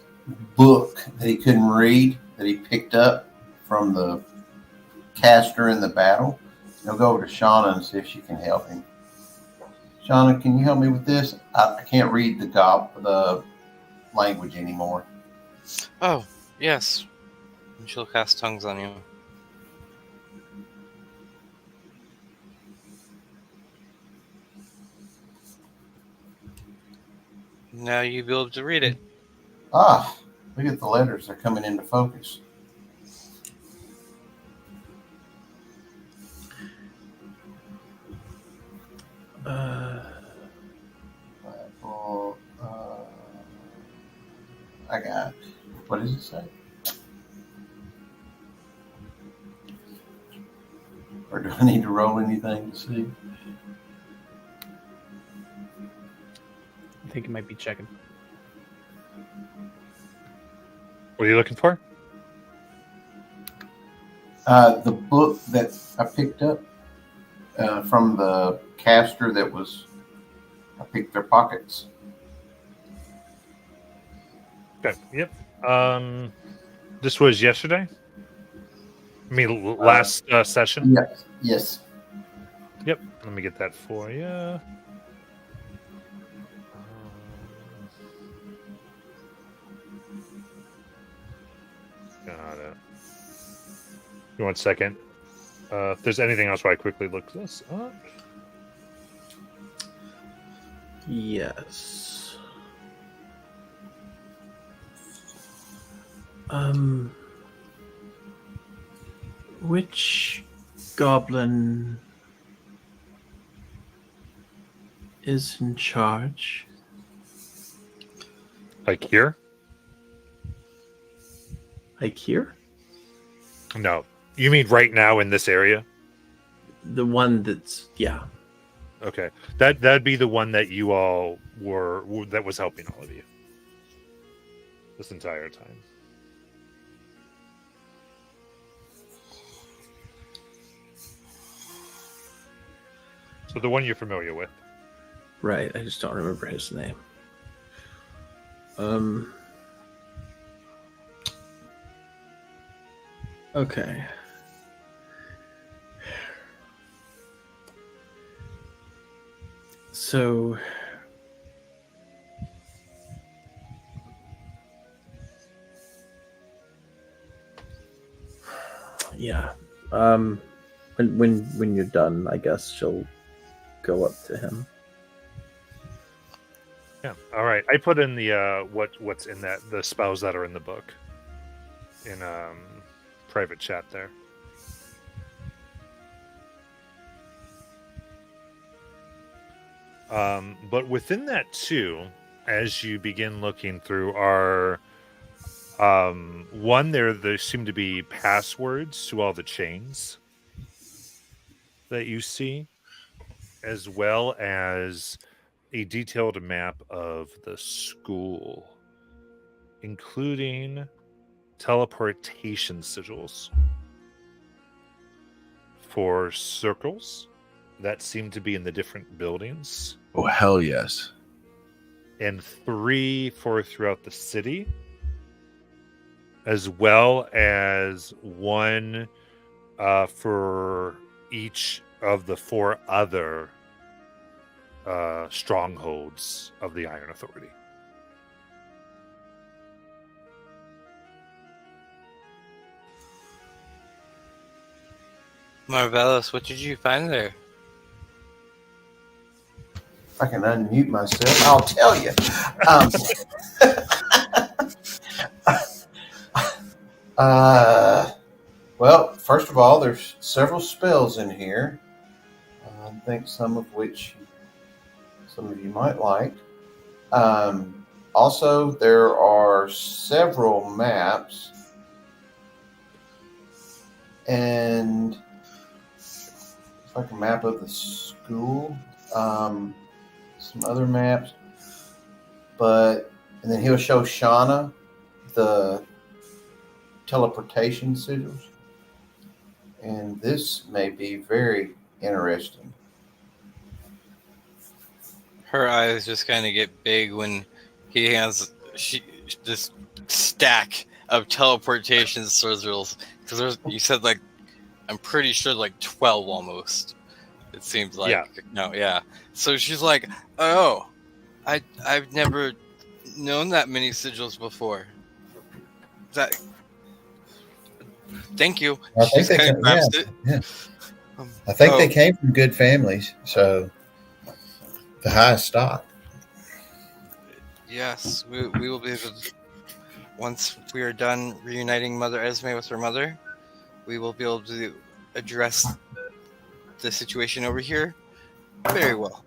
book that he couldn't read that he picked up from the caster in the battle. He'll go over to Shauna and see if she can help him. Shauna, can you help me with this? I can't read the language anymore. Oh, yes. And she'll cast tongues on you. Now you'll be able to read it. Ah, look at the letters. They're coming into focus. I got it. What does it say? Or do I need to roll anything to see? I think it might be checking. What are you looking for? The book that I picked up from the caster I picked their pockets. Okay. Yep. This was yesterday. I mean, last session. Yes. Yes. Yep. Let me get that for you. Got it. Give me 1 second. If there's anything else where I quickly look this up. Yes. Which goblin is in charge? Like here? Like here? No. You mean right now in this area? The one that's, yeah. Okay, that'd be the one that you all that was helping all of you this entire time. So the one you're familiar with. Right, I just don't remember his name. Okay. So yeah. When you're done, I guess she'll go up to him. Yeah. All right. I put in the what's in the spells that are in the book in private chat there. But within that too, as you begin looking through, are one there seem to be passwords to all the chains that you see, as well as a detailed map of the school, including teleportation sigils for circles that seem to be in the different buildings. Oh, hell yes. And 3 for throughout the city, as well as 1 for each of the 4 other strongholds of the Iron Authority. Marvelous, what did you find there? If I can unmute myself, I'll tell you. Well, first of all, there's several spells in here. I think some of which some of you might like. Also, there are several maps. And it's like a map of the school. Some other maps. And then he'll show Shauna the teleportation sigils. And this may be very interesting. Her eyes just kind of get big when he has this stack of teleportation sigils. Because you said like, I'm pretty sure like 12 almost. It seems like. Yeah. No, yeah. So she's like, oh, I've never known that many sigils before. Thank you. I think they kinda grabs it. yeah. I think they Oh. came from good families, so the highest stock. Yes, we will be able to, once we are done reuniting Mother Esme with her mother, we will be able to address the situation over here very well.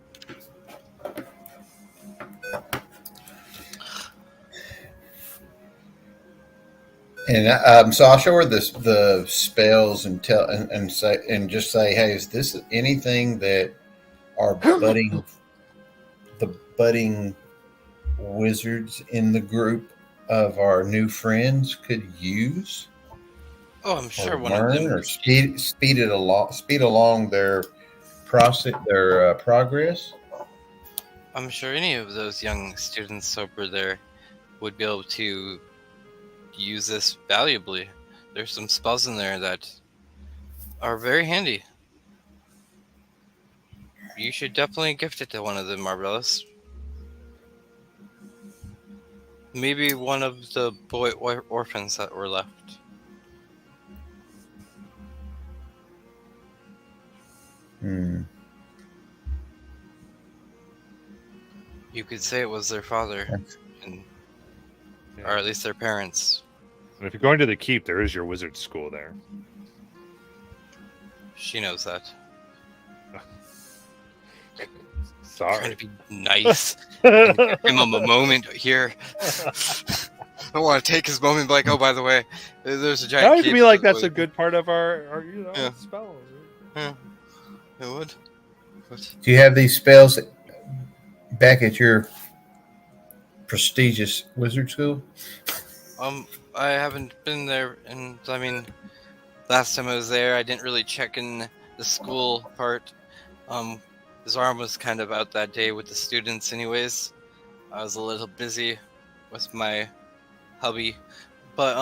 And so I'll show her the spells and tell and say and just say, hey, is this anything that our budding wizards in the group of our new friends could use? Oh, I'm sure or one of learn them. or speed along their process, their progress. I'm sure any of those young students over there would be able to use this valuably. There's some spells in there that are very handy. You should definitely gift it to one of them, Marvelous. Maybe one of the boy orphans that were left. You could say it was their father, or at least their parents. And if you're going to the keep, there is your wizard school there. She knows that. Sorry. Trying to be nice. And give him a moment here. I want to take his moment and be like, oh, by the way, there's a giant That would keep be like that that's a good part of our Yeah. spell. Yeah, it would. What? Do you have these spells back at your prestigious wizard school? I haven't been there, and I mean, last time I was there, I didn't really check in the school part. His arm was kind of out that day with the students, anyways. I was a little busy with my hubby, but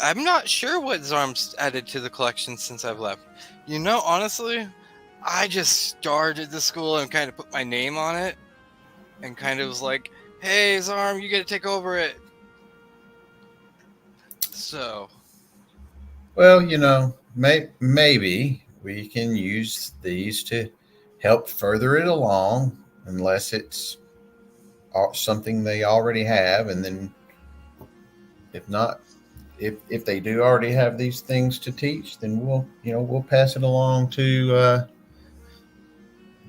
I'm not sure what Zarm's added to the collection since I've left. You know, honestly, I just started the school and kind of put my name on it, and kind of was like, "Hey, Zarm, you got to take over it." So, Well, maybe we can use these to help further it along, unless it's something they already have, and then if not, if they do already have these things to teach, then we'll pass it along to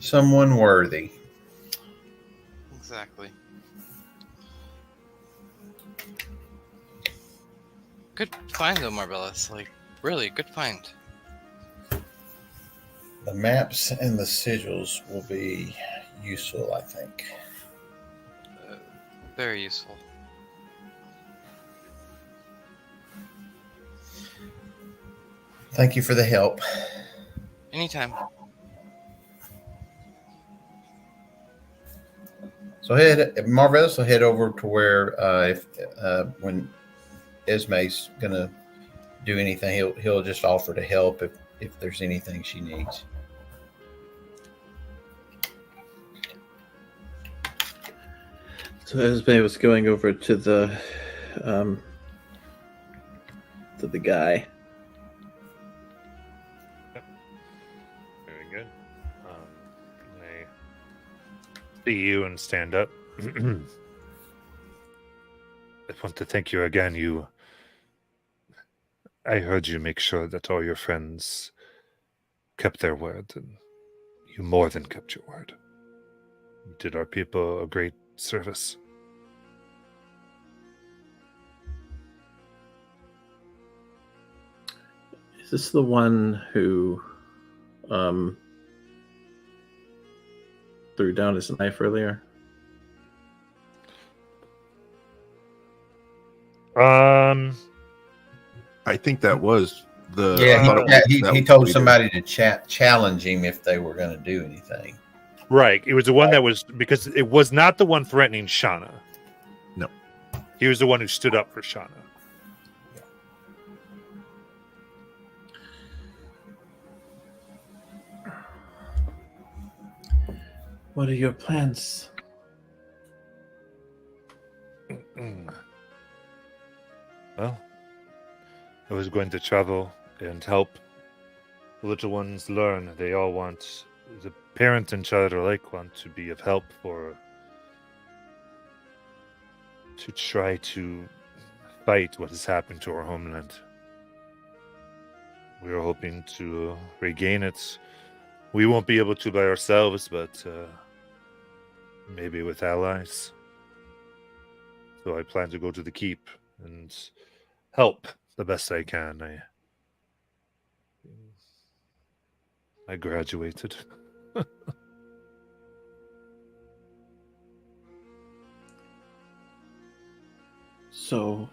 someone worthy. exactly. Good find though, Marbellus. Like, really, good find. The maps and the sigils will be useful, I think. Very useful. Thank you for the help. Anytime. So Marvelous will head over to where when Esme's gonna do anything, he'll just offer to help if there's anything she needs. So Esme was going over to the guy. Very good. They see you and stand up. I want to thank you again. I heard you make sure that all your friends kept their word, and you more than kept your word. You did our people a great service. Is this the one who threw down his knife earlier? I think that was the. Yeah, I thought it was- that he was told Peter. somebody to challenge him if they were going to do anything. Right. It was the one that was, because it was not the one threatening Shauna. No. He was the one who stood up for Shauna. What are your plans? Well, I was going to travel and help the little ones learn. They all want, the parent and child alike want to be of help to try to fight what has happened to our homeland. We are hoping to regain it. We won't be able to by ourselves, but maybe with allies. So I plan to go to the keep and help the best I can. I graduated. So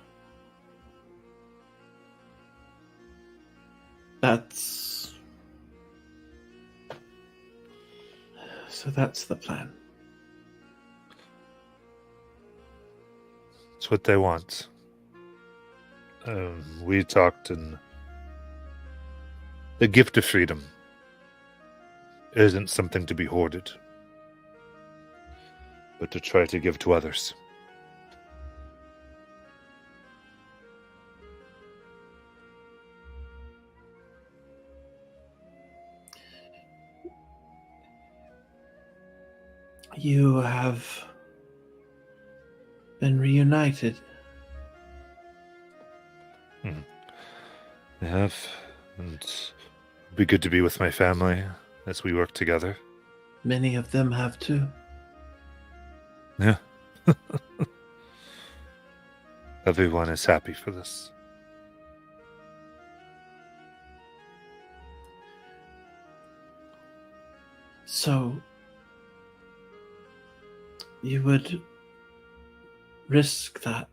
that's the plan. It's what they want. We talked, and the gift of freedom isn't something to be hoarded, but to try to give to others. You have been reunited. I have, and it'd be good to be with my family as we work together. Many of them have too. Yeah. Everyone is happy for this. So, you would risk that?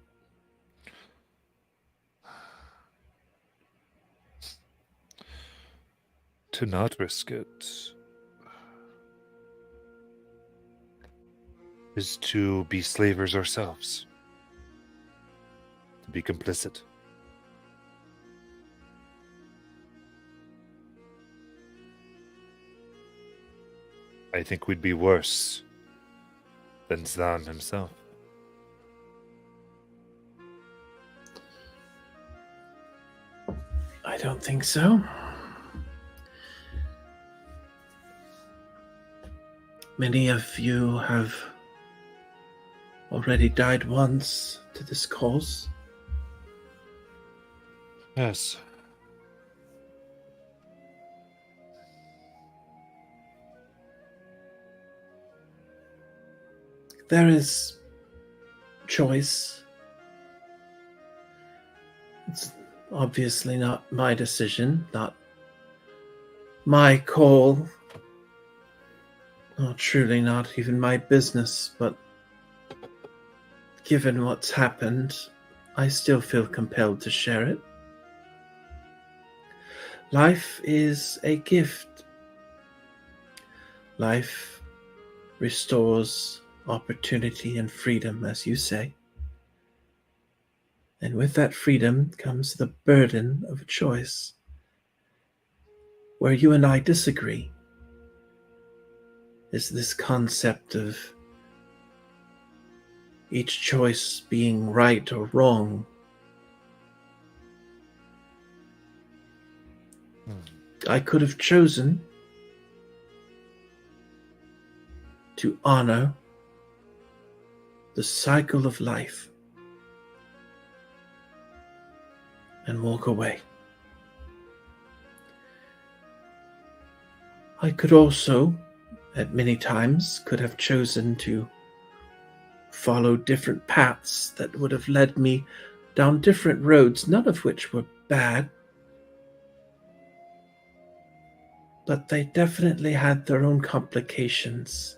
To not risk it is to be slavers ourselves, to be complicit. I think we'd be worse than Zan himself. I don't think so. Many of you have already died once to this cause. Yes. There is choice. It's obviously not my decision, not my call, or truly not even my business, but given what's happened, I still feel compelled to share it. Life is a gift. Life restores opportunity and freedom, as you say. And with that freedom comes the burden of a choice. Where you and I disagree is this concept of each choice being right or wrong. I could have chosen to honor the cycle of life and walk away. I could also, at many times, could have chosen to follow different paths that would have led me down different roads, none of which were bad, but they definitely had their own complications.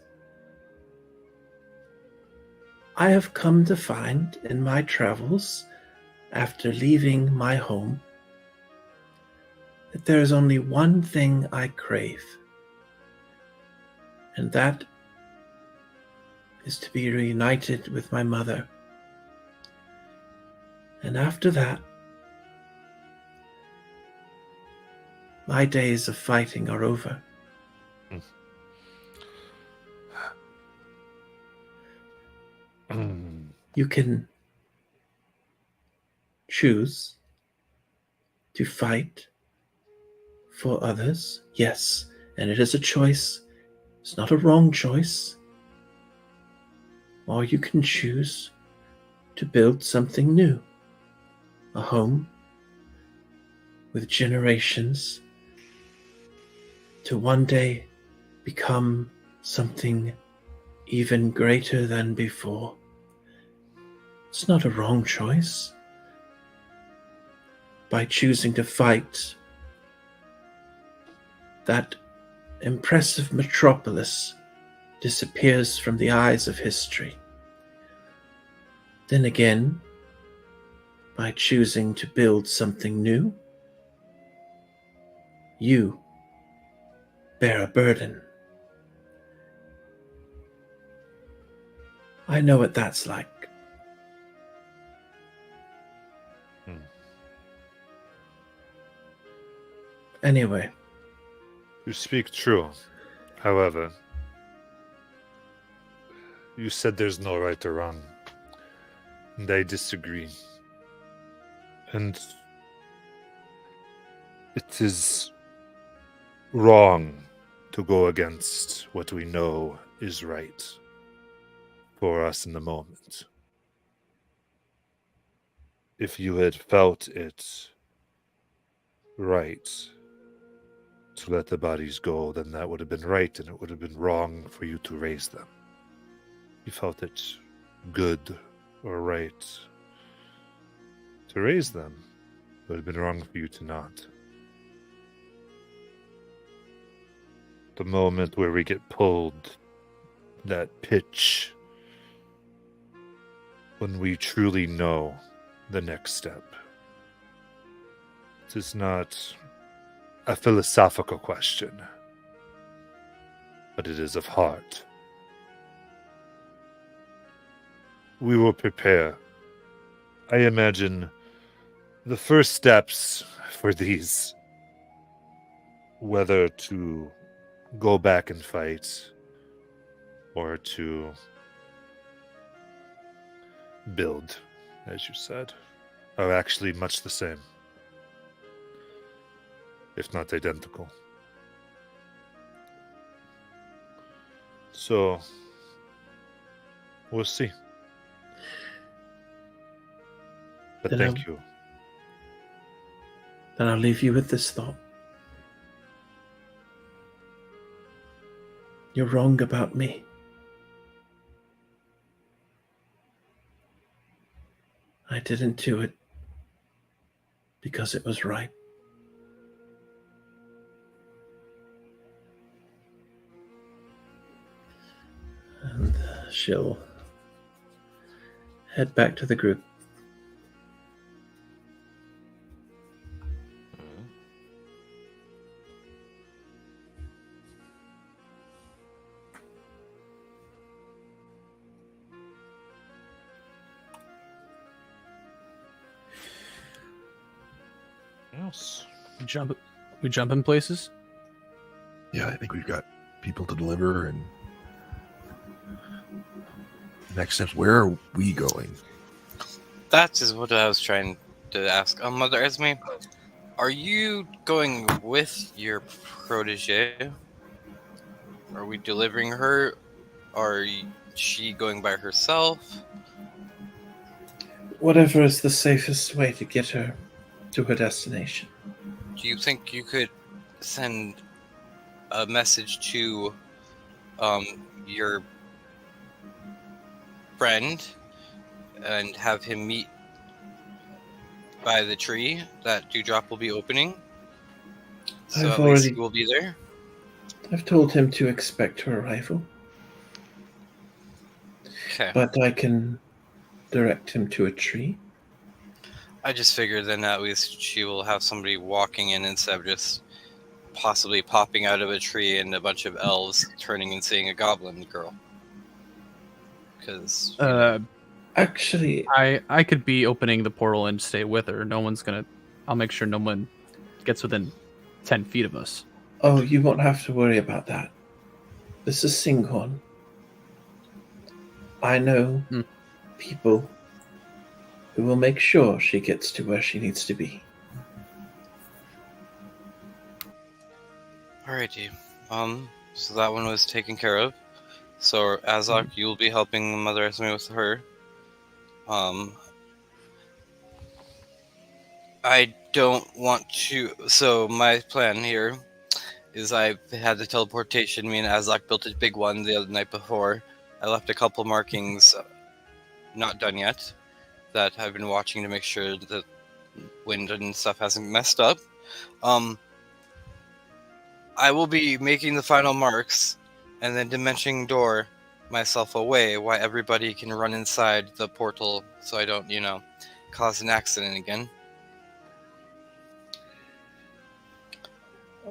I have come to find in my travels, after leaving my home, that there is only one thing I crave, and that is to be reunited with my mother. And after that, my days of fighting are over. You can choose to fight for others, yes, and it is a choice. It's not a wrong choice. Or you can choose to build something new, a home with generations, to one day become something even greater than before. It's not a wrong choice. By choosing to fight, that impressive metropolis disappears from the eyes of history. Then again, by choosing to build something new, you bear a burden. I know what that's like. Anyway. You speak true. However, you said there's no right or wrong. And I disagree. And it is wrong to go against what we know is right for us in the moment. If you had felt it right to let the bodies go, then that would have been right, and it would have been wrong for you to raise them. You felt it good or right to raise them. It would have been wrong for you to not. The moment where we get pulled, that pitch, when we truly know the next step. It is not a philosophical question, but it is of heart. We will prepare. I imagine the first steps for these, whether to go back and fight or to build, as you said, are actually much the same, if not identical. So, we'll see. But Then thank you. Then I'll leave you with this thought. You're wrong about me. I didn't do it because it was right. And she'll head back to the group. Yes. We jump in places. Yeah, I think we've got people to deliver, and next steps. Where are we going? That is what I was trying to ask. Mother Esme, are you going with your protege? Are we delivering her? Are she going by herself? Whatever is the safest way to get her to her destination. Do you think you could send a message to your friend and have him meet by the tree that Dewdrop will be opening? So I've at least already- he will be there? I've told him to expect her arrival, Okay. but I can direct him to a tree. I just figured then at least she will have somebody walking in instead of just possibly popping out of a tree and a bunch of elves turning and seeing a goblin girl. Because Actually, I could be opening the portal and stay with her. No one's gonna. I'll make sure no one gets within 10 feet of us. oh, you won't have to worry about that. This is Singhorn. I know people who will make sure she gets to where she needs to be. alrighty. So that one was taken care of. So Azok, you'll be helping Mother Esme with her. I don't want to. So my plan here is I had the teleportation. Me and Azok built a big one the other night before. I left a couple markings, not done yet, that I've been watching to make sure that wind and stuff hasn't messed up. I will be making the final marks and then dimensioning door myself away while everybody can run inside the portal so I don't, cause an accident again.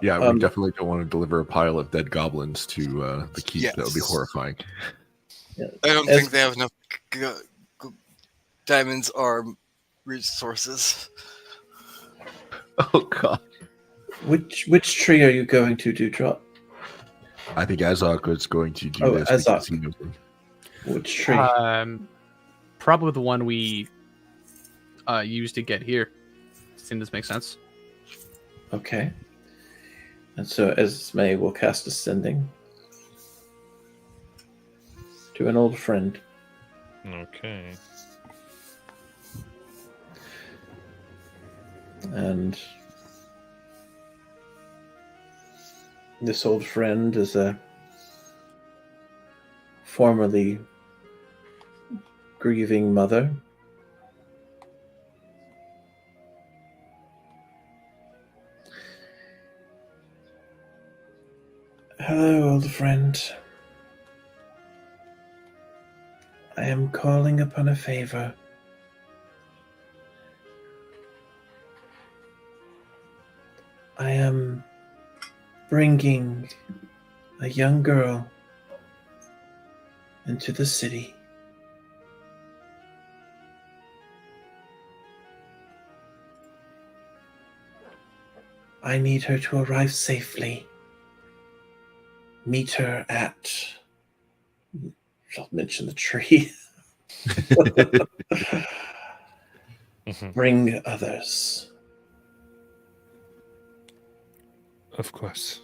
Yeah, we definitely don't want to deliver a pile of dead goblins to the keep. Yes. That would be horrifying. I don't think they have enough diamonds or resources. Oh god. Which tree are you going to, Dewdrop? I think Azok was going to do this. Azok. because he knows him. Which tree? Probably the one we used to get here. Seems this makes sense. Okay. And so Esme will cast Ascending to an old friend. Okay. And this old friend is a formerly grieving mother. friend. I am calling upon a favor. I am bringing a young girl into the city. I need her to arrive safely. Meet her at... I'll mention the tree. Bring others. Of course.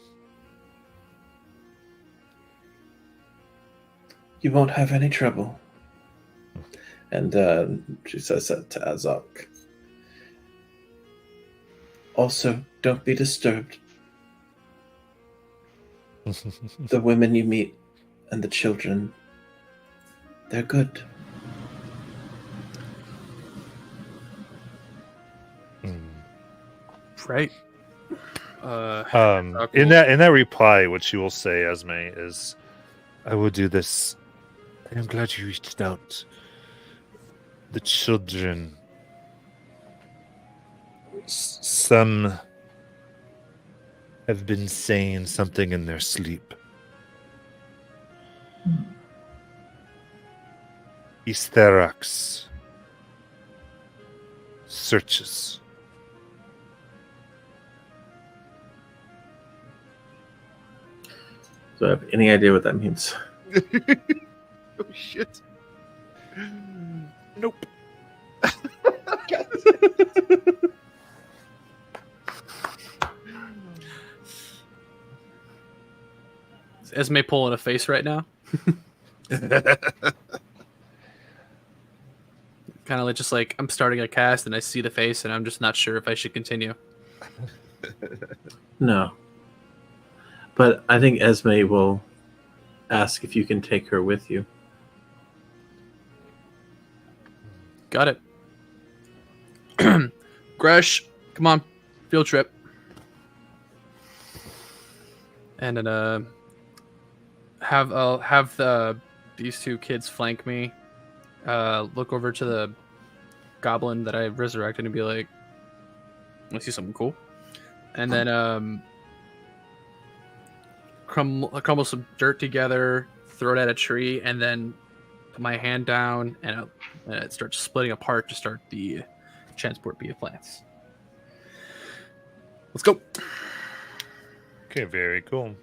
You won't have any trouble. And she says that to Azok. Also, don't be disturbed. The women you meet and the children, they're good. Right. In that reply, what she will say, Esme, is, "I will do this. I am glad you reached out. The children, some have been saying something in their sleep. Istherax searches." Do I have any idea what that means? Oh shit. Nope. Is Esme pulling a face right now? Kind of like just like I'm starting a cast and I see the face and I'm just not sure if I should continue. No. But I think Esme will ask if you can take her with you. Got it. Gresh, come on, field trip. And then have these two kids flank me. Look over to the goblin that I resurrected and be like, "I see something cool." And then crumble some dirt together, throw it at a tree, and then put my hand down and it starts splitting apart to start the transport via plants. Let's go. Okay, very cool.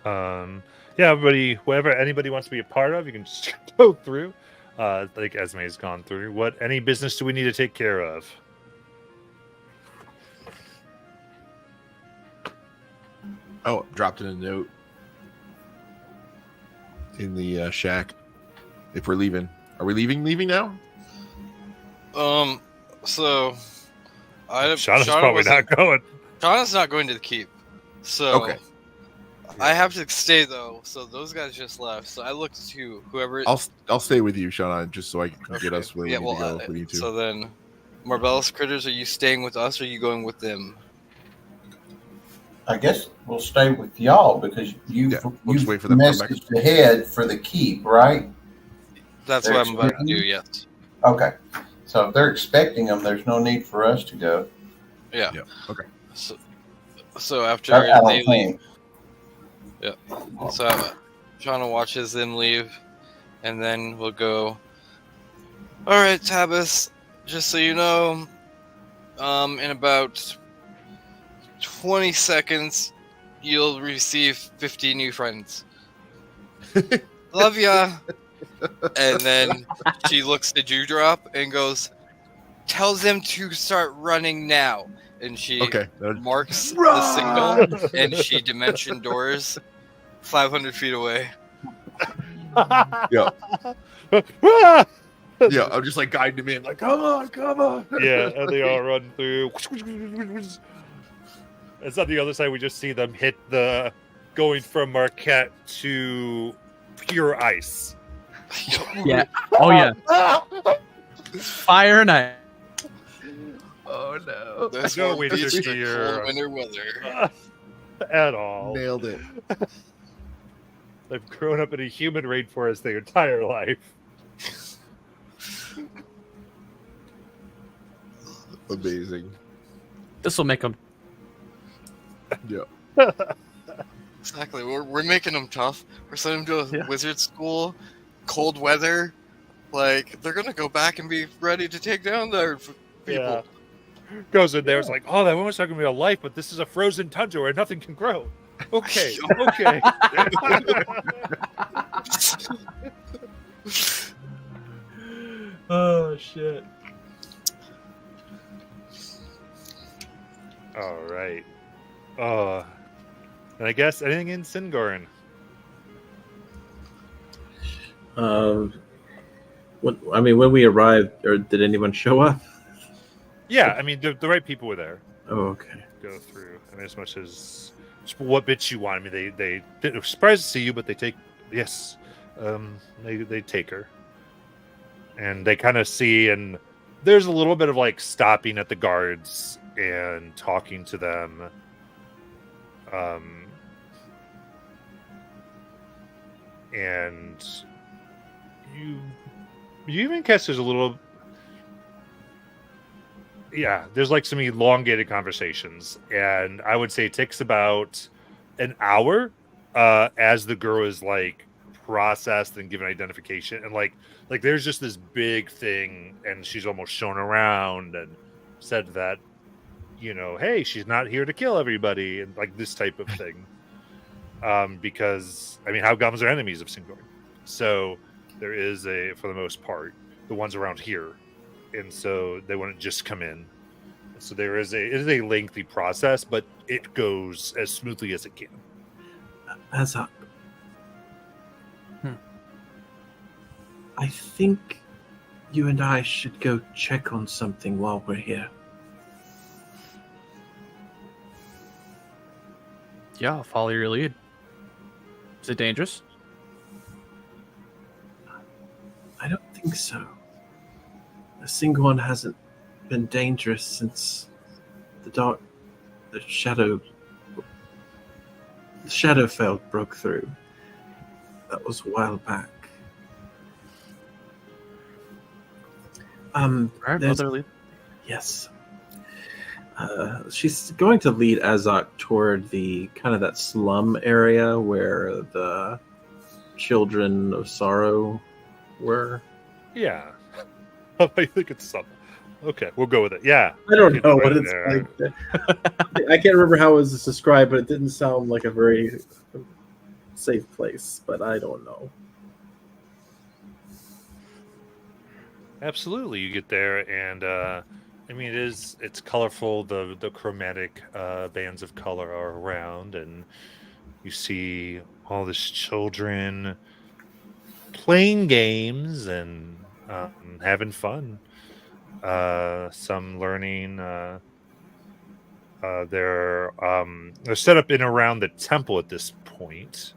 Yeah, everybody, anybody wants to be a part of, you can just go through. Like Esme's gone through. Any business do we need to take care of? Oh, dropped in a note in the shack. If we're leaving, are we leaving now? So Shauna's probably not going. Shauna's not going to the keep. So Okay. I have to stay though. So those guys just left. So I looked to whoever. I'll stay with you, Shauna, just so I can get us where we Yeah, need to go if we need to. So then, Marvelous Critters, are you staying with us or are you going with them? I guess we'll stay with y'all because we'll just you've wait for them to come back. messaged ahead for the keep, right? That's They're what I'm about to expecting do, you? yes. Okay. So if they're expecting them, there's no need for us to go. Yeah. Okay. So after I don't they leave, think. so Shauna watches them leave, and then we'll go. All right, Tabas. Just so you know, in about 20 seconds, you'll receive 50 new friends. Love ya. And then she looks at Dewdrop and goes, "Tell them to start running now." And she marks the signal, and she dimension doors 500 feet away. Yeah. Yeah, I'm just like guiding him in, like, come on. Yeah, and they all run through. It's on the other side. We just see them hit going from Marquette to pure ice. Yeah. Oh yeah. Fire and ice. Oh no. That's No no way to steer cold winter weather. at all. Nailed it. I've grown up in a human rainforest their entire life. Amazing. This will make them. Yeah. Exactly. We're making them tough. We're sending them to a Yeah. wizard school, cold weather. Like, they're going to go back and be ready to take down their people. Yeah. Goes in there, it's like, oh, that woman's talking about life, but this is a frozen tundra where nothing can grow. Okay, okay. Oh shit. All right. And I guess anything in Singorin? When we arrived, or did anyone show up? Yeah, I mean, the right people were there. Oh, okay. Go through. I mean, as much as what bits you want. I mean, they were surprised to see you, but they take, yes, they take her. And they kind of see, and there's a little bit of like stopping at the guards and talking to them. And you even catch there's a little, yeah, there's like some elongated conversations, and I would say it takes about an hour as the girl is like processed and given identification, and like there's just this big thing, and she's almost shown around and said that, you know, hey, she's not here to kill everybody, and like this type of thing. Because I mean, hobgoblins are enemies of Singorin, so there is for the most part, the ones around here, and so they wouldn't just come in. So it is a lengthy process, but it goes as smoothly as it can. Azok. I think you and I should go check on something while we're here. Yeah, I'll follow your lead. Is it dangerous? I don't think so. A single one hasn't been dangerous since the Shadowfell broke through. That was a while back. All right, there's- follow their lead. Yes. She's going to lead Azok toward the kind of that slum area where the children of sorrow were. Yeah, I think it's something. Okay, we'll go with it. Yeah, I don't Keep know it what right it's there. like. I can't remember how it was described, but it didn't sound like a very safe place. But I don't know. Absolutely, you get there, and I mean, it's colorful. The chromatic bands of color are around, and you see all these children playing games and having fun. Some learning. They're set up in around the temple at this point,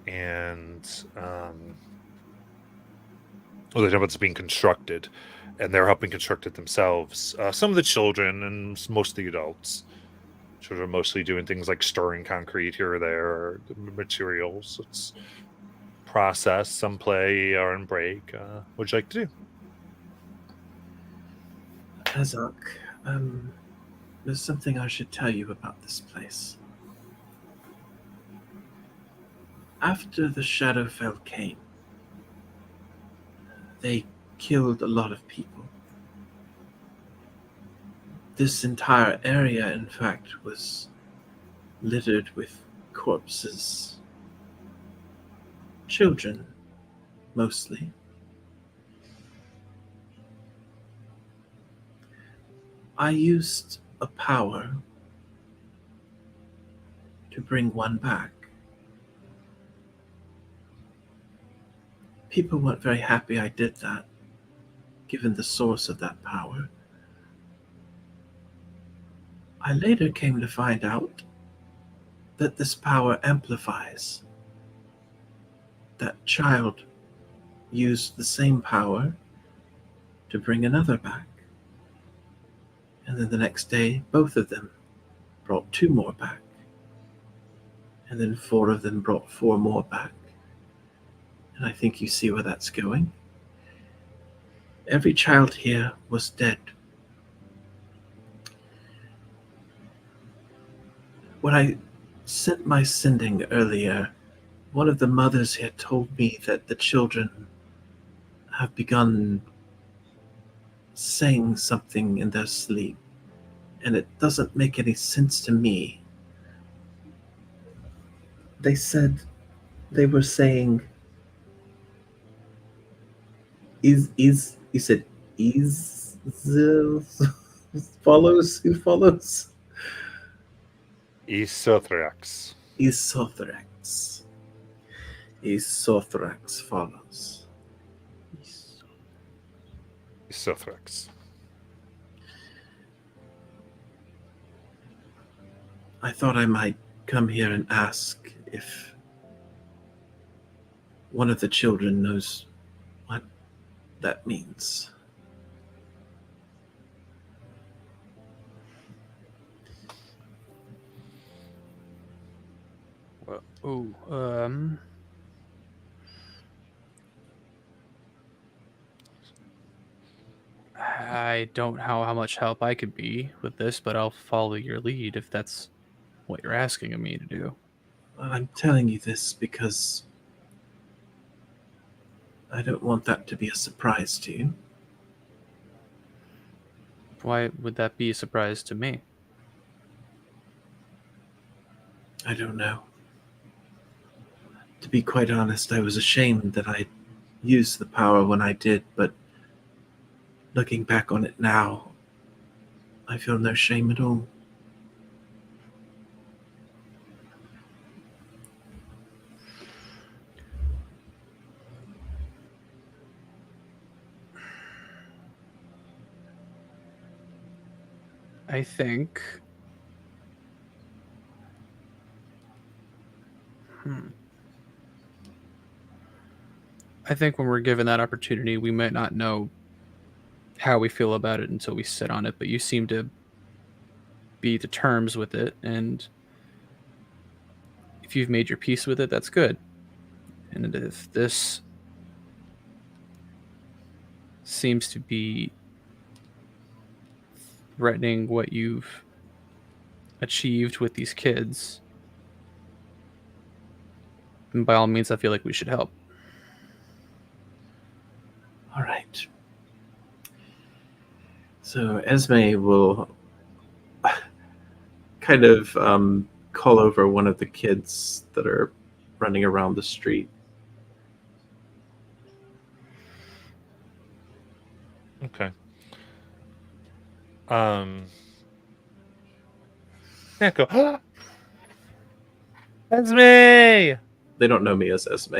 and the temple that's being constructed, and they're helping construct it themselves. Some of the children and most of the adults. Children are mostly doing things like stirring concrete here or there, or materials. It's process. Some play or and break. What would you like to do? Azok, there's something I should tell you about this place. After the Shadowfell came, they killed a lot of people. This entire area, in fact, was littered with corpses. Children, mostly. I used a power to bring one back. People weren't very happy I did that, given the source of that power. I later came to find out that this power amplifies. That child used the same power to bring another back. And then the next day, both of them brought two more back. And then 4 of them brought 4 more back. And I think you see where that's going. Every child here was dead. When I sent my sending earlier, one of the mothers here told me that the children have begun saying something in their sleep, and it doesn't make any sense to me. They said they were saying, he said, follows? Who follows? Esothrax. Esothrax. Esothrax follows. Esothrax. I thought I might come here and ask if one of the children knows what that means. I don't know how much help I could be with this, but I'll follow your lead if that's what you're asking of me to do. I'm telling you this because I don't want that to be a surprise to you. Why would that be a surprise to me? I don't know. To be quite honest, I was ashamed that I used the power when I did, but looking back on it now, I feel no shame at all. I think... I think when we're given that opportunity, we might not know how we feel about it until we sit on it, but you seem to be to terms with it, and if you've made your peace with it, that's good. And if this seems to be threatening what you've achieved with these kids, then by all means, I feel like we should help. All right. So Esme will kind of call over one of the kids that are running around the street. Okay. Echo. Esme. They don't know me as Esme.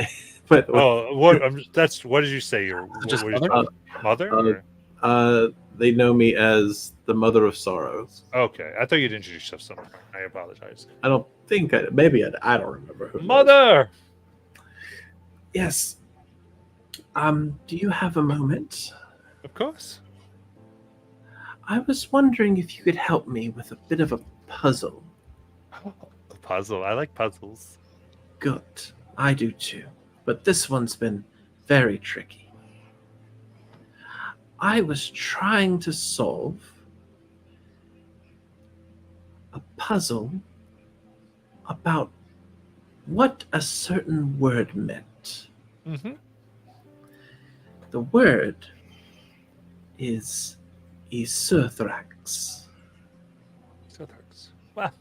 But Oh, what? That's what did you say? Your Just what mother? mother? they know me as the Mother of Sorrows. Okay, I thought you'd introduce yourself somewhere. I apologize. I don't think I don't remember who. it was. Mother. Yes. Do you have a moment? Of course. I was wondering if you could help me with a bit of a puzzle. Oh, a puzzle. I like puzzles. Good. I do too. But this one's been very tricky. I was trying to solve a puzzle about what a certain word meant. Mm-hmm. The word is Esothrax. Esothrax. Wow.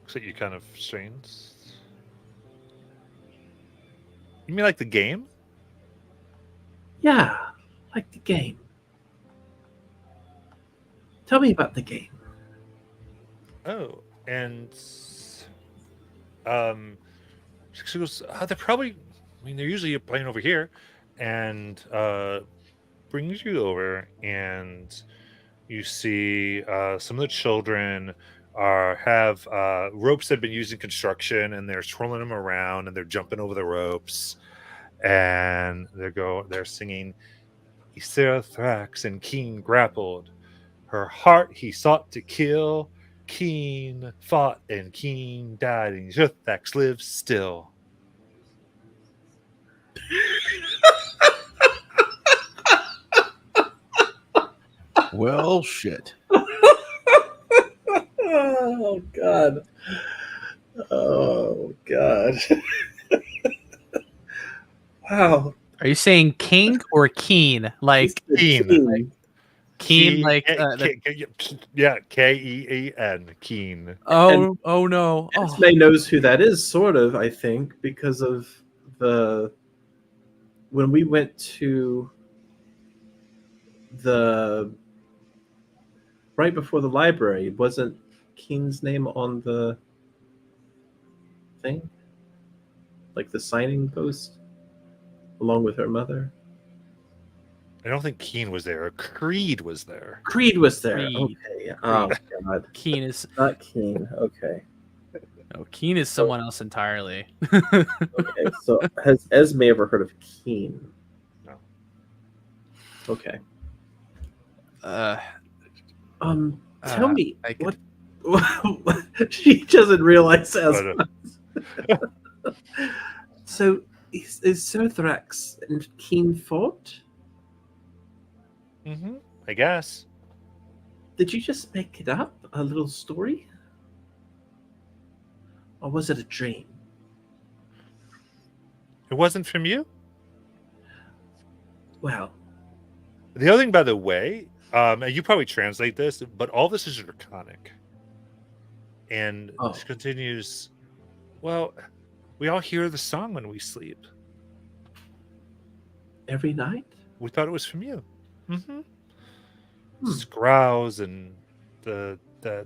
Looks like you kind of strange. You mean like the game? Yeah, like the game. Tell me about the game. Oh, and she goes, they're probably, I mean, they're usually playing over here, and brings you over, and you see some of the children have ropes that have been used in construction, and they're twirling them around, and they're jumping over the ropes, and they're singing, Esothrax and Keen grappled. Her heart he sought to kill. Keen fought and Keen died, and Juthax lives still. Well, shit. Oh God. Oh God. Wow. Are you saying king or keen? Like Keen. keen, like yeah, Keen. Keen. oh no. Oh, Esme knows who that is, sort of, I think, because of when we went to the right before the library, wasn't Keen's name on the thing? Like the signing post? Along with her mother? I don't think Keen was there. Creed was there. Creed was there. Creed. Okay. Oh God. Keen is Not Keen. Okay. no, Keen is someone else entirely. Okay. So has Esme ever heard of Keen? No. Okay. Uh, Tell me I could- what she doesn't realize Esme. So is Serthrax and Keen fought? Mm-hmm. I guess. Did you just make it up? A little story? Or was it a dream? It wasn't from you? Well, The other thing, by the way, and you probably translate this, but all this is draconic. And Oh. she continues, well, we all hear the song when we sleep. every night? We thought it was from you. Mm-hmm. Hmm. Growls and the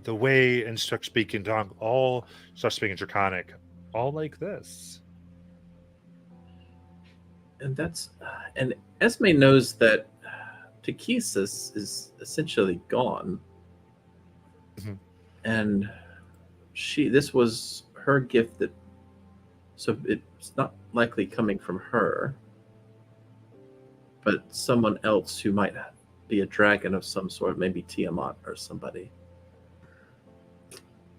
way and start speaking tongue, all start speaking draconic, all like this. And and Esme knows that Takesis is essentially gone. Mhm. And this was her gift, so it's not likely coming from her, but someone else who might be a dragon of some sort, maybe Tiamat or somebody.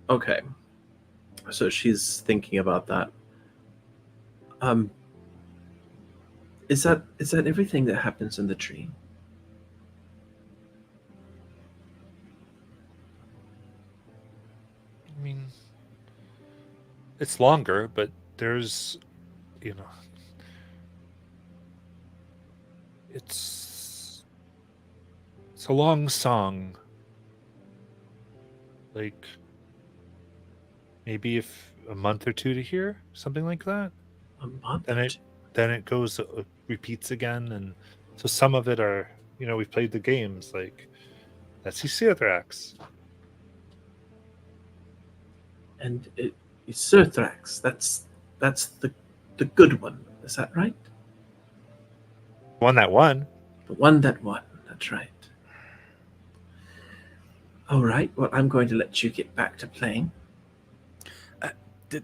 Okay. So she's thinking about that. Is that everything that happens in the dream? I mean, it's longer, but there's, it's a long song. Like maybe if a month or two to hear, something like that. A month? Then it goes, repeats again, and so some of it are, we've played the games like that's Serthrax. And it's Serthrax. That's the good one. Is that right? One that won. The one that won. That's right. All right. Well, I'm going to let you get back to playing. Does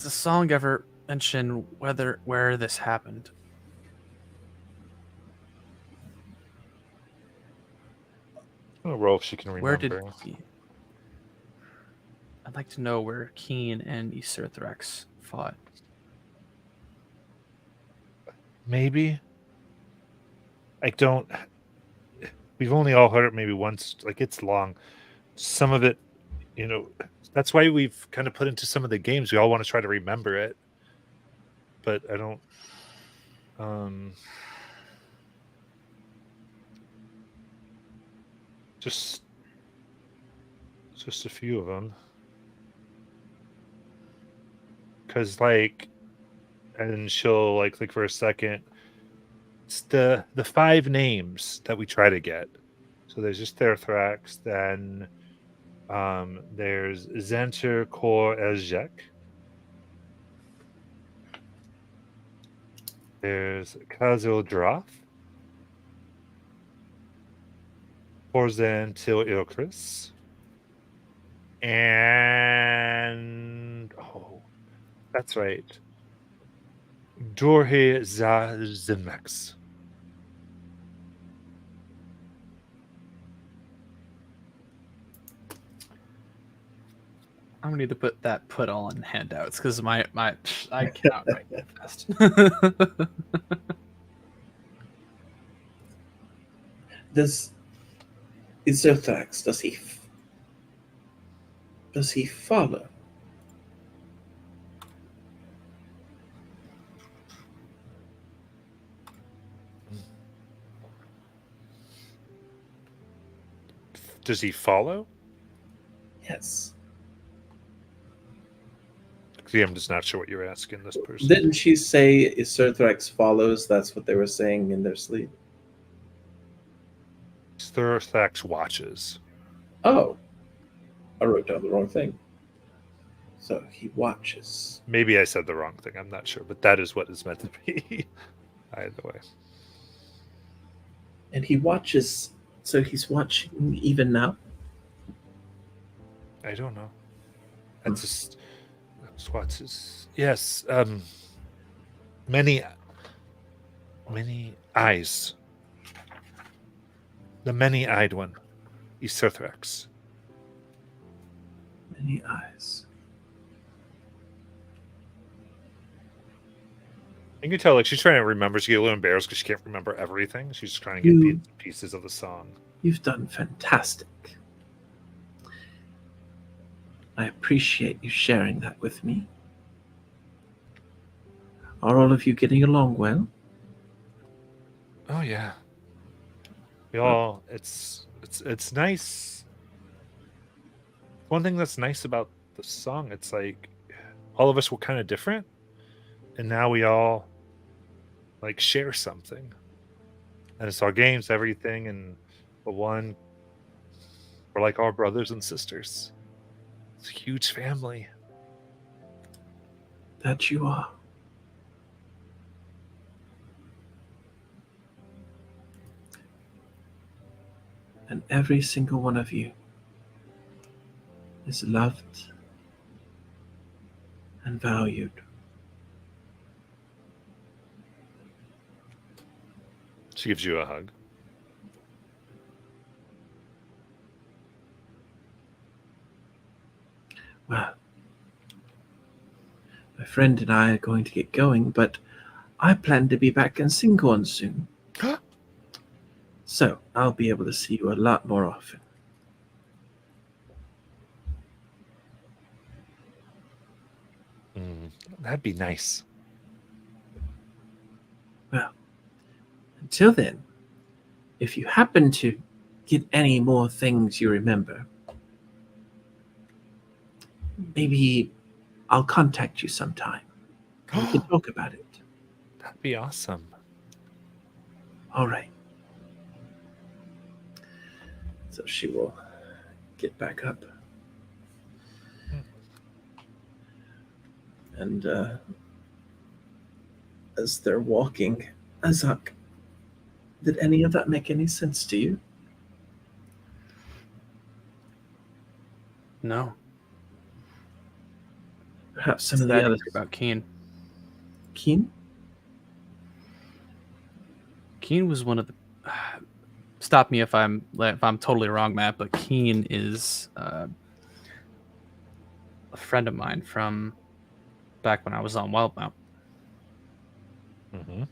the song ever mention where this happened? I'll roll if she can remember. Where did I'd like to know where Keen and Serthrax fought. Maybe. I don't. We've only all heard it maybe once. Like, it's long. Some of it, that's why we've kind of put into some of the games. We all want to try to remember it, but I don't. Just a few of them. Because, and she'll think for a second. It's the 5 names that we try to get. So there's just Serthrax, then there's Zenter Kor Eljek. There's Kazil Droth. Orzan Til Ilkris. And that's right. Dorhe Zazimex. I'm gonna need to put that all in handouts because my I cannot write that fast. Does Isothax, does he follow? Does he follow? Yes. See, I'm just not sure what you're asking this person. Didn't she say Isothax follows? That's what they were saying in their sleep. Sturthax watches. Oh, I wrote down the wrong thing. So he watches. Maybe I said the wrong thing. I'm not sure, but that is what it's meant to be. Either way. And he watches. So he's watching even now? I don't know. That's watches. Yes. Many eyes. The many-eyed one, Isothax. Many eyes. You can tell, like, she's trying to remember. She gets a little embarrassed because she can't remember everything. She's just trying to get pieces of the song. You've done fantastic. I appreciate you sharing that with me. Are all of you getting along well? Oh yeah. We all it's nice. One thing that's nice about the song, it's like all of us were kind of different, and now we all like share something. And it's our games, everything, and the one we're like our brothers and sisters. It's a huge family. That you are. And every single one of you is loved and valued. She gives you a hug. Well, my friend and I are going to get going, but I plan to be back in Singhorn soon. So I'll be able to see you a lot more often. That'd be nice. Well, until then, if you happen to get any more things you remember, maybe I'll contact you sometime. We can talk about it. That'd be awesome. All right. So she will get back up. And as they're walking, Azak, did any of that make any sense to you? No. Perhaps some of the that other is thing about Keen. Keen? Keen was one of the. Stop me if I'm totally wrong, Matt. But Keen is a friend of mine from back when I was on Wildmount. Mm-hmm.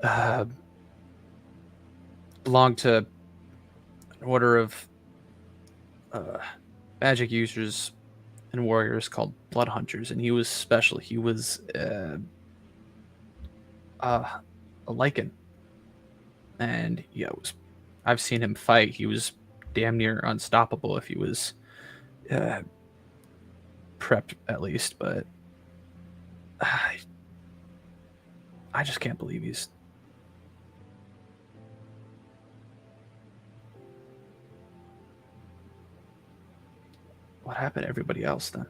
Okay. Belonged to an order of magic users and warriors called Blood Hunters, and he was special. He was a Lycan, and yeah, I've seen him fight. He was damn near unstoppable if he was prepped at least, but I just can't believe he's. What happened to everybody else then?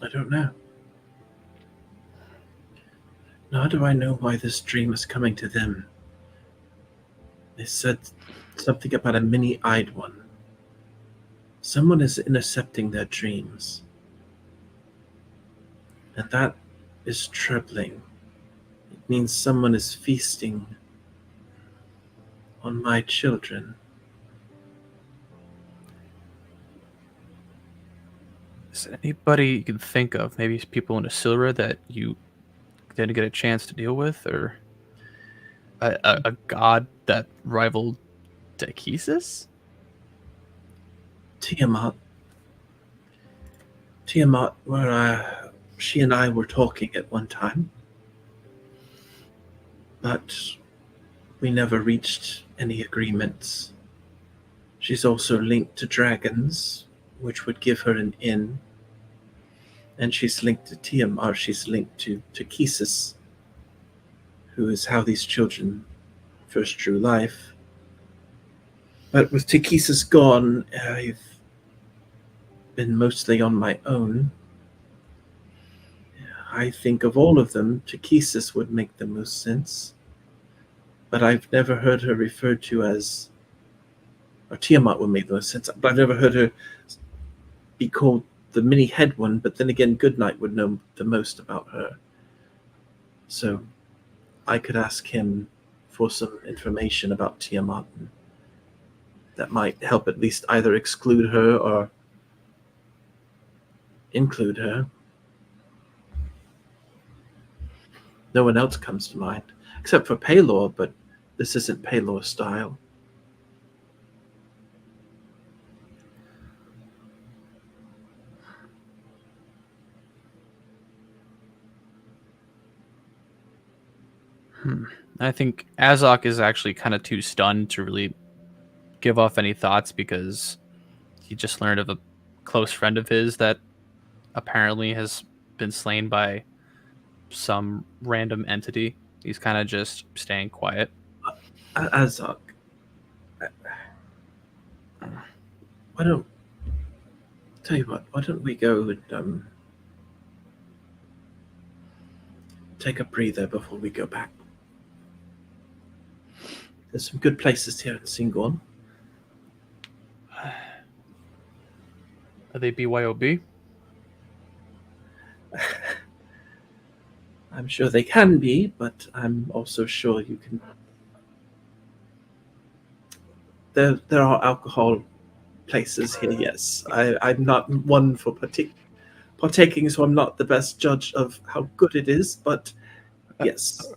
I don't know. Nor do I know why this dream is coming to them. They said something about a many-eyed one. Someone is intercepting their dreams. And that is troubling. It means someone is feasting on my children. Is there anybody you can think of? Maybe people in Asilra that you didn't get a chance to deal with, or a god that rivaled Dekesis? Tiamat. Tiamat, where she and I were talking at one time, but we never reached any agreements. She's also linked to dragons, which would give her an inn. And she's linked to Tiamat, she's linked to Kesis, who is how these children first drew life. But with Tekesis gone, I've been mostly on my own. I think of all of them, Tekesis would make the most sense. But I've never heard her referred to as, or Tiamat would make the most sense, but I've never heard her be called the mini head one, but then again, Goodnight would know the most about her. So I could ask him for some information about Tiamat that might help at least either exclude her or include her. No one else comes to mind, except for Paylor, but this isn't Paylor style. I think Azok is actually kind of too stunned to really give off any thoughts because he just learned of a close friend of his that apparently has been slain by some random entity. He's kind of just staying quiet. Azok, why don't we go and take a breather before we go back? There's some good places here in Singorn. Are they BYOB? I'm sure they can be, but I'm also sure you can. There are alcohol places here, yes. I'm not one for partaking, so I'm not the best judge of how good it is, but yes.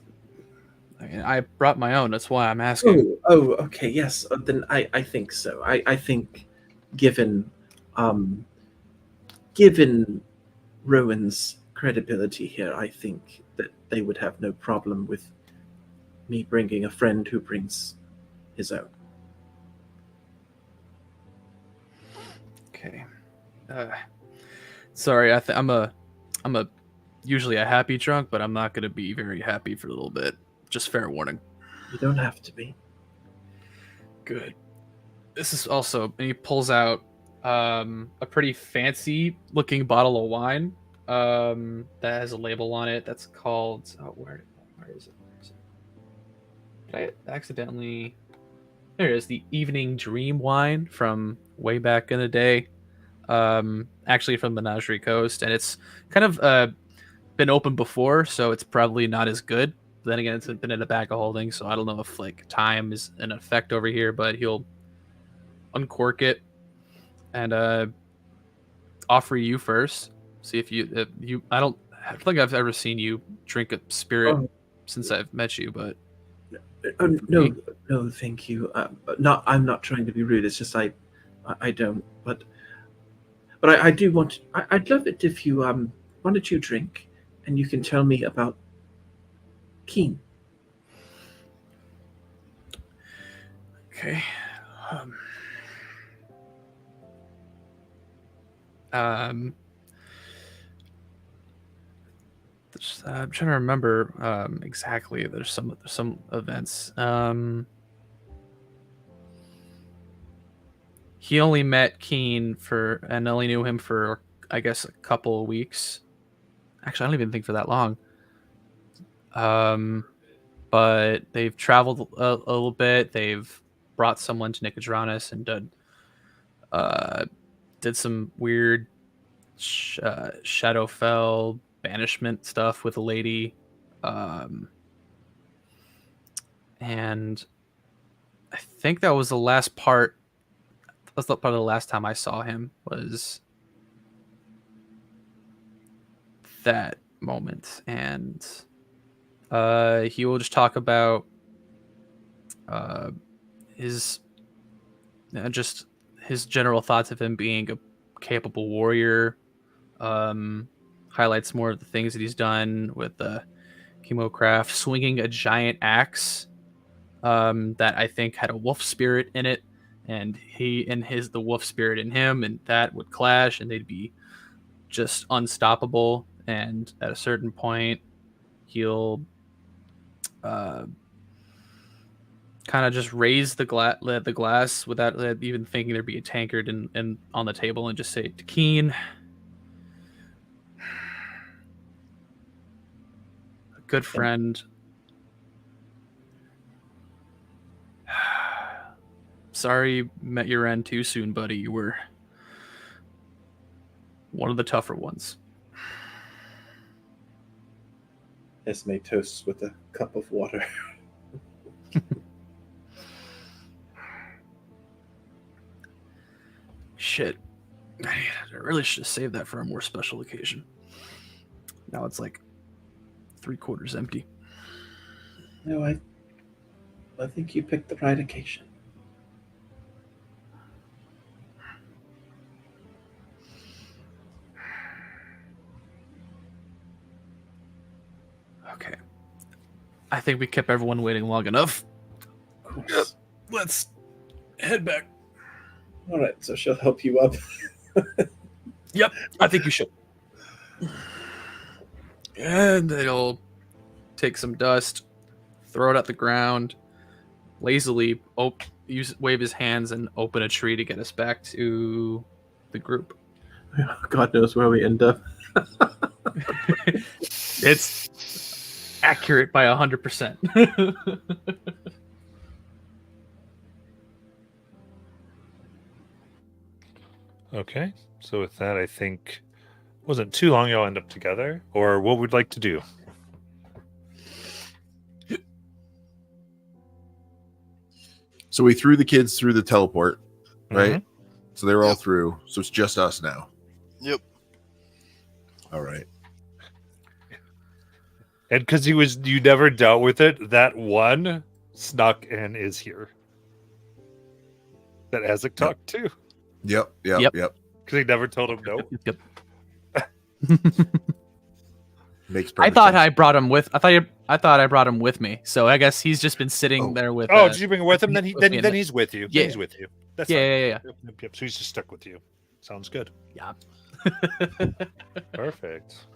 I brought my own, that's why I'm asking. Oh, okay, yes. Then I think so. I think given Rowan's credibility here, I think that they would have no problem with me bringing a friend who brings his own. Okay. Sorry, I'm a usually a happy drunk, but I'm not going to be very happy for a little bit. Just fair warning. You don't have to be. Good. This is also, and he pulls out a pretty fancy looking bottle of wine that has a label on it that's called, where is it? Did I accidentally, there it is, the Evening Dream wine from way back in the day, actually from Menagerie Coast, and it's kind of been opened before, so it's probably not as good. Then again, it's been in a bag of holding, so I don't know if like time is an effect over here, but he'll uncork it and offer you first. See if you I don't think I've ever seen you drink a spirit since I've met you, but no, thank you. I'm not trying to be rude. It's just I don't. But I do want. I'd love it if you why don't you drink, and you can tell me about Keen. Okay. I'm trying to remember exactly. There's some events. He only met Keen and only knew him for, I guess, a couple of weeks. Actually, I don't even think for that long. But they've traveled a little bit. They've brought someone to Nicodranas and did some weird Shadowfell banishment stuff with a lady. and I think that was the last part. That's probably the last time I saw him was that moment, and he will just talk about his just his general thoughts of him being a capable warrior. Highlights more of the things that he's done with the Chemocraft, swinging a giant axe that I think had a wolf spirit in it, and he and the wolf spirit in him, and that would clash, and they'd be just unstoppable. And at a certain point, he'll kind of just raise the glass without even thinking there'd be a tankard and on the table, and just say to Keen, a good friend. Sorry you met your end too soon, buddy. You were one of the tougher ones. Esme toasts with a cup of water. Shit. I really should have saved that for a more special occasion. Now it's like 3/4 empty. No, I think you picked the right occasion. Okay. I think we kept everyone waiting long enough. Of course. Yep. Let's head back. All right, so she'll help you up. Yep, I think you should. And they'll take some dust, throw it at the ground, lazily wave his hands and open a tree to get us back to the group. God knows where we end up. It's accurate by 100%. Okay, so with that, I think it wasn't too long you'll end up together, or what we'd like to do. So we threw the kids through the teleport, right? Mhm. So they're all through. So it's just us now. Yep. All right. And because you never dealt with it, that one snuck and is here. That Ezek talked to, Yep. Yep. because he never told him no. Yep. Makes perfect I thought sense. I brought him with. I thought I brought him with me. So I guess he's just been sitting there with. Oh, did you bring it with him? Then with me in then the- he's with you. Yeah. Then he's with you. That's Yeah. fine. Yep. So he's just stuck with you. Sounds good. Yeah. Perfect.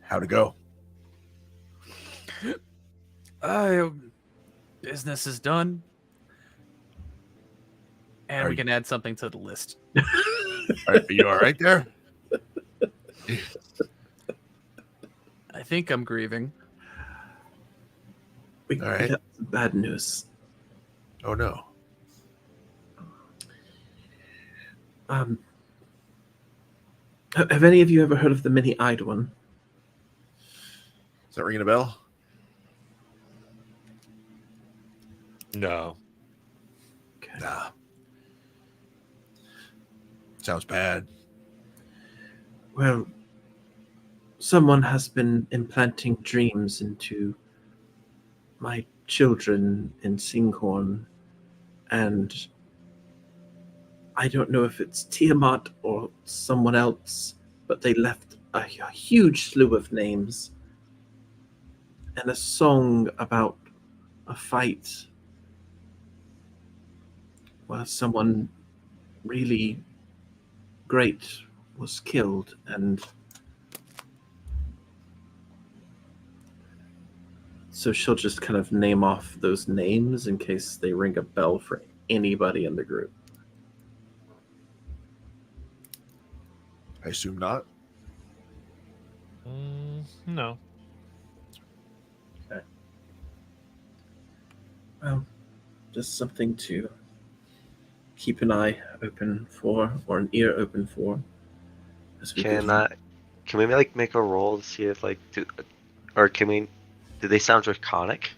How'd it go? Business is done, and Are we you- can add something to the list. Are you all right there? I think I'm grieving. We All right. got some bad news. Oh no. Have any of you ever heard of the mini-eyed one? Is that ringing a bell? No. Okay. Nah. Sounds bad. Well, someone has been implanting dreams into my children in Singhorn, and I don't know if it's Tiamat or someone else, but they left a huge slew of names and a song about a fight where someone really great was killed, and so she'll just kind of name off those names in case they ring a bell for anybody in the group. I assume not. No. Well, just something to keep an eye open for, or an ear open for. As we go Can we like make a roll to see if like Or can we? Do they sound draconic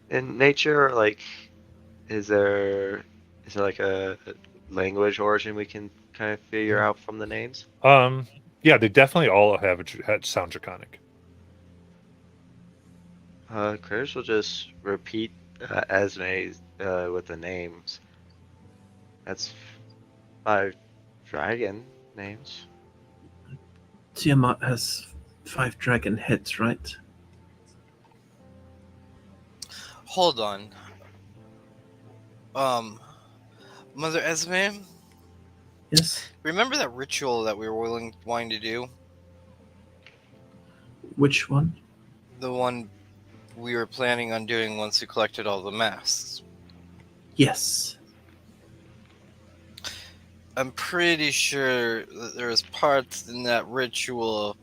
in nature? Or like, is there like a language origin we can kind of figure out from the names? Yeah, they definitely all had sound draconic. Curtis will just repeat Esme with the names. That's 5 dragon names. Tiamat has 5 dragon heads, right? Hold on. Mother Esme, Yes. remember that ritual that we were wanting to do? Which one? The one we were planning on doing once we collected all the masks. Yes. I'm pretty sure that there was parts in that ritual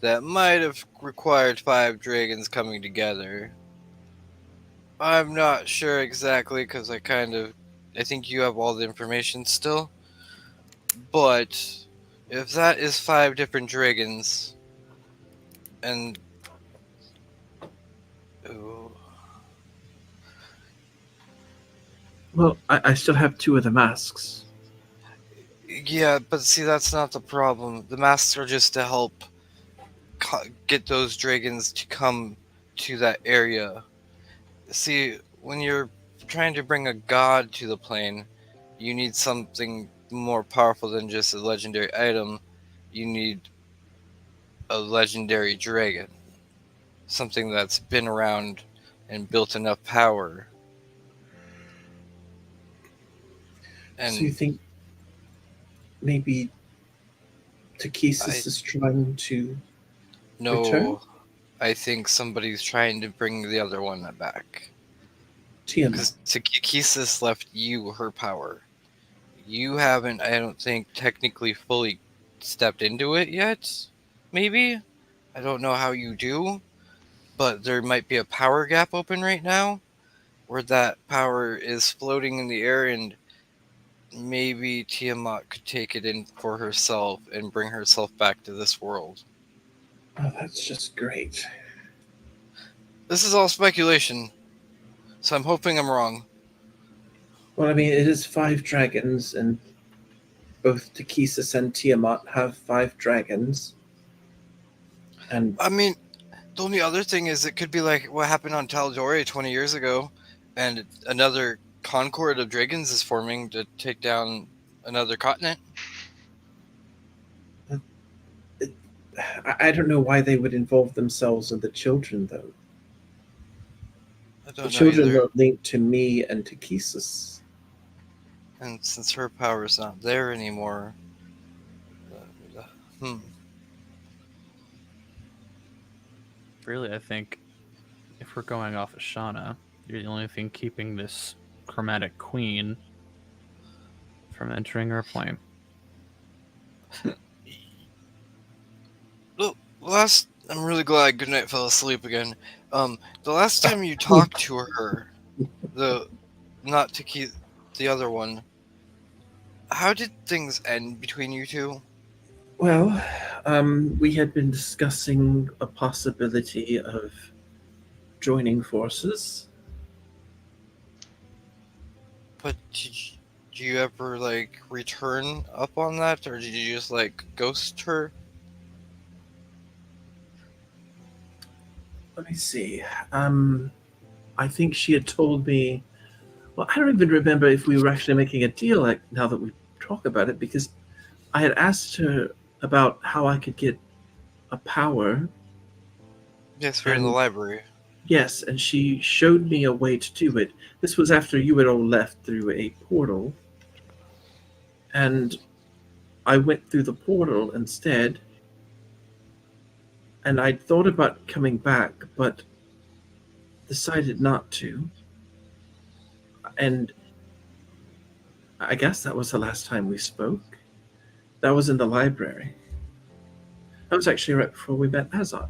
that might have required 5 dragons coming together. I'm not sure exactly because I think you have all the information still. But if that is 5 different dragons, and ooh, Well, I still have 2 of the masks. yeah, but see, that's not the problem. The masks are just to help get those dragons to come to that area. See, when you're trying to bring a god to the plane, you need something more powerful than just a legendary item. You need a legendary dragon. Something that's been around and built enough power. And So you think maybe Takesis is trying to no, return? I think somebody's trying to bring the other one back. Tiamat? Because Takesis left you her power. You haven't, I don't think, technically fully stepped into it yet. Maybe? I don't know how you do. But there might be a power gap open right now where that power is floating in the air, and maybe Tiamat could take it in for herself and bring herself back to this world. Oh, that's just great. This is all speculation, so I'm hoping I'm wrong. Well, I mean, it is 5 dragons, and both Takesis and Tiamat have 5 dragons. And I mean, the only other thing is it could be like what happened on Tal'Dorei 20 years ago, and another concord of dragons is forming to take down another continent. I don't know why they would involve themselves in the children, though. I The don't know children either. are linked to me and Takesis. And since her power's not there anymore, Really, I think if we're going off of Shauna, you're the only thing keeping this chromatic queen from entering our plane. I'm really glad Goodnight fell asleep again. The last time you talked to her, not to keep the other one, how did things end between you two? Well, we had been discussing a possibility of joining forces. But did you ever, like, return up on that, or did you just, like, ghost her? Let me see. I think she had told me. Well, I don't even remember if we were actually making a deal. Like now that we talk about it, because I had asked her about how I could get a power. Yes, we're in the library. Yes, and she showed me a way to do it. This was after you had all left through a portal, and I went through the portal instead. And I thought about coming back, but decided not to. And I guess that was the last time we spoke. That was in the library. That was actually right before we met Azot.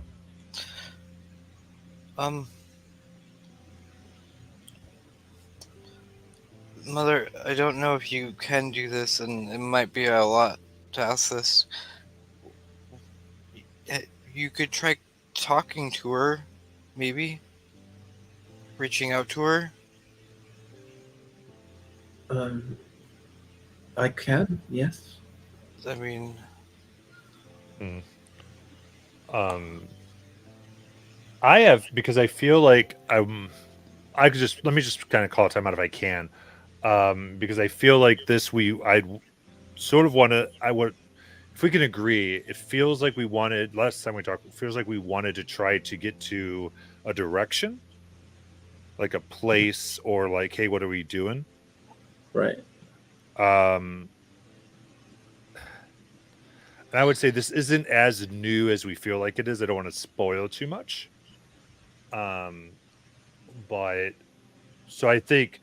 Mother, I don't know if you can do this, and it might be a lot to ask this. You could try talking to her, maybe reaching out to her. I can, yes. I mean, I have, because I feel like I could just, let me just kind of call a time out if I can, because I feel like I'd sort of want to, if we can agree, it feels like we wanted, last time we talked, it feels like we wanted to try to get to a direction, like a place, or like, hey, what are we doing? Right. And I would say this isn't as new as we feel like it is. I don't want to spoil too much. But so I think,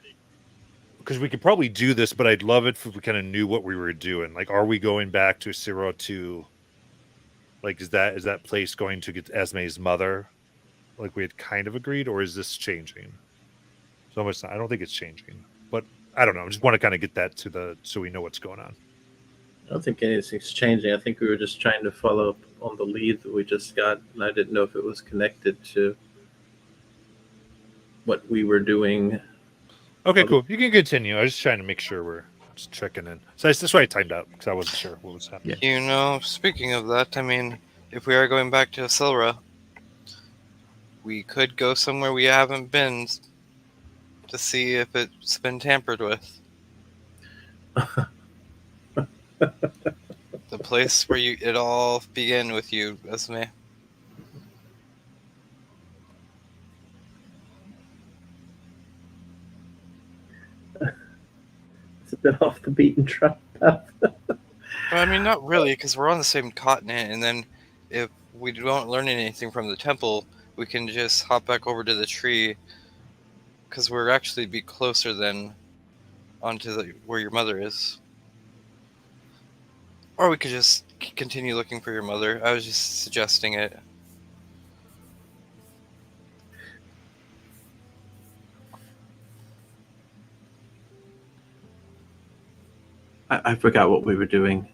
because we could probably do this, but I'd love it if we kind of knew what we were doing. Like, are we going back to Siro to, like, is that place going to get Esme's mother, like we had kind of agreed, or is this changing? So much, I don't think it's changing, but I don't know. I just want to kind of get that so we know what's going on. I don't think anything's changing. I think we were just trying to follow up on the lead that we just got, and I didn't know if it was connected to what we were doing. Okay, cool. You can continue. I was just trying to make sure we're just checking in. So that's why I timed out, because I wasn't sure what was happening. you know, speaking of that, I mean, if we are going back to Asilra, we could go somewhere we haven't been to see if it's been tampered with. The place where it all began with you, Esme. It's a bit off the beaten track path. Well, I mean, not really, because we're on the same continent, and then if we don't learn anything from the temple, we can just hop back over to the tree, because we're actually be closer than onto where your mother is. Or we could just continue looking for your mother. I was just suggesting it. I forgot what we were doing.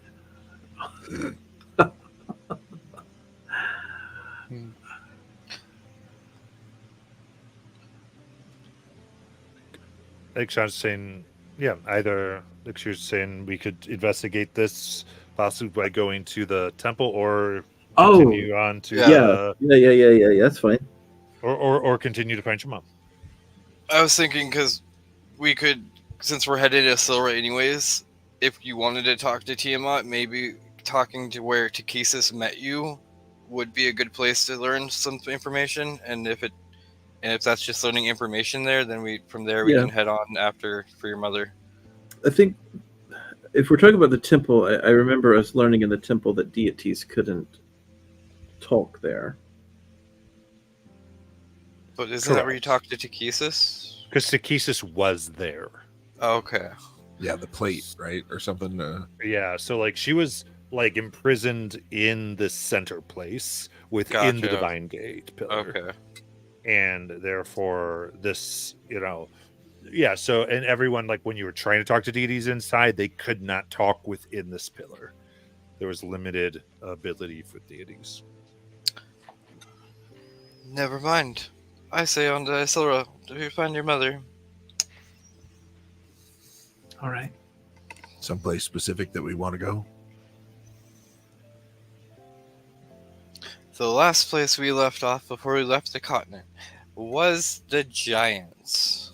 Like Sean's saying, yeah, either like she was saying we could investigate this possibly by going to the temple, or continue on to Yeah. That's fine. or continue to find your mom. I was thinking, because we could, since we're headed to Silra anyways, if you wanted to talk to Tiamat, maybe talking to where Takesis met you would be a good place to learn some information. And if that's just learning information there, then we can head on after for your mother. I think if we're talking about the temple, I remember us learning in the temple that deities couldn't talk there. But isn't that where you talk to Takesis? Because Takesis was there. Okay. Yeah, the plate, right, or something. Yeah, so like she was like imprisoned in the center place within the Gotcha. Divine Gate pillar. Okay. And therefore this, yeah, so, and everyone, like when you were trying to talk to deities inside, they could not talk within this pillar. There was limited ability for deities. Never mind. I say on to Isilra to find your mother. All right. Someplace specific that we want to go. So the last place we left off before we left the continent was the Giants.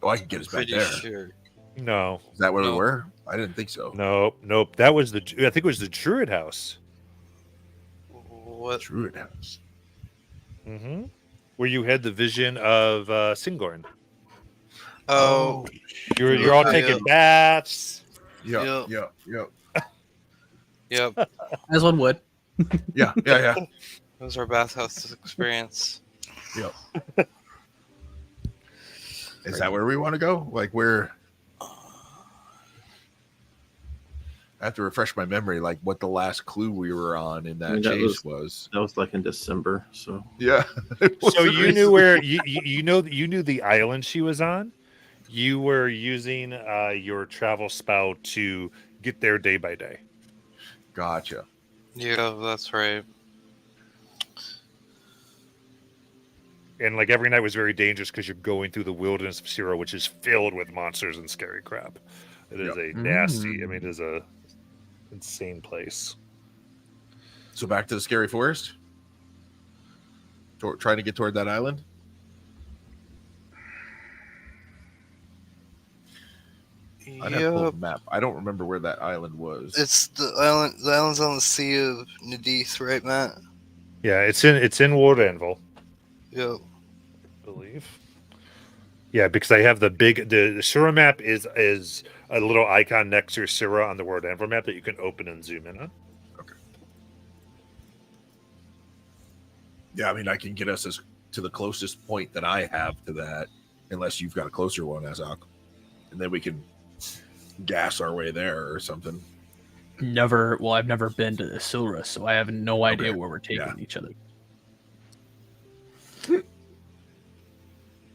Oh, I can get us back Pretty there. sure. No. Is that where No. we were? I didn't think so. Nope. That was I think it was the Druid House. What? Druid House. Mm-hmm. Where you had the vision of Singorn. Oh, You're all taking baths. Yeah. yep. As one would. Yeah. That was our bathhouse experience. Yep. Is that where we want to go? Like where? I have to refresh my memory, like what the last clue we were on in that chase was. That was like in December, so Yeah. So you knew where you knew the island she was on. You were using your travel spout to get there day by day. Gotcha. Yeah, that's right. And like every night was very dangerous because you're going through the wilderness of Siro, which is filled with monsters and scary crap. It is a nasty. I mean, it is a insane place. So back to the scary forest. Trying to get toward that island. I'd have to pull Yeah, up the map. I don't remember where that island was. it's the island. The island's on the Sea of Nadith, right, Matt? Yeah, it's in World Anvil, Yeah. I believe. Yeah, because I have the Sura map is a little icon next to Sura on the World Anvil map that you can open and zoom in on. Yeah, I mean, I can get us as to the closest point that I have to that, unless you've got a closer one, Azok, and then we can gas our way there or something. I've never been to Isilra, so I have no idea Okay. where we're taking Yeah. each other.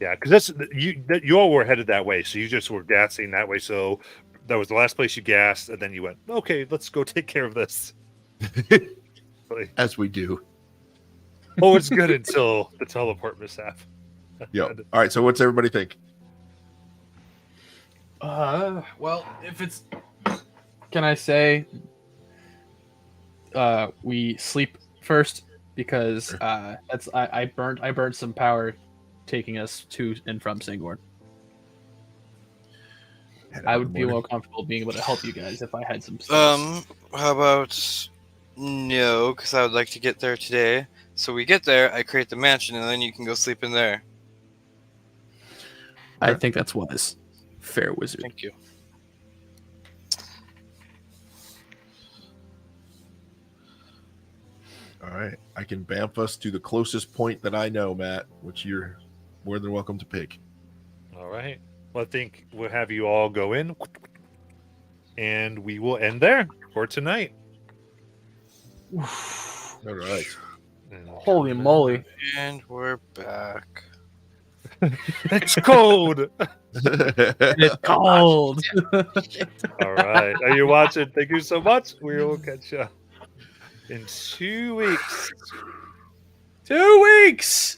Yeah, because you all were headed that way, so you just were gassing that way. So that was the last place you gassed, and then you went, okay, let's go take care of this. Like, As we do. oh, it's good until the teleport mishap. Yeah. All right. So what's everybody think? Well, if it's, can I say, we sleep first because that's I burned some power, taking us to and from Sangorn. I would feel more comfortable being able to help you guys if I had some space. How about no? Because I would like to get there today. So we get there, I create the mansion, and then you can go sleep in there. I think that's wise. Fair wizard. Thank you. All right. I can bamf us to the closest point that I know, Matt, which you're more than welcome to pick. All right. Well, I think we'll have you all go in, and we will end there for tonight. All right. And Holy moly! And we're back. it's cold. It's cold. All right. Are you watching? Thank you so much. We will catch you in 2 weeks. 2 weeks.